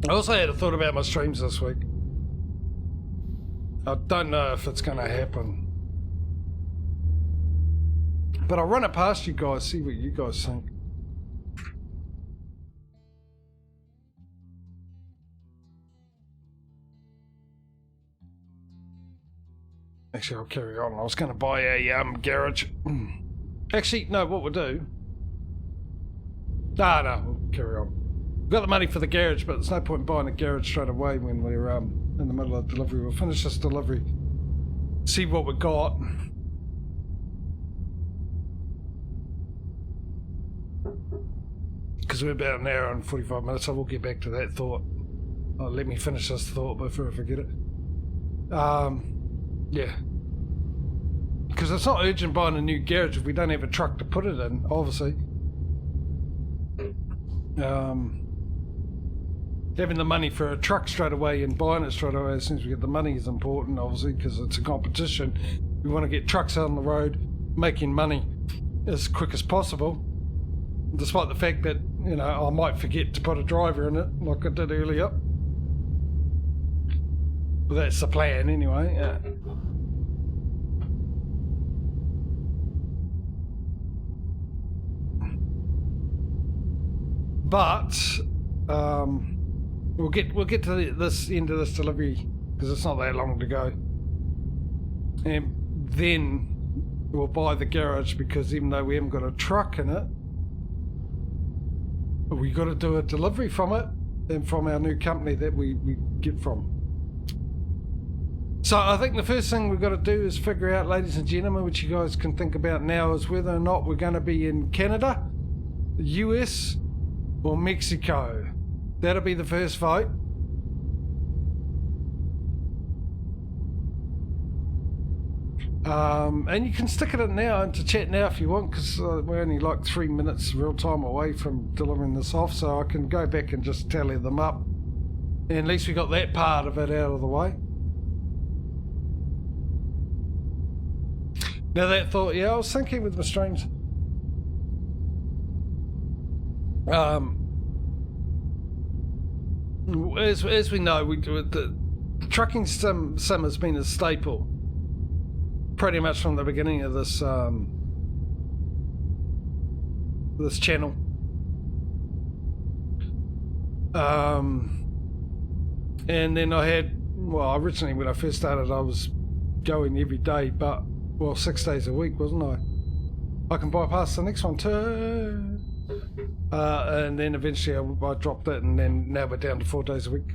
I also had a thought about my streams this week. I don't know if it's going to happen, but I'll run it past you guys, see what you guys think. Actually, I'll carry on. I was going to buy a garage. Actually, no, what we'll do... No, we'll carry on. We've got the money for the garage, but there's no point in buying a garage straight away when we're in the middle of delivery. We'll finish this delivery, see what we got. Because we're about an hour and 45 minutes, I will get back to that thought. Let me finish this thought before I forget it. Yeah. Because it's not urgent buying a new garage if we don't have a truck to put it in, obviously. Having the money for a truck straight away and buying it straight away as soon as we get the money is important, obviously, because it's a competition. We want to get trucks out on the road, making money, as quick as possible, despite the fact that, you know, I might forget to put a driver in it like I did earlier. But that's the plan anyway. Yeah. But we'll get to this end of this delivery because it's not that long to go, and then we'll buy the garage, because even though we haven't got a truck in it, we got to do a delivery from it and from our new company that we get from. So I think the first thing we've got to do is figure out, ladies and gentlemen, which you guys can think about now, is whether or not we're going to be in Canada, the US, or Mexico. That'll be the first vote. And you can stick it in now into chat now if you want, because we're only like 3 minutes real time away from delivering this off, so I can go back and just tally them up, and at least we got that part of it out of the way. Now that thought, yeah, I was thinking with my streams, as we know, the trucking sim has been a staple pretty much from the beginning of this this channel. And then I had, well, originally when I first started, I was going every day, but, well, 6 days a week, wasn't I? I can bypass the next one too. And then eventually I dropped it, and then now we're down to 4 days a week.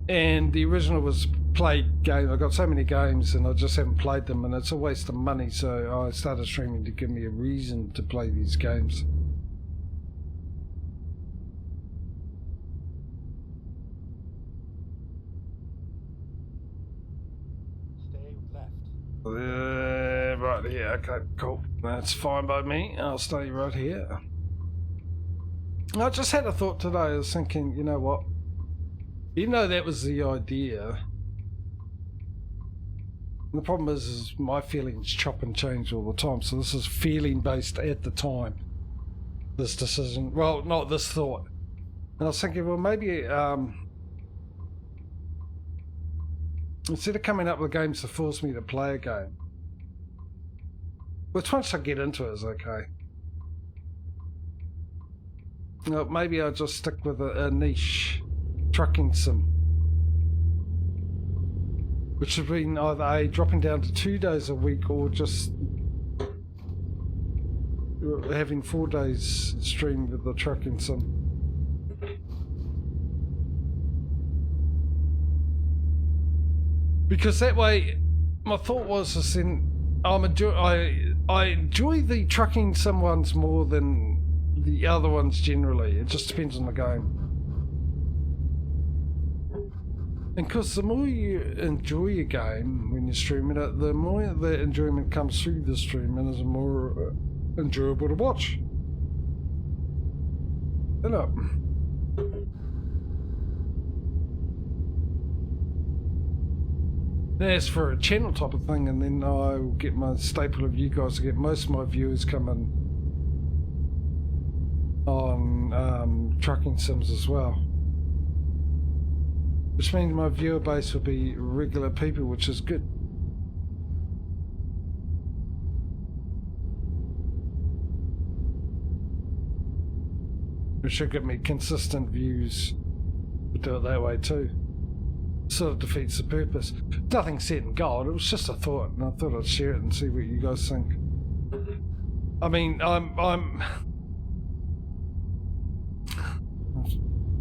And the original was played game. I got so many games and I just haven't played them, and it's a waste of money, so I started streaming to give me a reason to play these games. Stay left. Right here, okay, cool. That's fine by me. I'll stay right here. I just had a thought today. I was thinking, you know what? Even though that was the idea, the problem is my feelings chop and change all the time. So this is feeling based at the time, this decision. Well, not this thought. And I was thinking, well, maybe instead of coming up with games to force me to play a game, which once I get into it is okay, well, maybe I'll just stick with a niche trucking sim, which has been either dropping down to 2 days a week, or just having 4 days streamed with the trucking sim. Because that way, my thought was this: then I enjoy the trucking sim ones more than the other ones generally. It just depends on the game. And because the more you enjoy a game when you're streaming it, the more the enjoyment comes through the stream, and is more enjoyable to watch. You know. As for a channel type of thing, and then I will get my staple of you guys to get most of my viewers coming on trucking sims as well. Which means my viewer base will be regular people, which is good. Which should give me consistent views. We'll do it that way too. Sort of defeats the purpose. Nothing set in gold, it was just a thought, and I thought I'd share it and see what you guys think. I mean, I'm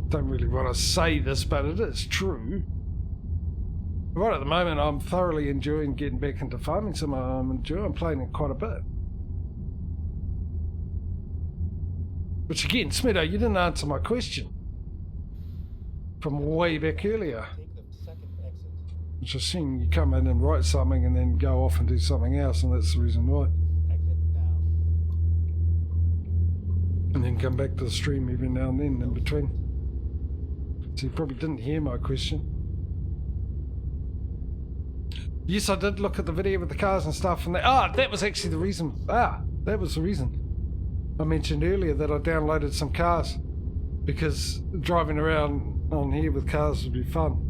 don't really want to say this, but it is true. Right at the moment, I'm thoroughly enjoying getting back into farming. So I'm enjoying playing it quite a bit. Which again, Smitto, you didn't answer my question from way back earlier. Take the second exit. Which is seeing you come in and write something and then go off and do something else, and that's the reason why. Exit now. And then come back to the stream every now and then in between. So you probably didn't hear my question. Yes, I did look at the video with the cars and stuff, and that was actually the reason. That was the reason. I mentioned earlier that I downloaded some cars because driving around on here with cars would be fun.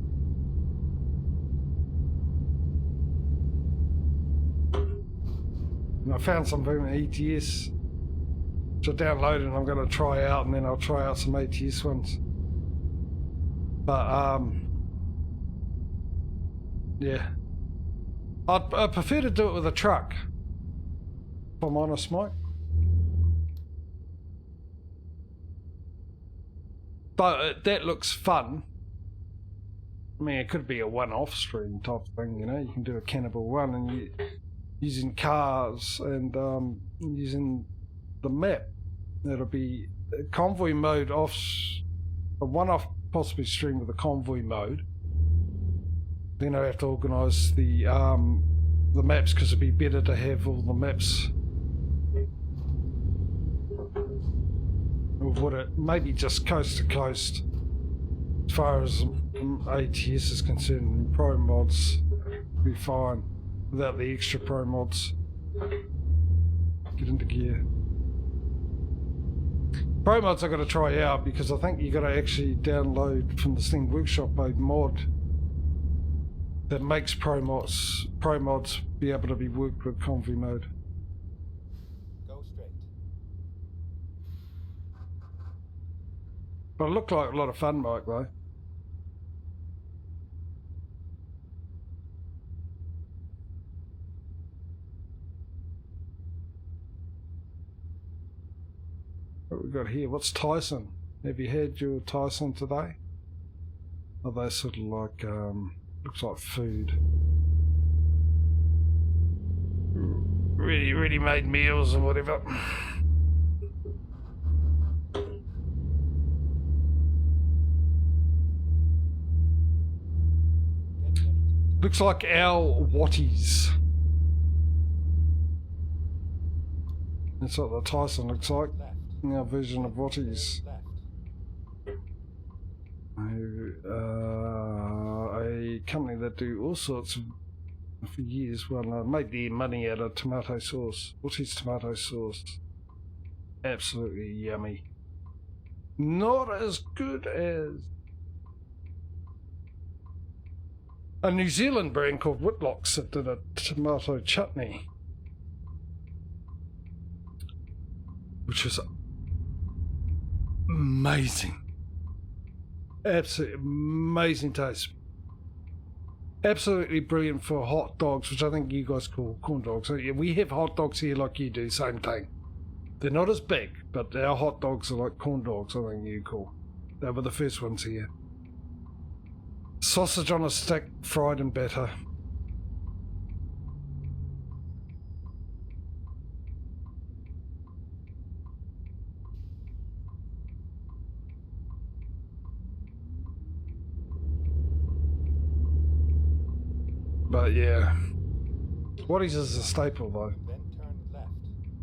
And I found some from ATS, which I downloaded and I'm going to try out, and then I'll try out some ATS ones. But, yeah. I prefer to do it with a truck, if I'm honest, Mike. But that looks fun. I mean, it could be a one-off stream type thing, you know. You can do a Cannibal one and using cars and using the map. That'll be a convoy mode a one-off possibly stream with a convoy mode. Then I have to organise the maps because it'd be better to have all the maps. Or would it maybe just coast to coast as far as ATS is concerned? Pro mods would be fine without the extra pro mods. Get into gear. Pro mods I've got to try out because I think you got to actually download from the Steam Workshop a mod that makes pro mods be able to be worked with convoy mode. Go straight. But it looked like a lot of fun, Mike, though. What we got here? What's Tyson? Have you had your Tyson today? Are they sort of like, looks like food. Ready-made meals or whatever. Looks like our Watties. That's what the Tyson looks like. Our version of Watties. A company that do all sorts of, for years, made their money out of tomato sauce. Watties tomato sauce. Absolutely yummy. Not as good as a New Zealand brand called Whitlock's that did a tomato chutney, which was amazing. Absolutely amazing taste. Absolutely brilliant for hot dogs, which I think you guys call corn dogs. So, yeah, we have hot dogs here like you do, same thing. They're not as big, but our hot dogs are like corn dogs, I think you call. They were the first ones here. Sausage on a stick, fried in batter. But yeah, Watties is a staple though. Then turn left.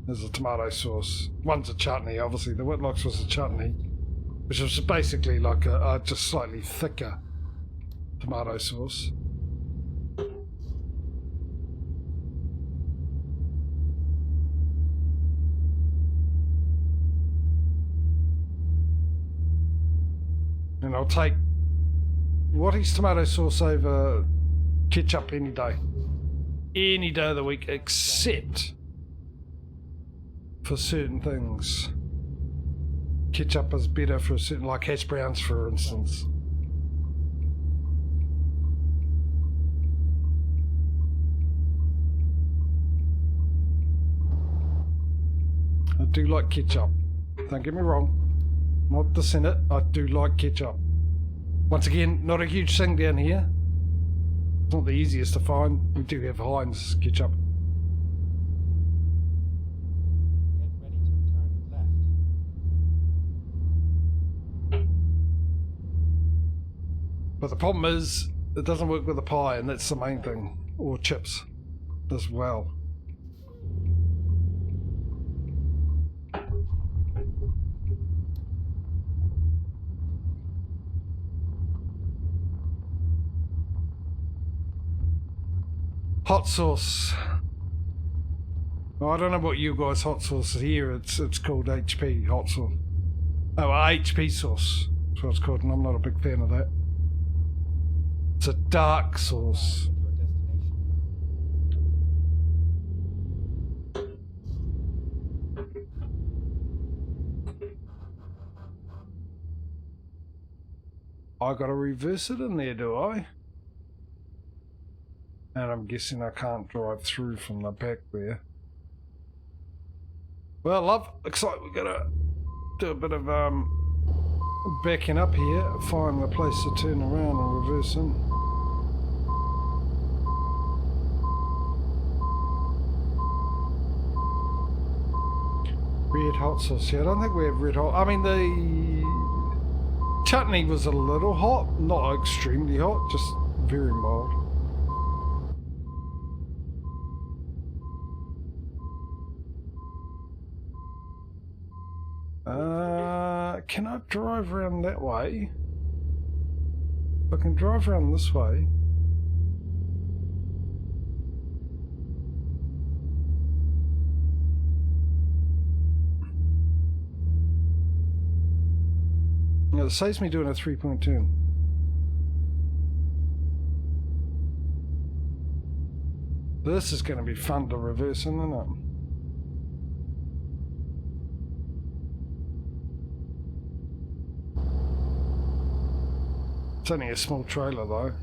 There's a tomato sauce. One's a chutney, obviously. The Whitlock's was a chutney, which was basically like a just slightly thicker tomato sauce. And I'll take Watties tomato sauce over ketchup any day. Any day of the week, except for certain things. Ketchup is better for certain, like hash browns, for instance. I do like ketchup. Don't get me wrong. Not dissing it. I do like ketchup. Once again, not a huge thing down here. It's not the easiest to find. We do have Heinz ketchup. Get ready to turn left. But the problem is, it doesn't work with the pie, and that's the main thing. Or chips as well. Hot sauce. I don't know what you guys hot sauce here. It's called HP hot sauce. Oh, HP sauce. That's what it's called, and I'm not a big fan of that. It's a dark sauce. With your destination. I gotta reverse it in there, do I? And I'm guessing I can't drive through from the back there. Well, looks like we're gonna do a bit of backing up here, find the place to turn around and reverse in. Red hot sauce. Yeah, I don't think we have red hot. I mean, the chutney was a little hot, not extremely hot, just very mild. Can I drive around that way? I can drive around this way. Now it saves me doing a 3.2. This is going to be fun to reverse in, isn't it? It's only a small trailer though.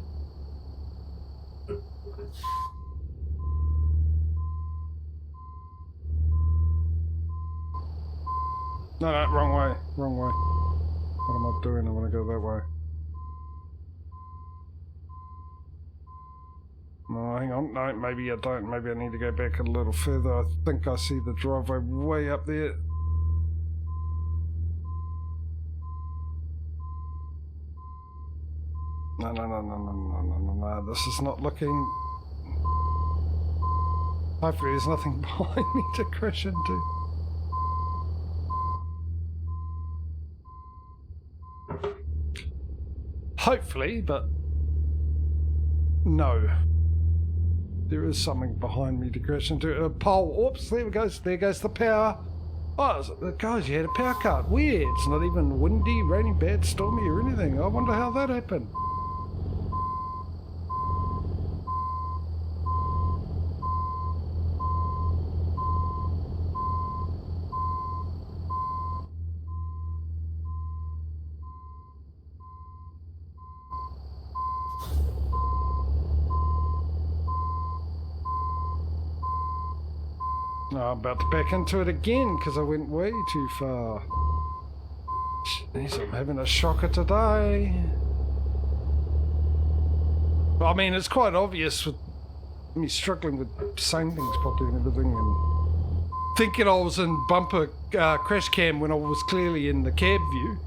No, wrong way, wrong way. What am I doing? I want to go that way. No, hang on. No, maybe I don't. Maybe I need to go back a little further. I think I see the driveway way up there. No. This is not looking... Hopefully there's nothing behind me to crash into. Hopefully, but... No. There is something behind me to crash into. A pole. Oops, there it goes. There goes the power. Oh, guys, you had a power cut. Weird. It's not even windy, rainy, bad, stormy or anything. I wonder how that happened. No, I'm about to back into it again because I went way too far. Jeez, I'm having a shocker today. I mean, it's quite obvious with me struggling with saying things properly and everything, and thinking I was in bumper crash cam when I was clearly in the cab view,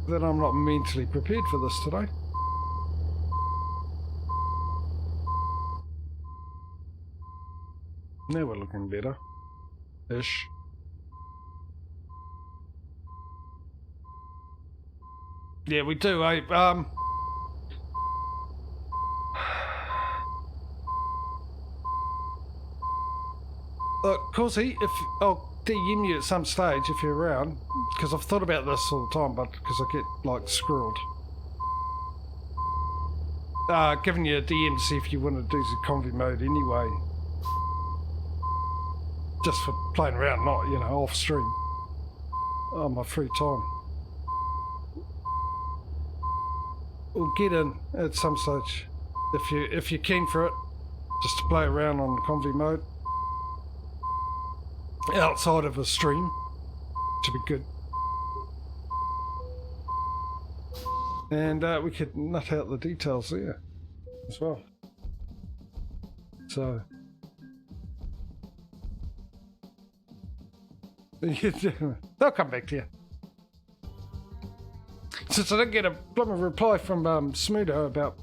that I'm not mentally prepared for this today. Now we're looking better. Ish. Yeah, we do, eh? Look, Causey, if I'll DM you at some stage if you're around, because I've thought about this all the time, but because I get, like, squirreled. Giving you a DM to see if you want to do some convy mode anyway. Just for playing around, not, you know, off stream. On my free time. We'll get in at some stage. If you're keen for it, just to play around on convy mode. Outside of a stream. To be good. And we could nut out the details there as well. So they'll come back to you. Since I didn't get a blooming reply from Smudo about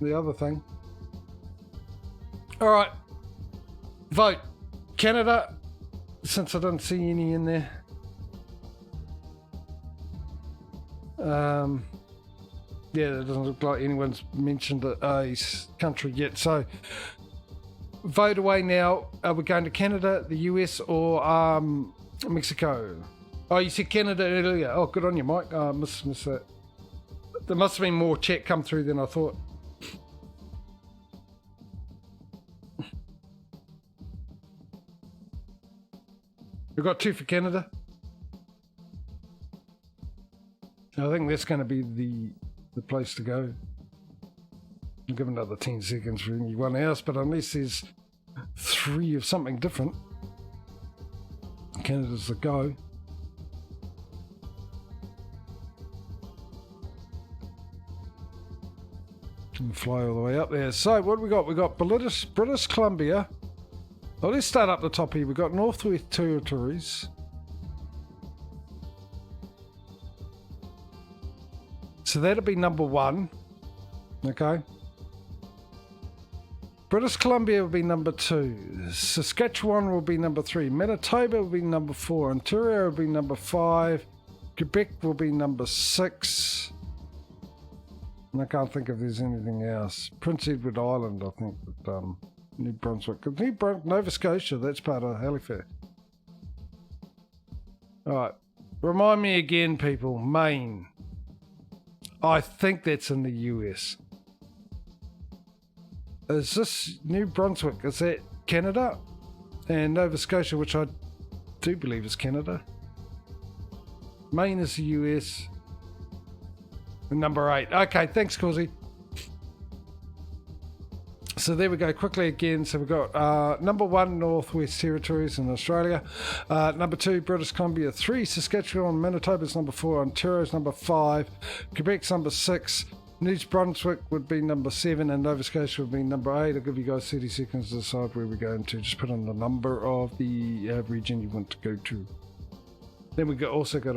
the other thing. Alright. Vote. Canada, since I didn't see any in there. Yeah, it doesn't look like anyone's mentioned a country yet. So, vote away now. Are we going to Canada, the US, or Mexico? Oh, you said Canada earlier. Oh, good on you, Mike. Miss that. There must have been more chat come through than I thought. We've got 2 for Canada. I think that's going to be the place to go. I'll give another 10 seconds for anyone else, but unless there's 3 of something different, Canada's the go. Can fly all the way up there. So what do we got? We got British Columbia. Oh, let's start up the top here. We've got Northwest Territories. So that'll be number 1. Okay. British Columbia will be number 2. Saskatchewan will be number 3. Manitoba will be number 4. Ontario will be number 5. Quebec will be number 6. And I can't think if there's anything else. Prince Edward Island, I think, but New Brunswick. Nova Scotia, that's part of Halifax. Alright. Remind me again, people. Maine. I think that's in the US. Is this New Brunswick? Is that Canada? And Nova Scotia, which I do believe is Canada. Maine is the US. And number 8. Okay, thanks, Causey. So there we go, quickly again. So we've got number 1, Northwest Territories in Australia. Number 2, British Columbia. 3, Saskatchewan. Manitoba's number 4. Ontario's number 5. Quebec's number 6. New Brunswick would be number 7. And Nova Scotia would be number 8. I'll give you guys 30 seconds to decide where we're going to. Just put in the number of the region you want to go to. Then we also got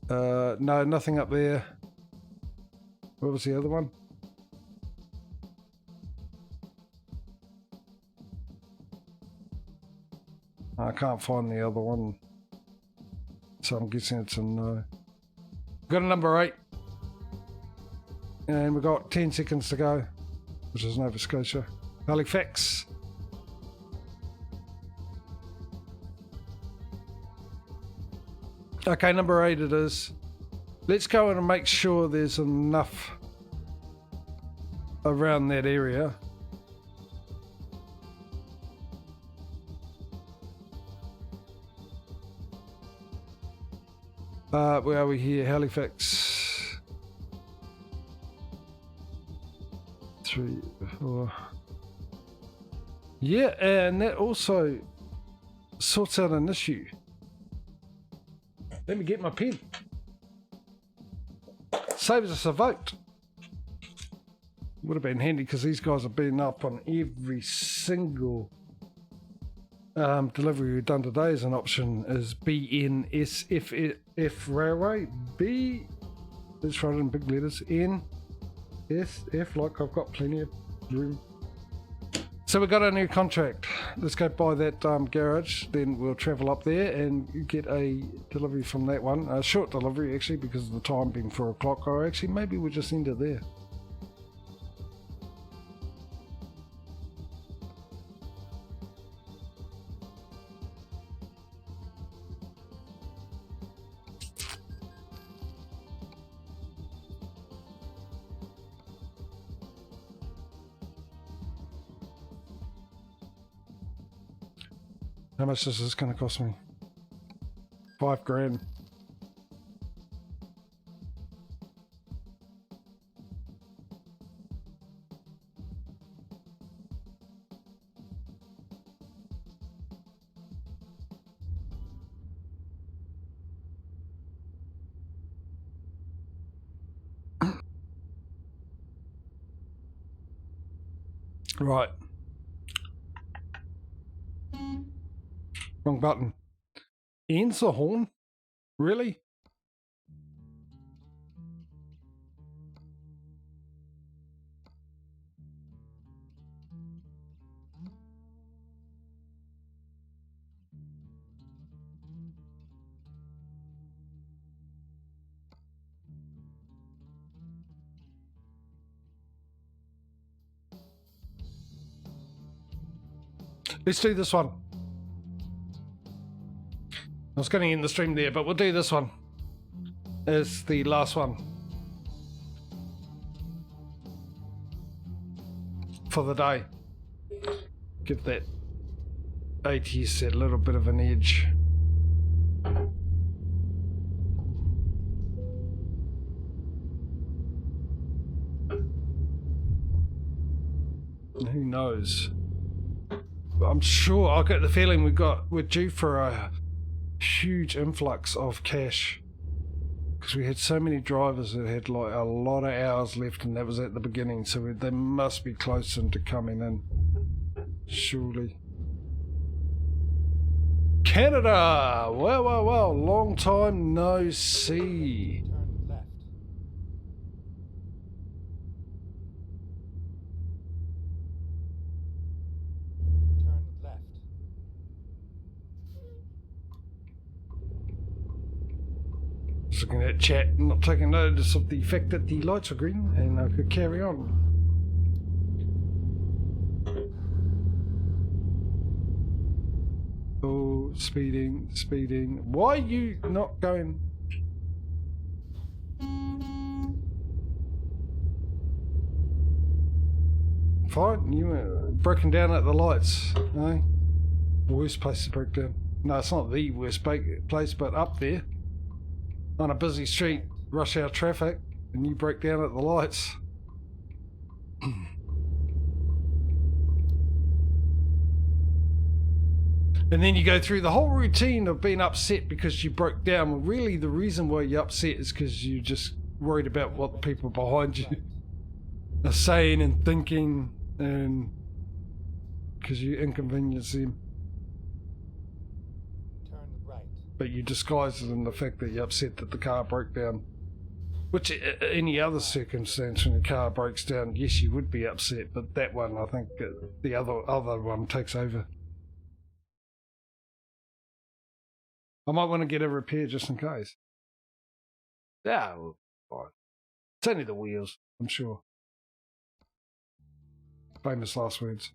no, nothing up there. What was the other one? I can't find the other one, so I'm guessing it's a no. Got a number 8, and we've got 10 seconds to go, which is Nova Scotia. Halifax. Okay, number 8 it is. Let's go in and make sure there's enough around that area. Where are we here? Halifax. 3, 4. Yeah, and that also sorts out an issue. Let me get my pen. Saves us a vote. Would have been handy because these guys have been up on every single delivery we've done today. As an option is BNSFF Railway. B, let's write it in big letters. NSF, like I've got plenty of room. So we got a new contract. Let's go by that garage, then we'll travel up there and get a delivery from that one. A short delivery actually, because of the time being 4 o'clock, or actually maybe we'll just end it there. How much is this going to cost me? $5,000. Right. Wrong button. Ends the horn? Really? Let's do this one. I was going to end the stream there, but we'll do this one. It's the last one for the day. Give that ATS that little bit of an edge. Who knows? I'm sure, I get the feeling we're due for a huge influx of cash, because we had so many drivers that had like a lot of hours left, and that was at the beginning, so they must be close into coming in, surely. Canada! Well, long time no see. Turn left. Turn left. Just looking at chat, not taking notice of the fact that the lights are green, and I could carry on. Oh, speeding. Why are you not going? Fine, you were broken down at the lights, no? Worst place to break down. No, it's not the worst place, but up there. On a busy street, rush hour traffic, and you break down at the lights. And then you go through the whole routine of being upset because you broke down. Well, really, the reason why you're upset is because you're just worried about what the people behind you are saying and thinking, and because you inconvenience them. Turn right. But you disguise it in the fact that you're upset that the car broke down. Which, any other circumstance when a car breaks down, yes, you would be upset. But that one, I think, the other one takes over. I might want to get a repair just in case. Yeah, well, fine. It's only the wheels, I'm sure. Famous last words.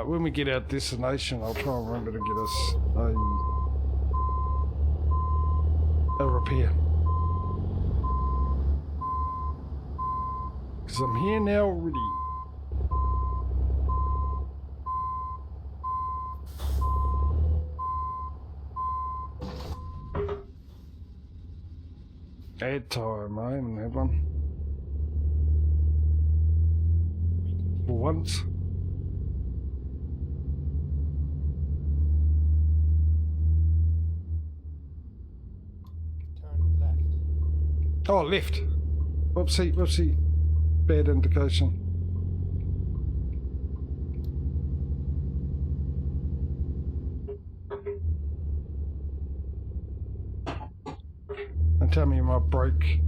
When we get our destination, I'll try and remember to get us a repair. Because I'm here now already. Add time, I haven't had one. For once. Turn left. Oh, left. Whoopsie. Bad indication. And tell me my brake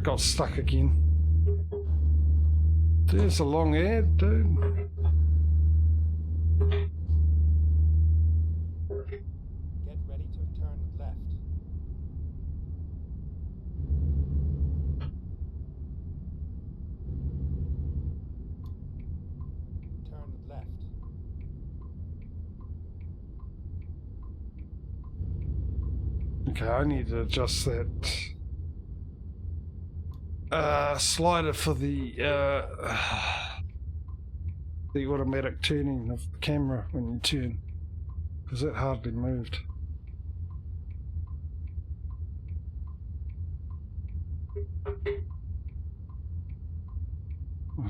got stuck again. There's a long ad, dude. Get ready to turn left. Turn left. Okay, I need to adjust that slider for the automatic turning of the camera when you turn, because it hardly moved.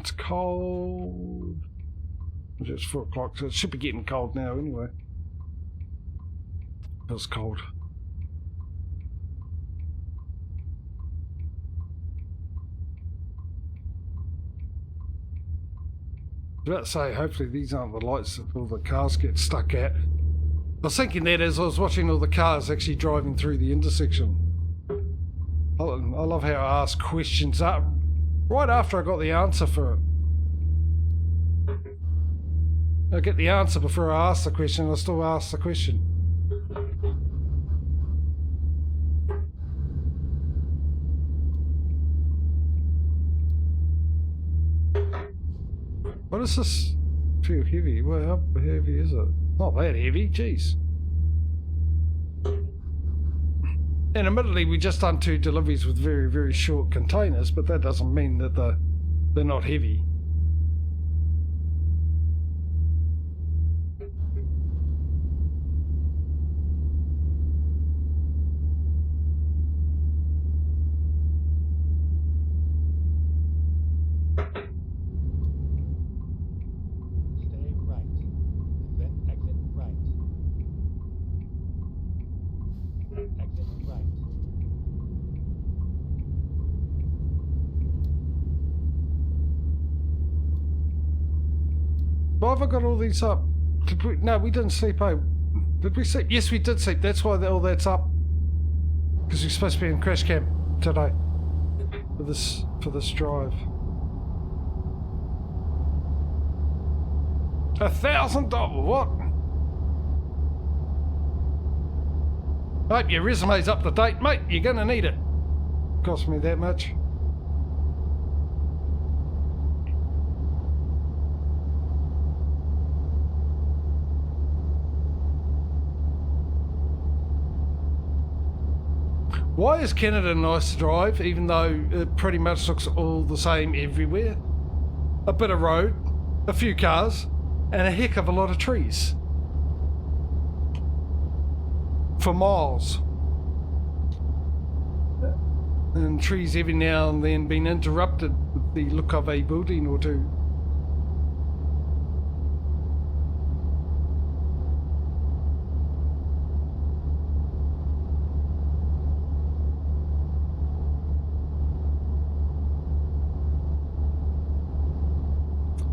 It's cold. It's 4 o'clock, so it should be getting cold now anyway. Feels cold. I was about to say, hopefully these aren't the lights that all the cars get stuck at. I was thinking that as I was watching all the cars actually driving through the intersection. I love how I ask questions up right after I got the answer for it. I get the answer before I ask the question, I still ask the question. What does this feel heavy? Well, how heavy is it? Not that heavy, jeez. And admittedly, we just done 2 deliveries with very, very short containers, but that doesn't mean that they're not heavy. Stay right, and then exit right. Exit right. Why have I got all these up? No, we didn't sleep over. Did we sleep? Yes, we did sleep. That's why all that's up. Because we're supposed to be in crash camp today for this drive. $1,000. What? Hope your resume's up to date, mate. You're gonna need it. Cost me that much. Why is Canada nice to drive, even though it pretty much looks all the same everywhere? A bit of road, a few cars, and a heck of a lot of trees. For miles. And trees every now and then being interrupted with the look of a building or two.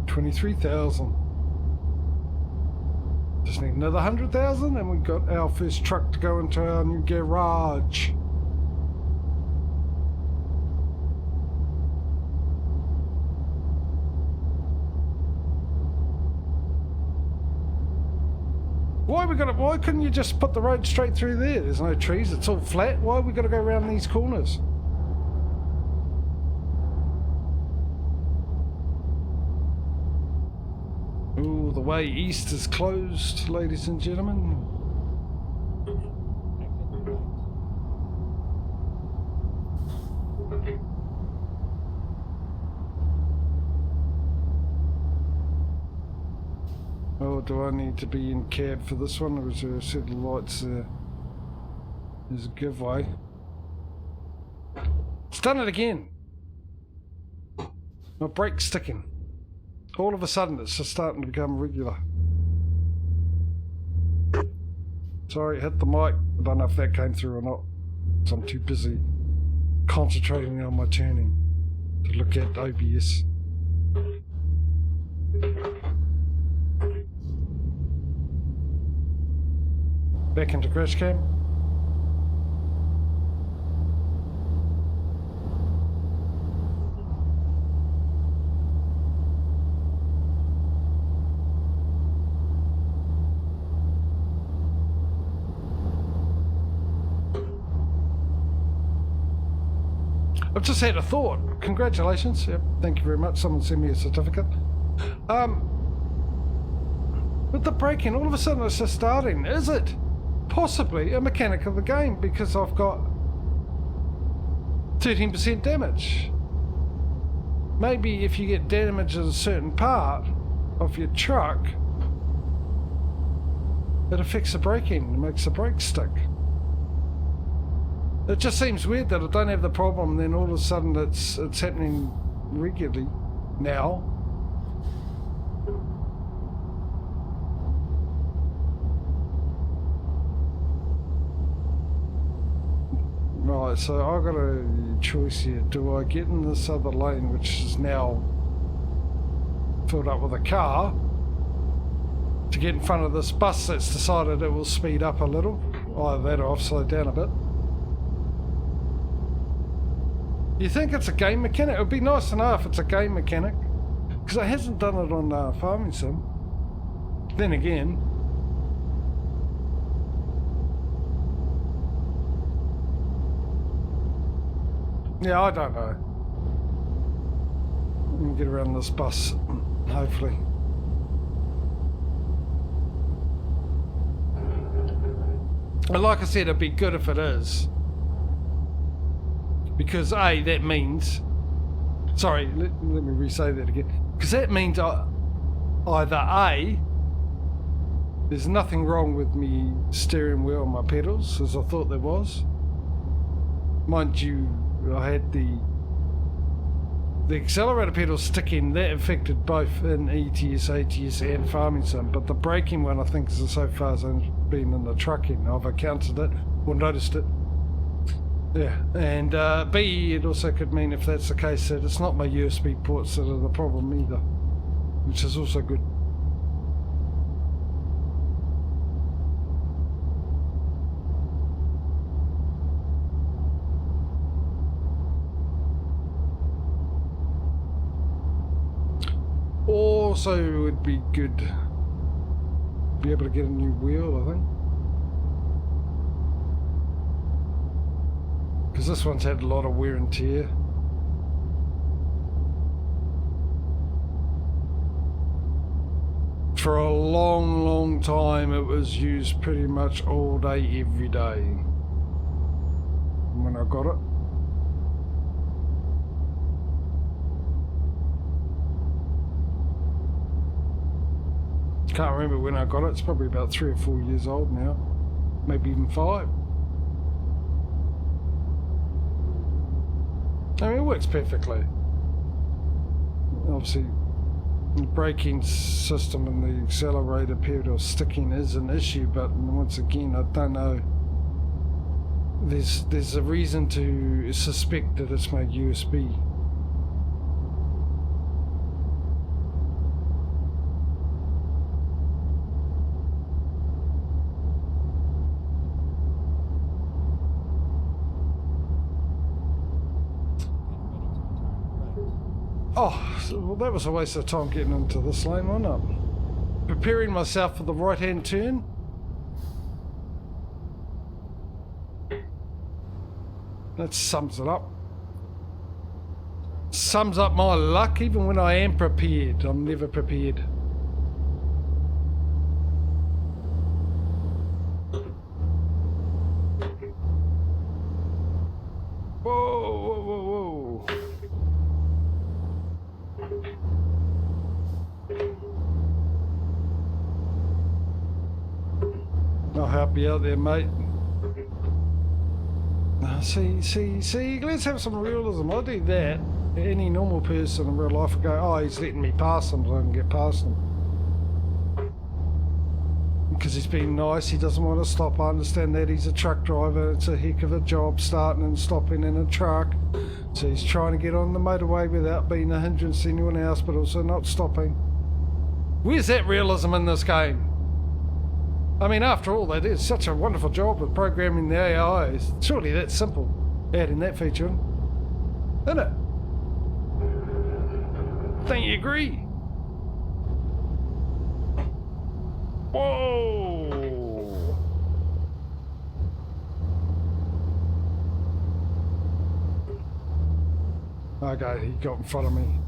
$23,000. Just need another 100,000 and we got our first truck to go into our new garage. Why couldn't you just put the road straight through there? There's no trees, it's all flat. Why have we got to go around these corners? Ooh, the way east is closed, ladies and gentlemen. Oh, do I need to be in cab for this one, or is there a set of lights there? There's a giveaway. It's done it again. My brake's sticking. All of a sudden, it's just starting to become regular. Sorry, hit the mic. I don't know if that came through or not. So I'm too busy concentrating on my turning to look at OBS. Back into crash cam. I've just had a thought. Congratulations. Yep, thank you very much. Someone sent me a certificate. With the braking, all of a sudden it's just starting. Is it possibly a mechanic of the game because I've got 13% damage? Maybe if you get damage in a certain part of your truck, it affects the braking, it makes the brakes stick. It just seems weird that I don't have the problem and then all of a sudden it's happening regularly now. Right, so I've got a choice here. Do I get in this other lane, which is now filled up with a car, to get in front of this bus that's decided it will speed up a little? Either that or I'll slow down a bit. You think it's a game mechanic? It would be nice to know if it's a game mechanic, because it hasn't done it on Farming Sim. Then again, yeah, I don't know. Let me get around this bus. Hopefully. And like I said, it'd be good if it is. Because A, that means... Sorry, let me re-say that again. Because that means either A, there's nothing wrong with me steering wheel and my pedals, as I thought there was. Mind you, I had the accelerator pedal sticking. That affected both in ETS, ATS and farming sim, but the braking one I think is so far as I've been in the trucking, I've encountered it or noticed it. Yeah, and B, it also could mean, if that's the case, that it's not my USB ports that are the problem either, which is also good. Also, it would be good to be able to get a new wheel, I think. Because this one's had a lot of wear and tear. For a long, long time it was used pretty much all day, every day when I got it. Can't remember when I got it. It's probably about 3 or 4 years old now. Maybe even 5. I mean, it works perfectly. Obviously, the braking system and the accelerator pedal sticking is an issue, but once again, I don't know. There's a reason to suspect that it's my USB. Oh, well, that was a waste of time getting into this lane, wasn't it? Preparing myself for the right-hand turn. That sums it up. Sums up my luck. Even when I am prepared, I'm never prepared. Whoa, whoa, whoa, whoa. I'll help you out there, mate. See, let's have some realism. I'll do that. Any normal person in real life would go, oh, he's letting me pass him so I can get past him. Because he's being nice, he doesn't want to stop. I understand that he's a truck driver. It's a heck of a job starting and stopping in a truck. So he's trying to get on the motorway without being a hindrance to anyone else, but also not stopping. Where's that realism in this game? I mean, after all, they did such a wonderful job with programming the AIs. Surely that's simple, adding that feature in. Isn't it? Don't you agree? Whoa! Okay, he got in front of me.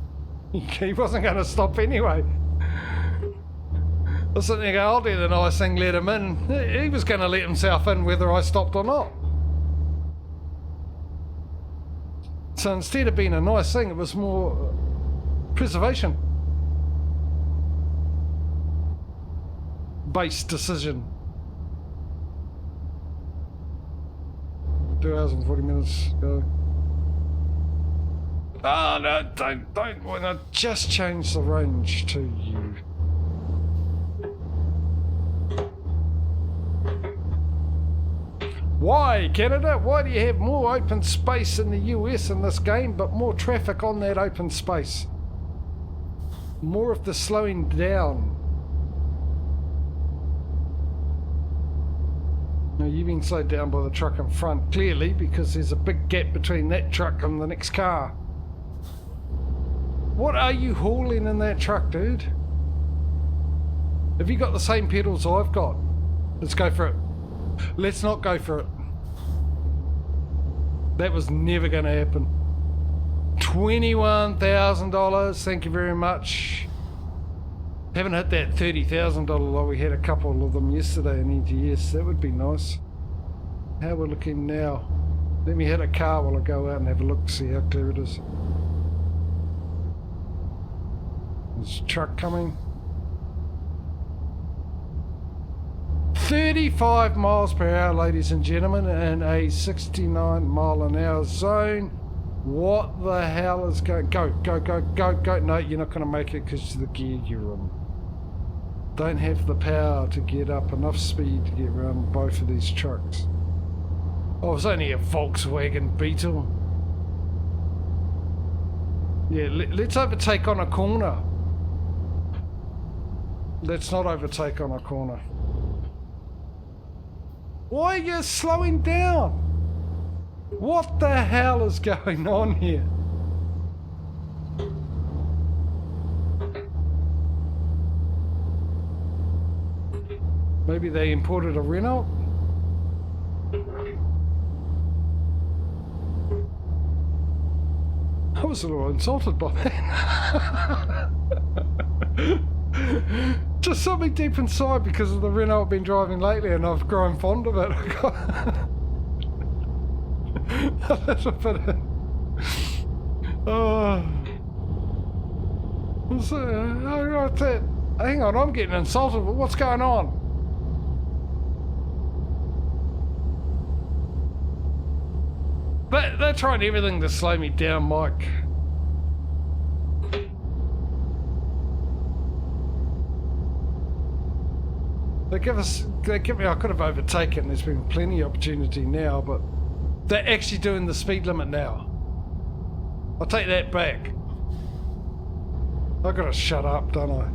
He wasn't going to stop anyway. I was sitting there going, I'll do the nice thing, let him in. He was going to let himself in whether I stopped or not. So instead of being a nice thing, it was more preservation. Based decision. 2 hours and 40 minutes ago. Oh, no, don't. When I just changed the range to you. Why, Canada? Why do you have more open space in the US in this game, but more traffic on that open space? More of the slowing down. Now, you've been slowed down by the truck in front, clearly, because there's a big gap between that truck and the next car. What are you hauling in that truck, dude? Have you got the same pedals I've got? Let's go for it. Let's not go for it. That was never going to happen. $21,000, thank you very much. Haven't hit that $30,000 lot. We had a couple of them yesterday in ETS. That would be nice. How we're looking now. Let me hit a car while I go out and have a look, see how clear it is. There's a truck coming. 35 miles per hour, ladies and gentlemen, in a 69 mile an hour zone. What the hell is going? Go, go, go, go, go. No, you're not going to make it because of the gear you're in. Don't have the power to get up enough speed to get around both of these trucks. Oh, it's only a Volkswagen Beetle. Yeah, let's overtake on a corner. Let's not overtake on a corner. Why are you slowing down? What the hell is going on here? Maybe they imported a Renault? I was a little insulted by that. Just something deep inside because of the Renault I've been driving lately and I've grown fond of it. I got a little bit of... Hang on, I'm getting insulted. What's going on? They're trying everything to slow me down, Mike. They give me, I could have overtaken, there's been plenty of opportunity now, but they're actually doing the speed limit now. I'll take that back. I've got to shut up, don't I?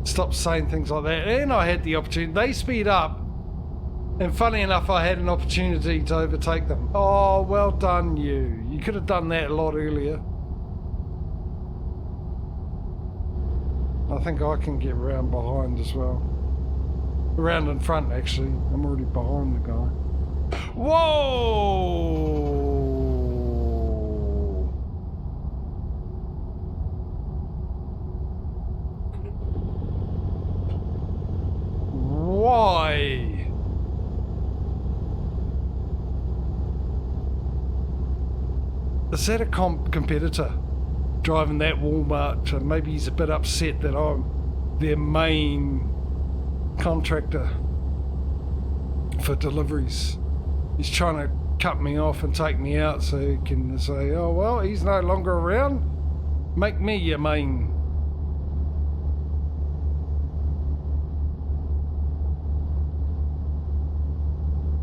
Stop saying things like that. And I had the opportunity, they speed up, and funny enough, I had an opportunity to overtake them. Oh, well done you. You could have done that a lot earlier. I think I can get around behind as well. Around in front, actually. I'm already behind the guy. Whoa! Why? Is that a competitor driving that Walmart? Maybe he's a bit upset that I'm their main contractor for deliveries. He's trying to cut me off and take me out so he can say, oh well, he's no longer around, make me your main.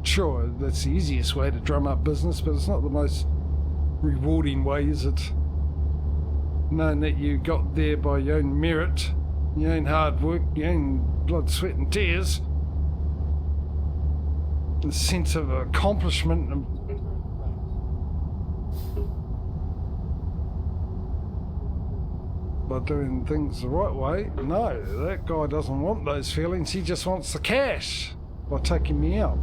Sure, that's the easiest way to drum up business, but it's not the most rewarding way, is it? Knowing that you got there by your own merit, your own hard work, your own blood, sweat and tears, the sense of accomplishment and by doing things the right way. No, that guy doesn't want those feelings, he just wants the cash by taking me out.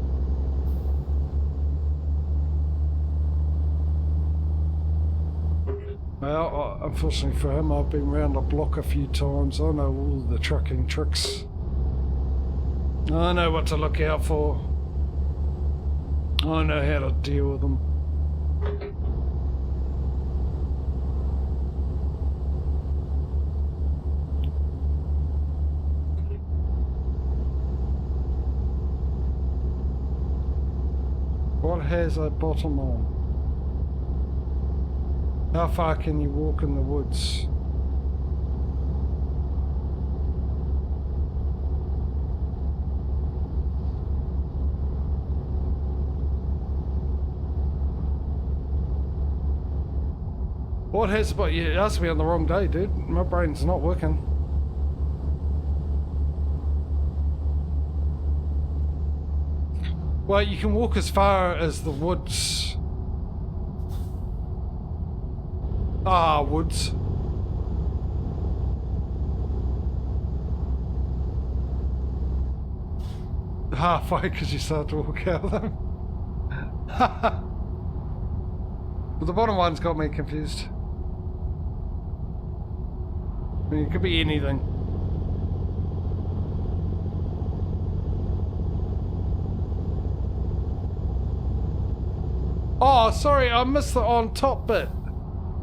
Well, unfortunately for him, I've been round the block a few times. I know all the trucking tricks. I know what to look out for. I know how to deal with them. What has a bottom on? How far can you walk in the woods? What has about you? It has to be on the wrong day, dude. My brain's not working. Well, you can walk as far as the woods. Ah, woods. Halfway because you start to walk out of them. But the bottom one's got me confused. I mean, it could be anything. Oh, sorry, I missed the on top bit.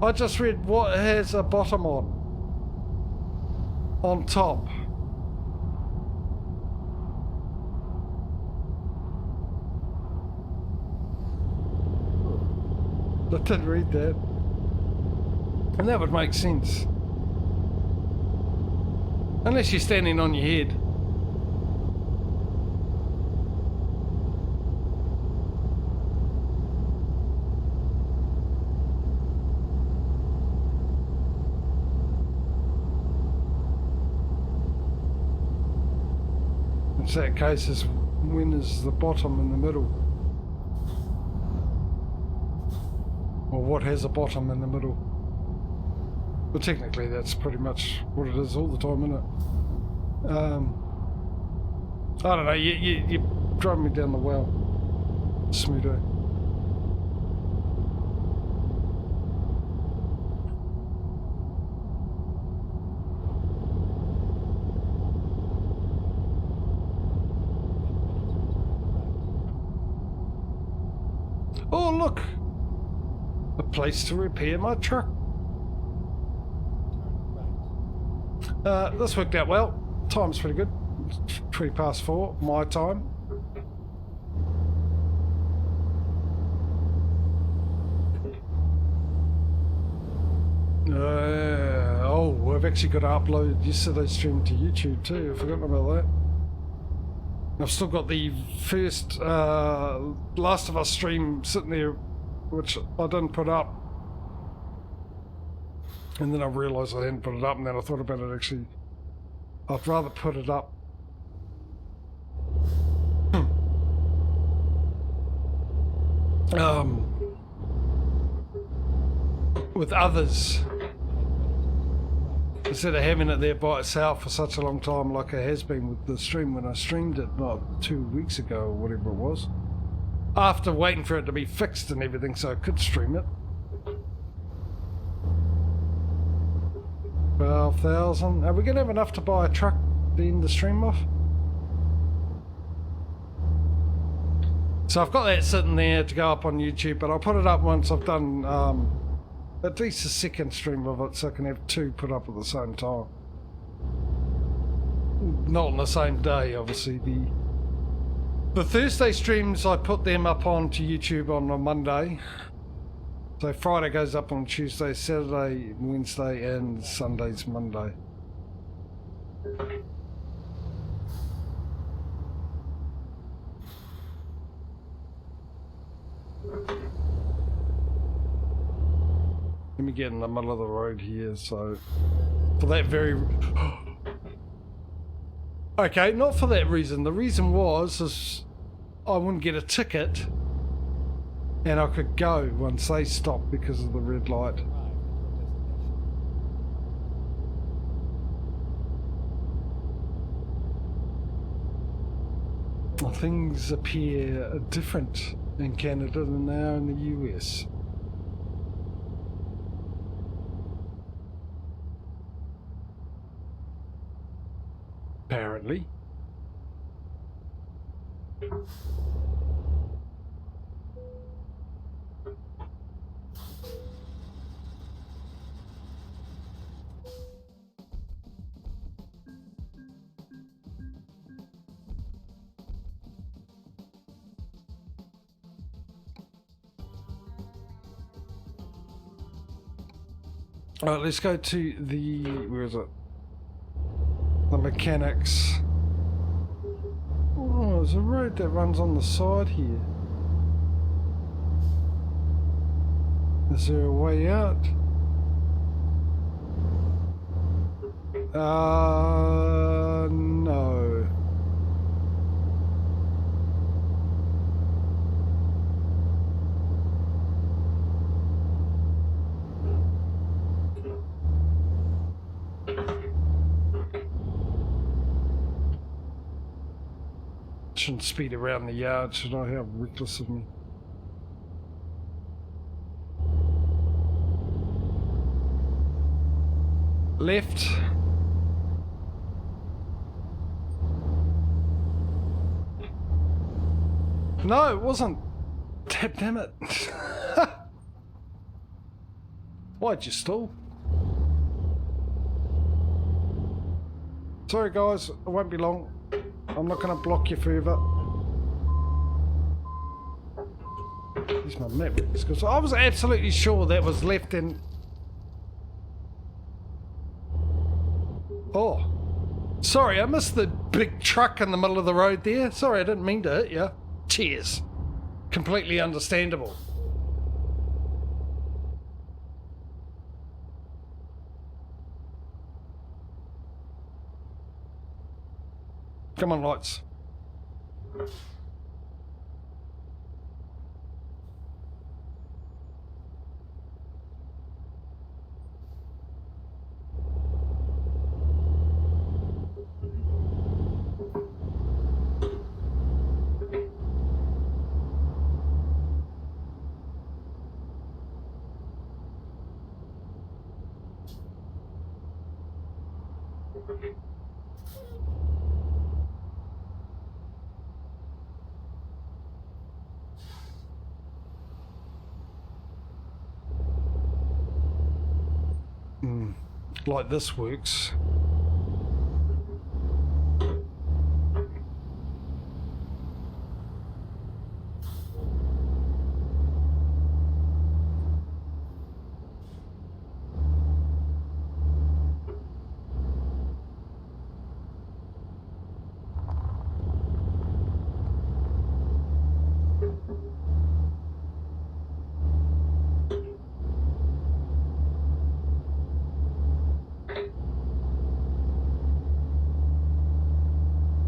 I just read what has a bottom on. On top. I didn't read that. And that would make sense. Unless you're standing on your head. In that case, is when is the bottom in the middle? Or what has a bottom in the middle? But technically that's pretty much what it is all the time, isn't it? I don't know, you drive me down the well, Smootho. Oh look! A place to repair my truck. This worked out well. Time's pretty good. 4:20 my time. Oh, I've actually got to upload yesterday's stream to YouTube too. I've forgotten about that. I've still got the first Last of Us stream sitting there, which I didn't put up. And then I realised I hadn't put it up, and then I thought about it actually. I'd rather put it up. With others. Instead of having it there by itself for such a long time like it has been with the stream when I streamed it, not 2 weeks ago or whatever it was. After waiting for it to be fixed and everything so I could stream it. 12,000. Are we going to have enough to buy a truck to end the stream off? So I've got that sitting there to go up on YouTube, but I'll put it up once I've done at least a second stream of it so I can have two put up at the same time. Not on the same day, obviously. The Thursday streams, I put them up onto YouTube on a Monday. So Friday goes up on Tuesday, Saturday, Wednesday, and Sunday's Monday. Let me get in the middle of the road here, so for that very... Okay, not for that reason. The reason is I wouldn't get a ticket and I could go once they stopped because of the red light. Things appear different in Canada than they are in the US. Apparently. Alright, let's go to the, where is it? The mechanics. Oh, there's a road that runs on the side here. Is there a way out? No. Shouldn't speed around the yard, should I? How reckless of me. Left. No, it wasn't. Damn it. Why'd you stall? Sorry guys, it won't be long. I'm not going to block you forever. Here's my map. Because I was absolutely sure that was left in... Oh. Sorry, I missed the big truck in the middle of the road there. Sorry, I didn't mean to hit you. Cheers. Completely understandable. Come on, lights. Like this works.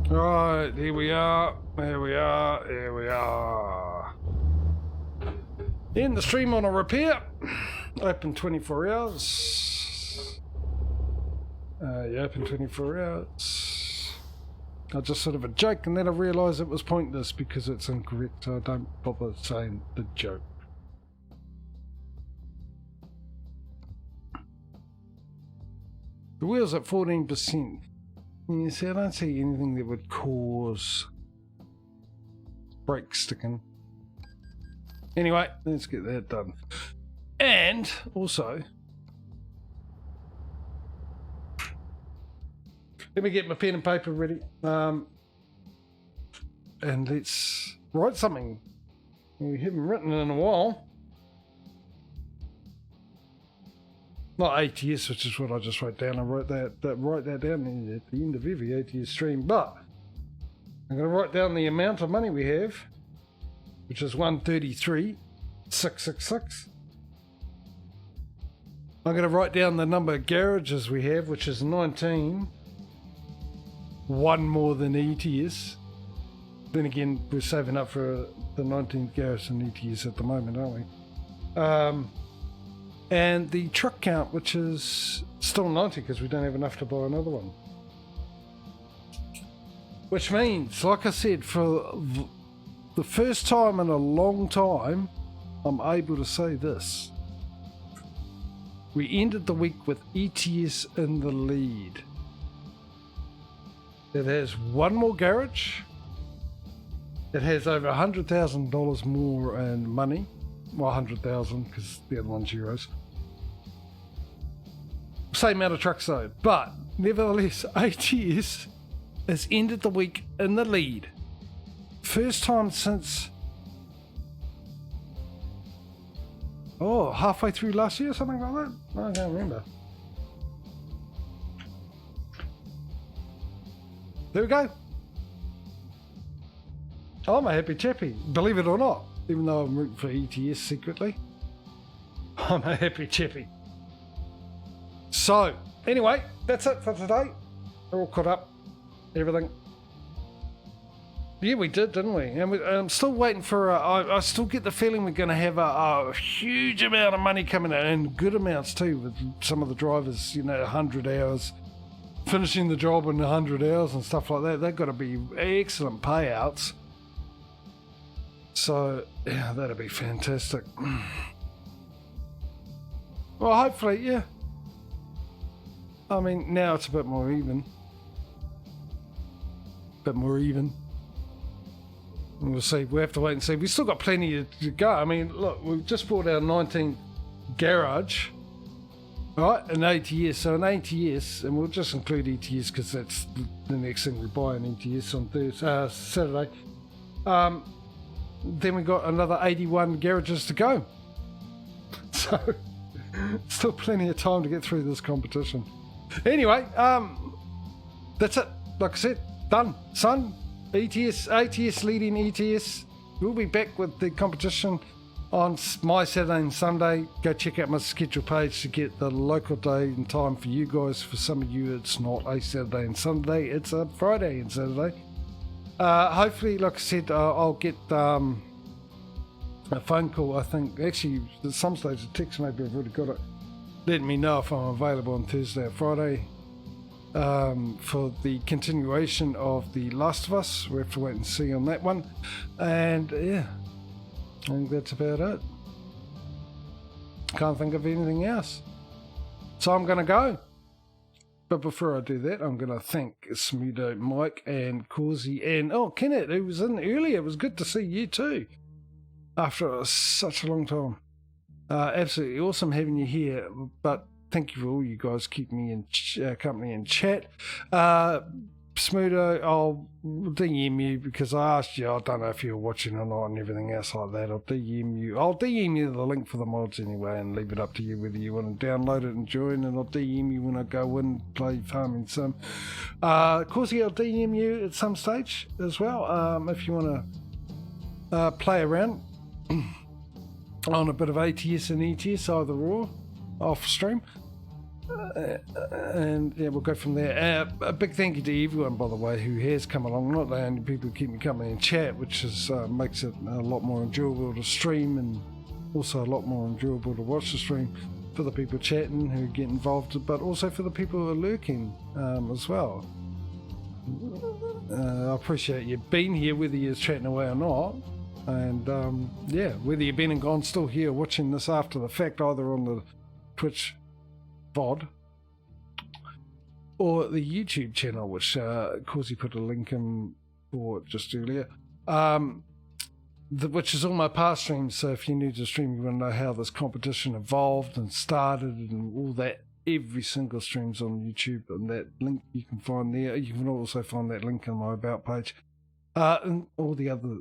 Right, here we are, there we are, here we are. In the stream on a repair, open 24 hours. You open 24 hours. I just sort of a joke and then I realised it was pointless because it's incorrect, so I don't bother saying the joke. The wheel's at 14%. You see, I don't see anything that would cause brake sticking. Anyway, let's get that done. And also, let me get my pen and paper ready. And let's write something we haven't written in a while. Not ATS, which is what I just wrote down. I wrote write that down at the end of every ATS stream. But I'm going to write down the amount of money we have, which is 133,666. I'm going to write down the number of garages we have, which is 19. One more than ETS. Then again, we're saving up for the 19th garage in ETS at the moment, aren't we? And the truck count, which is still 90 because we don't have enough to buy another one. Which means, like I said, for the first time in a long time, I'm able to say this. We ended the week with ETS in the lead. It has one more garage. It has over $100,000 more in money. Well, 100,000 because the other one's euros. Same amount of trucks though, but nevertheless, ATS has ended the week in the lead. First time since halfway through last year, something like that. I don't remember. There we go. I'm a happy chappy, believe it or not. Even though I'm rooting for ETS secretly, I'm a happy chappy. So, anyway, that's it for today. We're all caught up. Everything. Yeah, we did, didn't we? And I'm still waiting for... I still get the feeling we're going to have a huge amount of money coming in, and good amounts too, with some of the drivers, 100 hours, finishing the job in 100 hours and stuff like that. They've got to be excellent payouts. So, yeah, that'd be fantastic. Well, hopefully, yeah. I mean, now it's a bit more even. We'll see. We have to wait and see. We've still got plenty to go. I mean, look, we've just bought our 19th garage. Right, an ATS. So an ATS, and we'll just include ETS because that's the next thing we buy, an ETS on Saturday. Then we got another 81 garages to go. So still plenty of time to get through this competition. Anyway, that's it. Like I said, done. Son, ATS leading ETS. We'll be back with the competition on my Saturday and Sunday. Go check out my schedule page to get the local day and time for you guys. For some of you, it's not a Saturday and Sunday, it's a Friday and Saturday. Hopefully, like I said, I'll get a phone call. I think actually at some stage a text, maybe I've already got it, letting me know if I'm available on Thursday or Friday for the continuation of The Last of Us. We have to wait and see on that one. And yeah, I think that's about it. Can't think of anything else. So I'm going to go. But before I do that, I'm going to thank Smudo, Mike, and Causey, and Kenneth, who was in earlier. It was good to see you too, after such a long time. Absolutely awesome having you here. But thank you for all you guys keeping me in company and chat. Smudo, I'll DM you because I asked you. I don't know if you're watching or not and everything else like that. I'll DM you. I'll DM you the link for the mods anyway and leave it up to you whether you want to download it and join, and I'll DM you when I go in play Farming Sim. Of course, I'll DM you at some stage as well if you want to play around on a bit of ATS and ETS, either or, off stream. And yeah, we'll go from there. A big thank you to everyone, by the way, who has come along. Not the only people who keep me company in chat, which is makes it a lot more enjoyable to stream, and also a lot more enjoyable to watch the stream for the people chatting who get involved, but also for the people who are lurking as well. I appreciate you being here, whether you're chatting away or not. And yeah, whether you've been and gone still here watching this after the fact, either on the Twitch VOD or the YouTube channel, which Causey put a link in for just earlier, which is all my past streams. So if you're new to the stream, you want to know how this competition evolved and started and all that, every single stream's on YouTube, and that link you can find there. You can also find that link on my About page, and all the other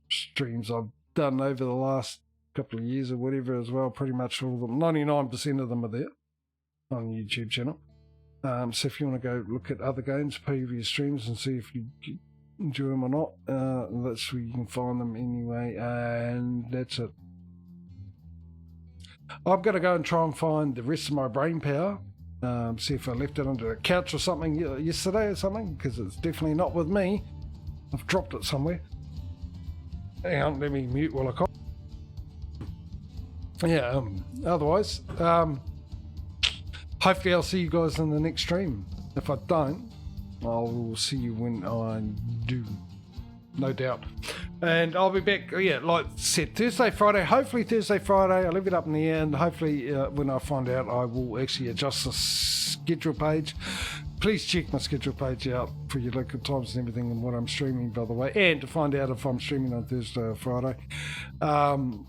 streams I've done over the last couple of years or whatever as well. Pretty much all of them, 99% of them are there on the YouTube channel. So if you want to go look at other games, previous streams, and see if you enjoy them or not, that's where you can find them anyway. And that's it. I've got to go and try and find the rest of my brain power. See if I left it under a couch or something yesterday or something, because it's definitely not with me. I've dropped it somewhere. Hang on, let me mute while I cough. Yeah, otherwise, hopefully I'll see you guys in the next stream. If I don't, I'll see you when I do, no doubt. And I'll be back, yeah, like I said, Thursday, Friday, hopefully Thursday, Friday. I'll leave it up in the air, and hopefully when I find out, I will actually adjust the schedule page. Please check my schedule page out for your local times and everything and what I'm streaming, by the way, and to find out if I'm streaming on Thursday or Friday. Well,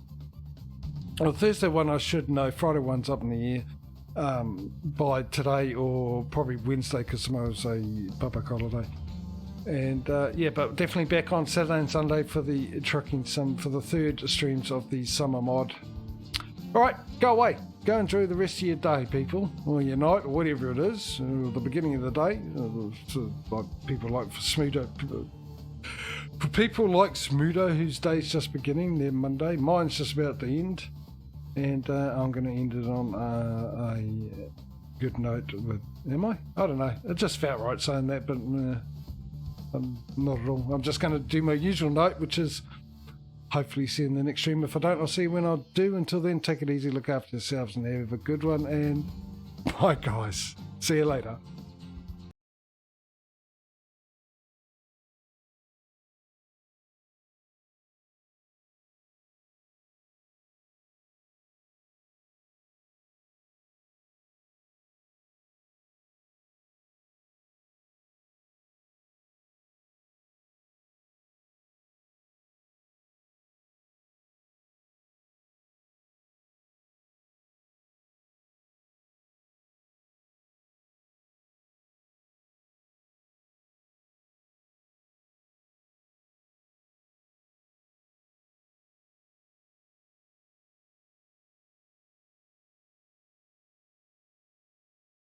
Thursday one I should know, Friday one's up in the air by today or probably Wednesday, because tomorrow's a public holiday. And yeah, but definitely back on Saturday and Sunday for the Trucking Sim, for the third streams of the summer mod. All right, go away. Go enjoy the rest of your day, people, or your night, or whatever it is, or the beginning of the day. Like people like for Smudo. For people like Smudo, whose day's just beginning, their Monday. Mine's just about to end. And I'm going to end it on a good note with, am I? I don't know. It just felt right saying that, but not at all. I'm just going to do my usual note, which is hopefully see you in the next stream. If I don't, I'll see you when I do. Until then, take it easy, look after yourselves, and have a good one. And bye, guys. See you later.